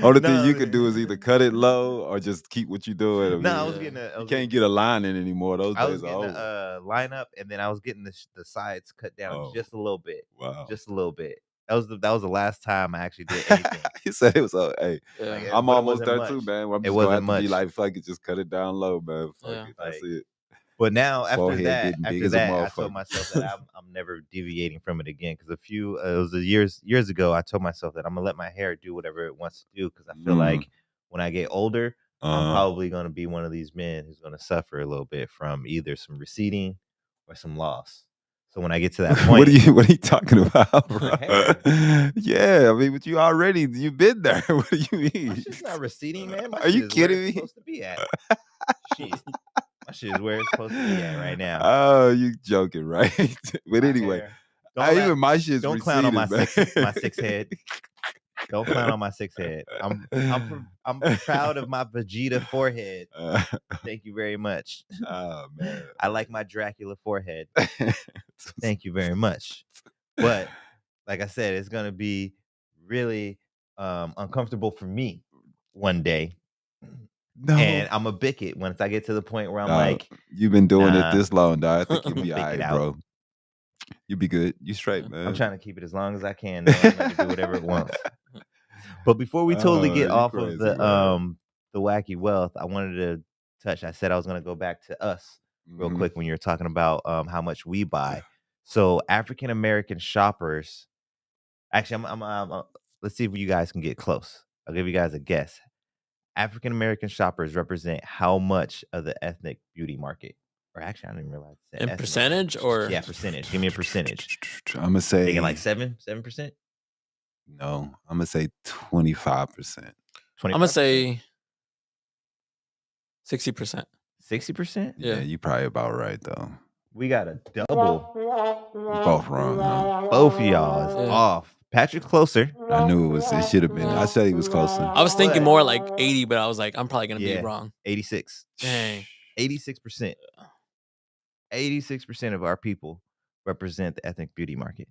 Speaker 3: Only thing
Speaker 1: No,
Speaker 3: you could do is either cut it low or just keep what you're doing. I
Speaker 1: No, I
Speaker 3: mean,
Speaker 1: was
Speaker 2: Yeah.
Speaker 1: getting a.
Speaker 3: you can't get a line in anymore. Those
Speaker 1: I was
Speaker 3: days are
Speaker 1: getting
Speaker 3: over.
Speaker 1: a lineup, and then I was getting the sides cut down
Speaker 3: Oh.
Speaker 1: just a little bit,
Speaker 3: Wow.
Speaker 1: just a little bit. That was the last time I actually did anything.
Speaker 3: He said it was hey,
Speaker 2: Yeah.
Speaker 1: Like,
Speaker 3: I'm
Speaker 1: but it
Speaker 3: almost
Speaker 1: wasn't
Speaker 3: there
Speaker 1: much.
Speaker 3: too, man. I'm
Speaker 1: It
Speaker 3: just gonna
Speaker 1: wasn't
Speaker 3: have to be
Speaker 1: much.
Speaker 3: like, fuck it, just cut it down low, man. Fuck
Speaker 2: Yeah.
Speaker 3: it. That's
Speaker 1: Like,
Speaker 3: it.
Speaker 1: But now after
Speaker 3: Forehead
Speaker 1: that,
Speaker 3: getting big as a
Speaker 1: I
Speaker 3: motherfucker.
Speaker 1: told myself that I'm never deviating from it again. Because it was years ago, I told myself that I'm gonna let my hair do whatever it wants to do. Because I feel like when I get older, I'm probably gonna be one of these men who's gonna suffer a little bit from either some receding or some loss. So when I get to that point,
Speaker 3: what are you talking about, bro?
Speaker 1: Hair.
Speaker 3: Yeah, I mean, but you've been there. What do you mean?
Speaker 1: my shit's not receding, man. My
Speaker 3: Are you
Speaker 1: shit is where
Speaker 3: kidding
Speaker 1: it's
Speaker 3: me?
Speaker 1: supposed to be at. Shit. My shit is where it's supposed to be at right now.
Speaker 3: Oh, you joking, right? But
Speaker 1: My
Speaker 3: anyway,
Speaker 1: hair. Don't
Speaker 3: even my shit's
Speaker 1: don't clown on my
Speaker 3: receded, man.
Speaker 1: six head. Don't clown on my 6 head. I'm proud of my Vegeta forehead. Thank you very much.
Speaker 3: Oh man,
Speaker 1: I like my Dracula forehead. Thank you very much. But like I said, it's gonna be really uncomfortable for me one day.
Speaker 3: No,
Speaker 1: And I'm a bick it once I get to the point where I'm
Speaker 3: dog,
Speaker 1: like,
Speaker 3: you've been doing
Speaker 1: nah.
Speaker 3: it this long, dog. I think you'll be
Speaker 1: Pick
Speaker 3: all
Speaker 1: it
Speaker 3: right,
Speaker 1: out.
Speaker 3: bro. You be good. You straight, man.
Speaker 1: I'm trying to keep it as long as I can. Knowing I'm gonna do whatever it wants. But before we totally get
Speaker 3: you
Speaker 1: off
Speaker 3: crazy,
Speaker 1: of
Speaker 3: man.
Speaker 1: the wacky wealth, I wanted to touch. I said I was gonna go back to us real
Speaker 3: Mhm.
Speaker 1: quick when you were talking about how much we buy. So African American shoppers. Actually, let's see if you guys can get close. I'll give you guys a guess. African American shoppers represent how much of the ethnic beauty market? Or actually, I didn't even realize.
Speaker 2: In percentage or
Speaker 1: Yeah, percentage. Give me a percentage.
Speaker 3: I'm gonna say
Speaker 1: Thinking like 7%.
Speaker 3: no. I'm gonna say 25%.
Speaker 2: I'm gonna say 60%.
Speaker 1: 60%.
Speaker 3: Yeah,
Speaker 2: Yeah.
Speaker 3: you probably about right though.
Speaker 1: We got a double.
Speaker 3: We're both wrong. Huh?
Speaker 1: Both of y'all is
Speaker 2: Yeah.
Speaker 1: off Patrick's closer.
Speaker 3: I knew it was. It should have been. I said he was closer.
Speaker 2: I was thinking
Speaker 1: But-
Speaker 2: more like 80, but I was like, I'm probably gonna be
Speaker 1: Yeah,
Speaker 2: wrong.
Speaker 1: 86.
Speaker 2: Dang.
Speaker 1: 86%. 86% of our people represent the ethnic beauty market.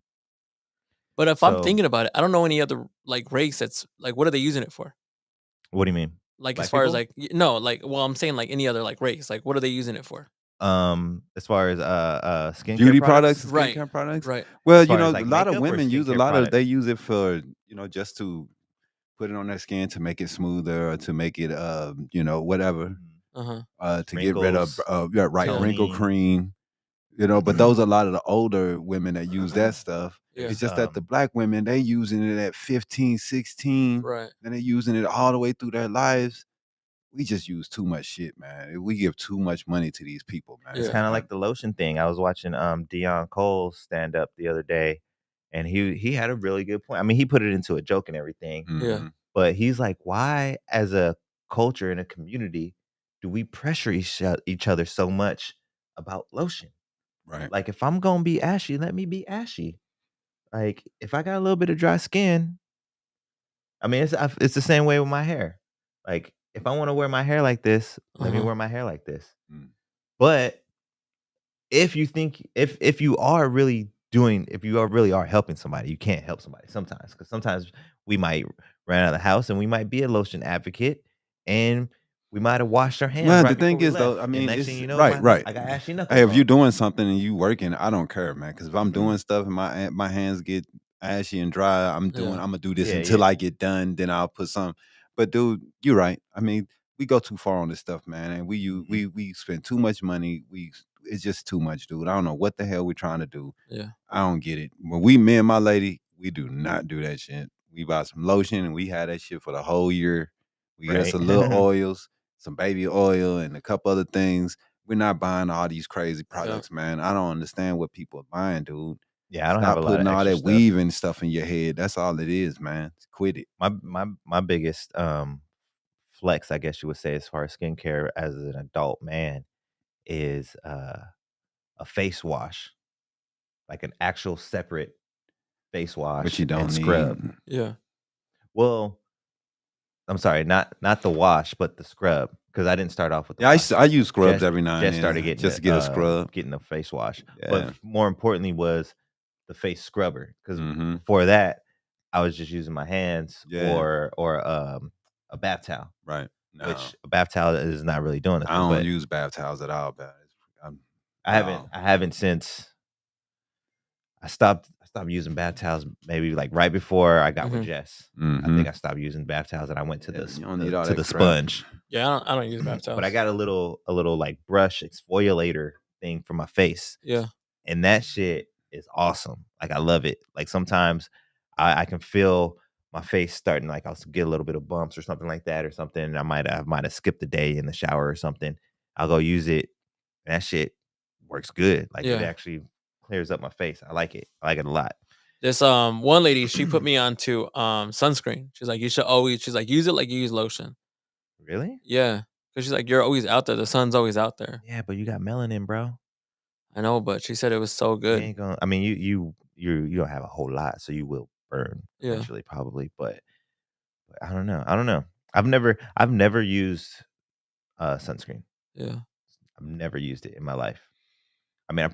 Speaker 2: But if I'm
Speaker 1: So-
Speaker 2: thinking about it, I don't know any other like race that's like, what are they using it for?
Speaker 1: What do you mean?
Speaker 2: Like
Speaker 1: Black
Speaker 2: as far as
Speaker 1: people?
Speaker 2: like no, like well, I'm saying like any other like race. Like what are they using it for?
Speaker 1: As far as skincare
Speaker 3: Beauty products, and
Speaker 2: Right.
Speaker 3: skincare products.
Speaker 2: Right.
Speaker 3: Well,
Speaker 1: As far as,
Speaker 3: a
Speaker 1: like,
Speaker 3: lot of
Speaker 1: makeup or
Speaker 3: women use a
Speaker 1: skincare
Speaker 3: lot of.
Speaker 1: products?
Speaker 3: They use it for just to put it on their skin to make it smoother or to make it whatever
Speaker 2: Uh-huh.
Speaker 3: to get rid of
Speaker 1: Wrinkles,
Speaker 3: wrinkle
Speaker 1: toning.
Speaker 3: cream. But those are a lot of the older women that use that stuff.
Speaker 2: Yeah.
Speaker 3: It's just that the black women, they using it at 15, 16,
Speaker 2: Right.
Speaker 3: and they using it all the way through their lives. We just use too much shit, man. We give too much money to these people, man.
Speaker 1: It's
Speaker 2: Yeah.
Speaker 1: kind of like the lotion thing. I was watching Dion Cole's stand up the other day, and he had a really good point. I mean, he put it into a joke and everything,
Speaker 2: Yeah.
Speaker 1: but he's like, why, as a culture and a community, do we pressure each other so much about lotion?
Speaker 3: Right.
Speaker 1: Like, if I'm gonna be ashy, let me be ashy. Like, if I got a little bit of dry skin, I mean, it's the same way with my hair. Like, if I want to wear my hair like this, let me
Speaker 2: Uh-huh.
Speaker 1: wear my hair like this.
Speaker 3: Mm.
Speaker 1: But if you think if you are really helping somebody, you can't help somebody sometimes, because sometimes we might run out of the house and we might be a lotion advocate, and we might have washed our hands.
Speaker 3: Well,
Speaker 1: right
Speaker 3: the thing
Speaker 1: before we
Speaker 3: is, though,
Speaker 1: left,
Speaker 3: I
Speaker 1: and
Speaker 3: mean,
Speaker 1: next
Speaker 3: it's
Speaker 1: thing you know,
Speaker 3: right.
Speaker 1: I got ashy knuckles.
Speaker 3: Hey, if
Speaker 1: on.
Speaker 3: you're doing something and you working, I don't care, man. Because if I'm doing stuff and my hands get ashy and dry, I'm gonna do this
Speaker 1: Yeah,
Speaker 3: until
Speaker 1: yeah.
Speaker 3: I get done. Then I'll put some. But dude, you're right. I mean, we go too far on this stuff, man, and we spend too much money. It's just too much, dude. I don't know what the hell we're trying to do.
Speaker 2: Yeah.
Speaker 3: I don't get it. When me and my lady, we do not do that shit. We buy some lotion and we had that shit for the whole year. We get us a
Speaker 1: Right.
Speaker 3: little oils, some baby oil, and a couple other things. We're not buying all these crazy products, man. I don't understand what people are buying, dude.
Speaker 1: Yeah, I don't have
Speaker 3: Stop
Speaker 1: a lot
Speaker 3: putting
Speaker 1: of
Speaker 3: all
Speaker 1: extra
Speaker 3: that
Speaker 1: stuff.
Speaker 3: weaving stuff in your head. That's all it is, man. Quit it.
Speaker 1: My biggest flex, I guess you would say, as far as skincare as an adult man, is a face wash, like an actual separate face wash,
Speaker 3: But you don't
Speaker 1: and
Speaker 3: need.
Speaker 1: scrub.
Speaker 2: Yeah.
Speaker 1: Well, I'm sorry, not the wash, but the scrub, because I didn't start off with the
Speaker 3: Yeah,
Speaker 1: wash.
Speaker 3: I use scrubs
Speaker 1: Just-
Speaker 3: every now and
Speaker 1: Just
Speaker 3: then.
Speaker 1: started getting
Speaker 3: just to get a scrub.
Speaker 1: getting a face wash.
Speaker 3: Yeah.
Speaker 1: But more importantly was the face scrubber, because
Speaker 3: Mhm.
Speaker 1: before that, I was just using my hands
Speaker 3: Yeah.
Speaker 1: or a bath towel,
Speaker 3: Right. No,
Speaker 1: which a bath towel is not really doing
Speaker 3: I
Speaker 1: anything.
Speaker 3: don't
Speaker 1: But
Speaker 3: use bath towels at all, but
Speaker 1: I haven't since I stopped using bath towels, maybe like right before I got with Jess. I think I stopped using bath towels and I went to
Speaker 3: Yeah,
Speaker 1: the
Speaker 3: you don't need all
Speaker 1: to
Speaker 3: that
Speaker 1: the
Speaker 3: crap.
Speaker 1: sponge.
Speaker 2: Yeah. I don't use bath towels.
Speaker 1: But I got a little like brush exfoliator thing for my face.
Speaker 2: Yeah.
Speaker 1: And that shit is awesome. Like, I love it. Like, sometimes I can feel my face starting, like I'll get a little bit of bumps or something like that, or something. And I might have skipped a day in the shower or something. I'll go use it. And that shit works good. Like, it
Speaker 2: Yeah.
Speaker 1: actually clears up my face. I like it. I like it a lot.
Speaker 2: This one lady, she put me onto sunscreen. She's like, she's like, use it like you use lotion.
Speaker 1: Really?
Speaker 2: Yeah. Because she's like, you're always out there. The sun's always out there.
Speaker 1: Yeah, but you got melanin, bro.
Speaker 2: I know, but she said it was so
Speaker 1: You
Speaker 2: good.
Speaker 1: ain't gonna, I mean, you don't have a whole lot, so you will burn
Speaker 2: Yeah.
Speaker 1: eventually, probably. But I don't know. I've never used sunscreen.
Speaker 2: Yeah.
Speaker 1: I've never used it in my life. I mean,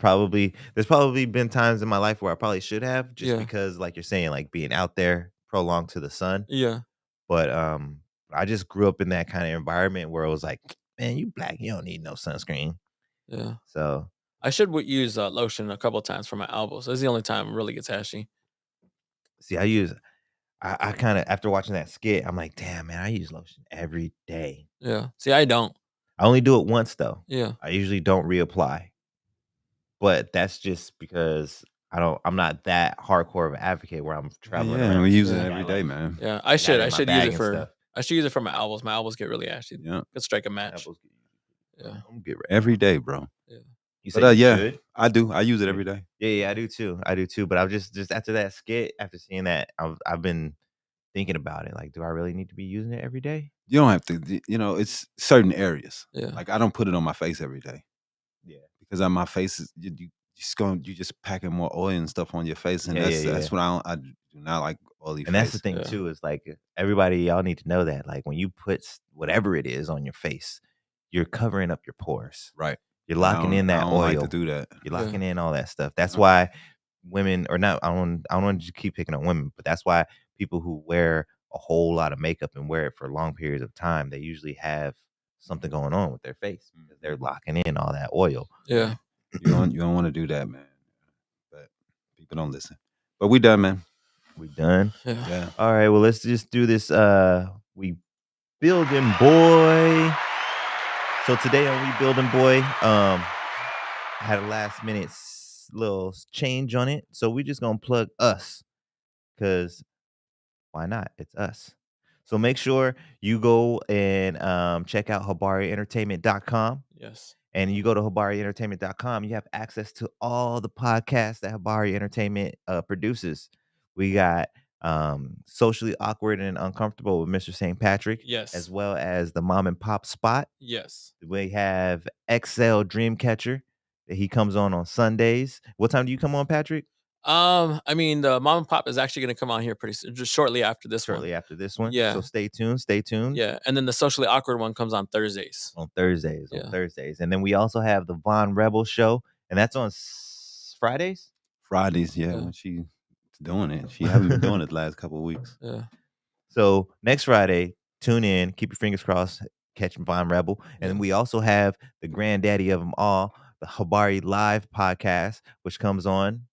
Speaker 1: there's probably been times in my life where I probably should have, just
Speaker 2: Yeah.
Speaker 1: because, like you're saying, like being out there prolonged to the sun.
Speaker 2: Yeah.
Speaker 1: But I just grew up in that kind of environment where it was like, man, you black, you don't need no sunscreen.
Speaker 2: Yeah.
Speaker 1: So
Speaker 2: I should use lotion a couple of times for my elbows. That's the only time it really gets ashy.
Speaker 1: see, I kind of, after watching that skit, I'm like, damn, man, I use lotion every day.
Speaker 2: Yeah. See, I don't.
Speaker 1: I only do it once though.
Speaker 2: Yeah.
Speaker 1: I usually don't reapply. But that's just because I'm not that hardcore of an advocate where I'm traveling
Speaker 3: Yeah,
Speaker 1: around.
Speaker 3: we use it
Speaker 2: Yeah.
Speaker 3: every day, man.
Speaker 2: Yeah.
Speaker 1: got
Speaker 2: I
Speaker 1: it
Speaker 2: should
Speaker 1: in my
Speaker 2: use
Speaker 1: bag
Speaker 2: it
Speaker 1: and
Speaker 2: for
Speaker 1: stuff.
Speaker 2: I should use it for my elbows. My elbows get really ashy.
Speaker 3: Yeah,
Speaker 2: Could strike a match.
Speaker 1: Apples get-
Speaker 2: Yeah.
Speaker 1: I'm get ready.
Speaker 3: every day, bro.
Speaker 1: You said
Speaker 3: But
Speaker 1: you
Speaker 3: yeah,
Speaker 1: should?
Speaker 3: I do. I use it every day.
Speaker 1: Yeah, I do too. But I've just after that skit, after seeing that, I've been thinking about it. Like, do I really need to be using it every day?
Speaker 3: You don't have to. It's certain areas.
Speaker 2: Yeah.
Speaker 3: Like, I don't put it on my face every day.
Speaker 1: Yeah.
Speaker 3: Because on my face is you just packing more oil and stuff on your face, and
Speaker 1: Yeah,
Speaker 3: that's what I do not like oily
Speaker 1: And that's the
Speaker 3: face.
Speaker 1: thing
Speaker 2: Yeah.
Speaker 1: too, is like everybody, y'all need to know that. Like when you put whatever it is on your face, you're covering up your pores.
Speaker 3: Right.
Speaker 1: You're
Speaker 3: And
Speaker 1: locking in that
Speaker 3: I don't
Speaker 1: oil.
Speaker 3: like to do that.
Speaker 1: You're locking in all that stuff. That's
Speaker 3: Yeah.
Speaker 1: why women, or not, I don't want to keep picking on women, but that's why people who wear a whole lot of makeup and wear it for long periods of time, they usually have something going on with their face because they're locking in all that oil.
Speaker 2: Yeah.
Speaker 3: You don't want to do that, man. But people don't listen. But we done, man.
Speaker 1: We done.
Speaker 2: Yeah.
Speaker 3: Yeah.
Speaker 1: All right, well, let's just do this. We building boy. So today on We Building Boy, had a last minute little change on it. So we just gonna plug us, because why not? It's us. So make sure you go and check out HabariEntertainment.com.
Speaker 2: Yes.
Speaker 1: And you go to HabariEntertainment.com, you have access to all the podcasts that Habari Entertainment produces. We got Socially Awkward and Uncomfortable with Mr. St. Patrick,
Speaker 2: Yes.
Speaker 1: as well as the Mom and Pop Spot.
Speaker 2: Yes.
Speaker 1: We have XL Dreamcatcher that he comes on Sundays. What time do you come on, Patrick?
Speaker 2: I mean, the Mom and Pop is actually going to come on here pretty soon, just shortly after this
Speaker 1: Shortly after this one.
Speaker 2: Yeah.
Speaker 1: So stay tuned. Stay tuned.
Speaker 2: Yeah. And then the Socially Awkward one comes on Thursdays.
Speaker 1: On Thursdays.
Speaker 2: Yeah.
Speaker 1: On Thursdays. And then we also have the Von Rebel Show, and that's on Fridays.
Speaker 3: Fridays, yeah, when she's doing it. She haven't been doing it the last couple of weeks.
Speaker 2: Yeah.
Speaker 1: So next Friday, tune in. Keep your fingers crossed. Catch Von Rebel. And then we also have the granddaddy of them all, the Habari Live podcast, which comes on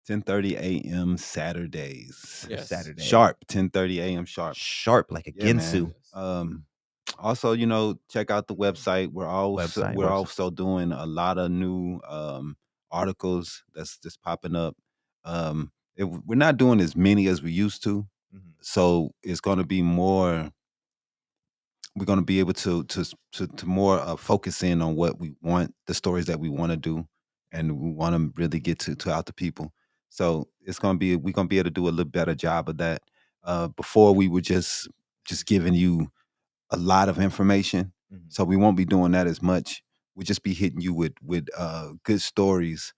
Speaker 3: 10:30 a.m. Saturdays.
Speaker 2: Yes.
Speaker 1: Saturday.
Speaker 3: Sharp, 10:30 a.m. sharp.
Speaker 1: Sharp like a
Speaker 3: Yeah,
Speaker 1: Ginsu.
Speaker 3: man. Also, check out the website. We're also doing a lot of new articles that's just popping up. We're not doing as many as we used to, so it's going to be more. We're going to be able to more focus in on what we want, the stories that we want to do, and we want to really get to out to people. So we're going to be able to do a little better job of that. Before we were just giving you a lot of information, so we won't be doing that as much. We'll just be hitting you with good stories,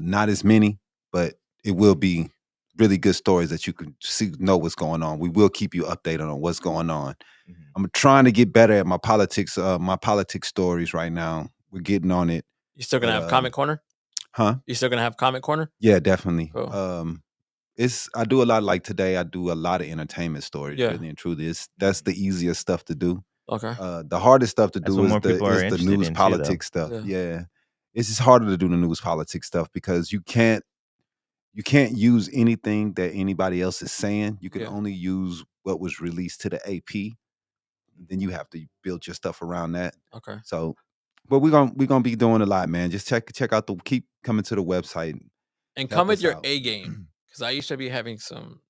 Speaker 3: not as many, but it will be really good stories that you can know what's going on. We will keep you updated on what's going on. I'm trying to get better at my politics stories right now. We're getting on it.
Speaker 2: You still gonna have Comic Corner?
Speaker 3: Huh?
Speaker 2: You still gonna have Comic Corner?
Speaker 3: Yeah, definitely.
Speaker 2: Cool.
Speaker 3: I do a lot, like today, I do a lot of entertainment stories, really and truly. That's the easiest stuff to do.
Speaker 2: Okay.
Speaker 3: The hardest stuff to do is the news
Speaker 1: in
Speaker 3: politics stuff. Yeah. It's just harder to do the news politics stuff because you can't use anything that anybody else is saying. You can only use what was released to the AP. Then you have to build your stuff around that.
Speaker 2: Okay.
Speaker 3: So, but we're gonna be doing a lot, man. Just check out keep coming to the website
Speaker 2: and come with your A game, because I used to be having some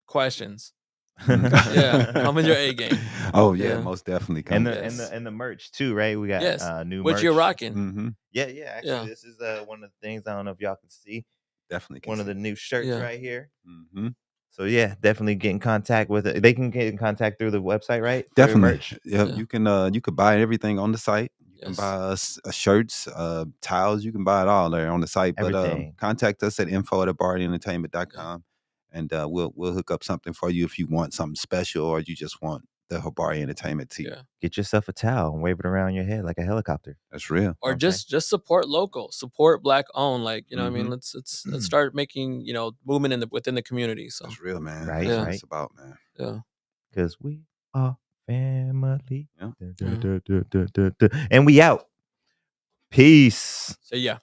Speaker 2: questions. Yeah, come with your A game.
Speaker 3: Oh yeah, most definitely.
Speaker 1: And the merch too, right? We got new merch.
Speaker 2: Which you're rocking.
Speaker 1: Yeah. Actually, this is one of the things. I don't know if y'all can see.
Speaker 3: Definitely
Speaker 1: one of the new shirts right here.
Speaker 3: Mm-hmm.
Speaker 1: So yeah, definitely get in contact with it. They can get in contact through the website, right?
Speaker 3: Definitely. Yeah, you can buy everything on the site. You can buy shirts, towels. You can buy it all there on the site.
Speaker 1: Everything.
Speaker 3: But contact us at info@habaryentertainment.com, and we'll hook up something for you if you want something special or you just want the Habari Entertainment tee.
Speaker 2: Yeah.
Speaker 1: Get yourself a towel and wave it around your head like a helicopter.
Speaker 3: That's real.
Speaker 2: Or just support local, support Black owned. Like, what I mean, let's start making, movement within the community. So
Speaker 3: that's real, man.
Speaker 1: Right.
Speaker 3: That's what it's about, man.
Speaker 2: Yeah.
Speaker 1: Because we are family.
Speaker 3: Yeah.
Speaker 1: And we out. Peace.
Speaker 2: So yeah.